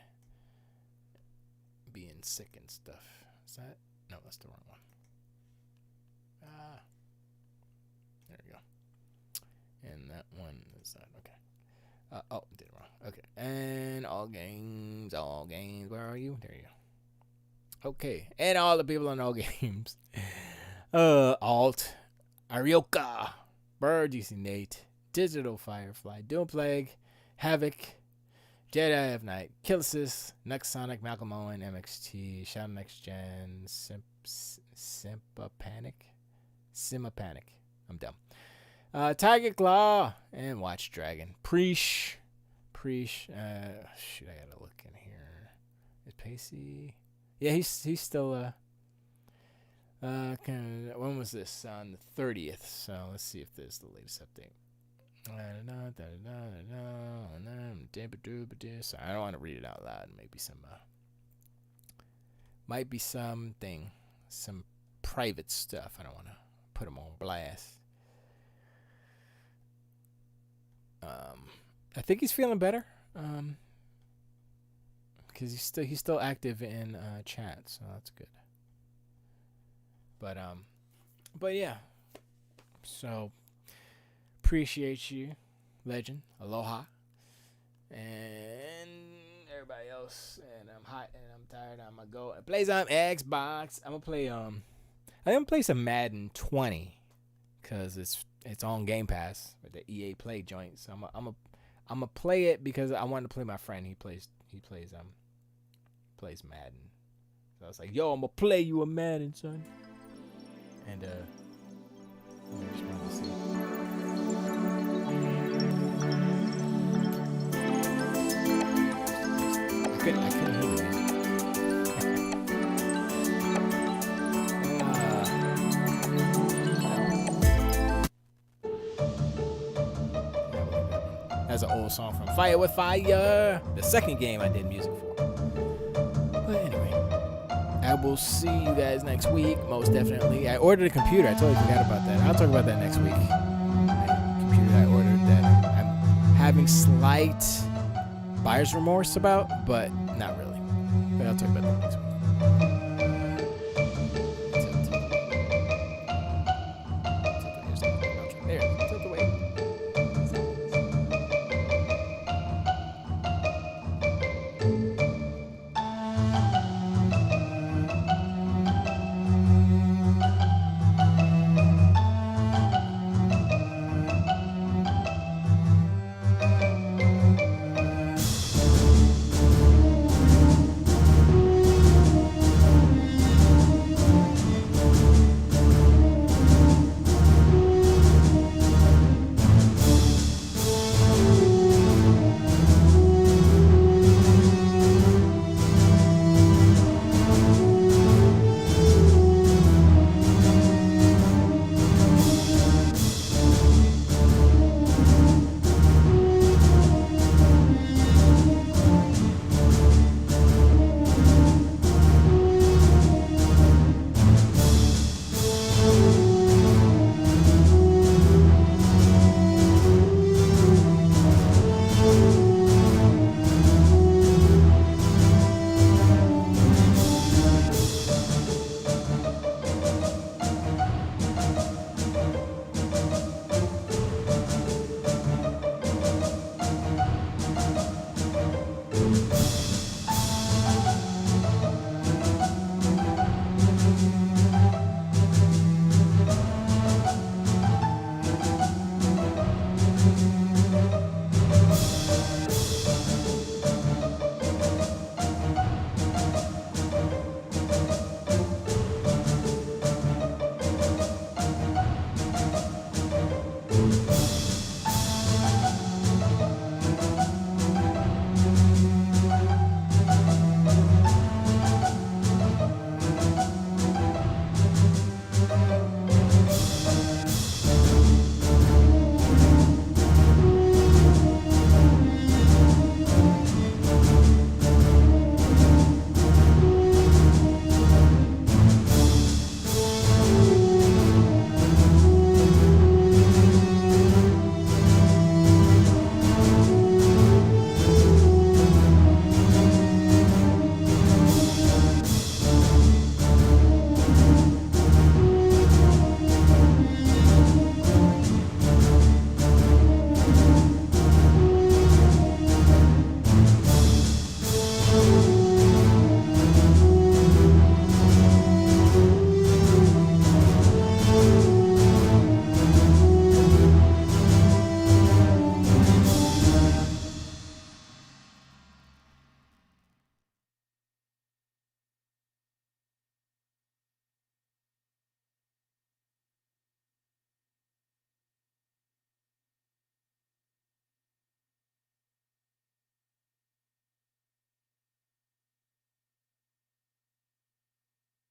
Speaker 1: being sick and stuff. Is that? No, that's the wrong one. There we go. And that one is that. Okay. Did it wrong. Okay. And all games. Where are you? There you go. Okay. And all the people on all games. Alt, Arioka, Bird, DC Nate, Digital Firefly, Doom Plague, Havoc, Jedi of Night, Killasis, Nux Sonic, Malcolm Owen, MXT, Shadow Next Gen, Simpa Panic. I'm dumb. Tiger Claw and Watch Dragon. Preach. Shoot, I gotta look in here. Is Pacey? Yeah, he's still when was this? On the 30th. So let's see if there's the latest update. So I don't want to read it out loud. Maybe some private stuff. I don't want to put him on blast. I think he's feeling better. Because he's still active in chat, so that's good. But yeah. So appreciate you, Legend. Aloha. And everybody else. And I'm hot and I'm tired. I'm gonna go and play some Xbox. I'm gonna play some Madden 20 because it's on Game Pass with the EA Play joint. So I'm gonna play it because I wanted to play my friend. He plays Madden. So I was like, yo, I'm gonna play you a Madden, son. And I just wanted to see. I couldn't hear the music. That's an old song from Fire with Fire, the second game I did music for. But anyway, I will see you guys next week, most definitely. I ordered a computer. I totally forgot about that. I'll talk about that next week. The computer I ordered that I'm having slight buyer's remorse about, but not really. But I'll talk about that next week.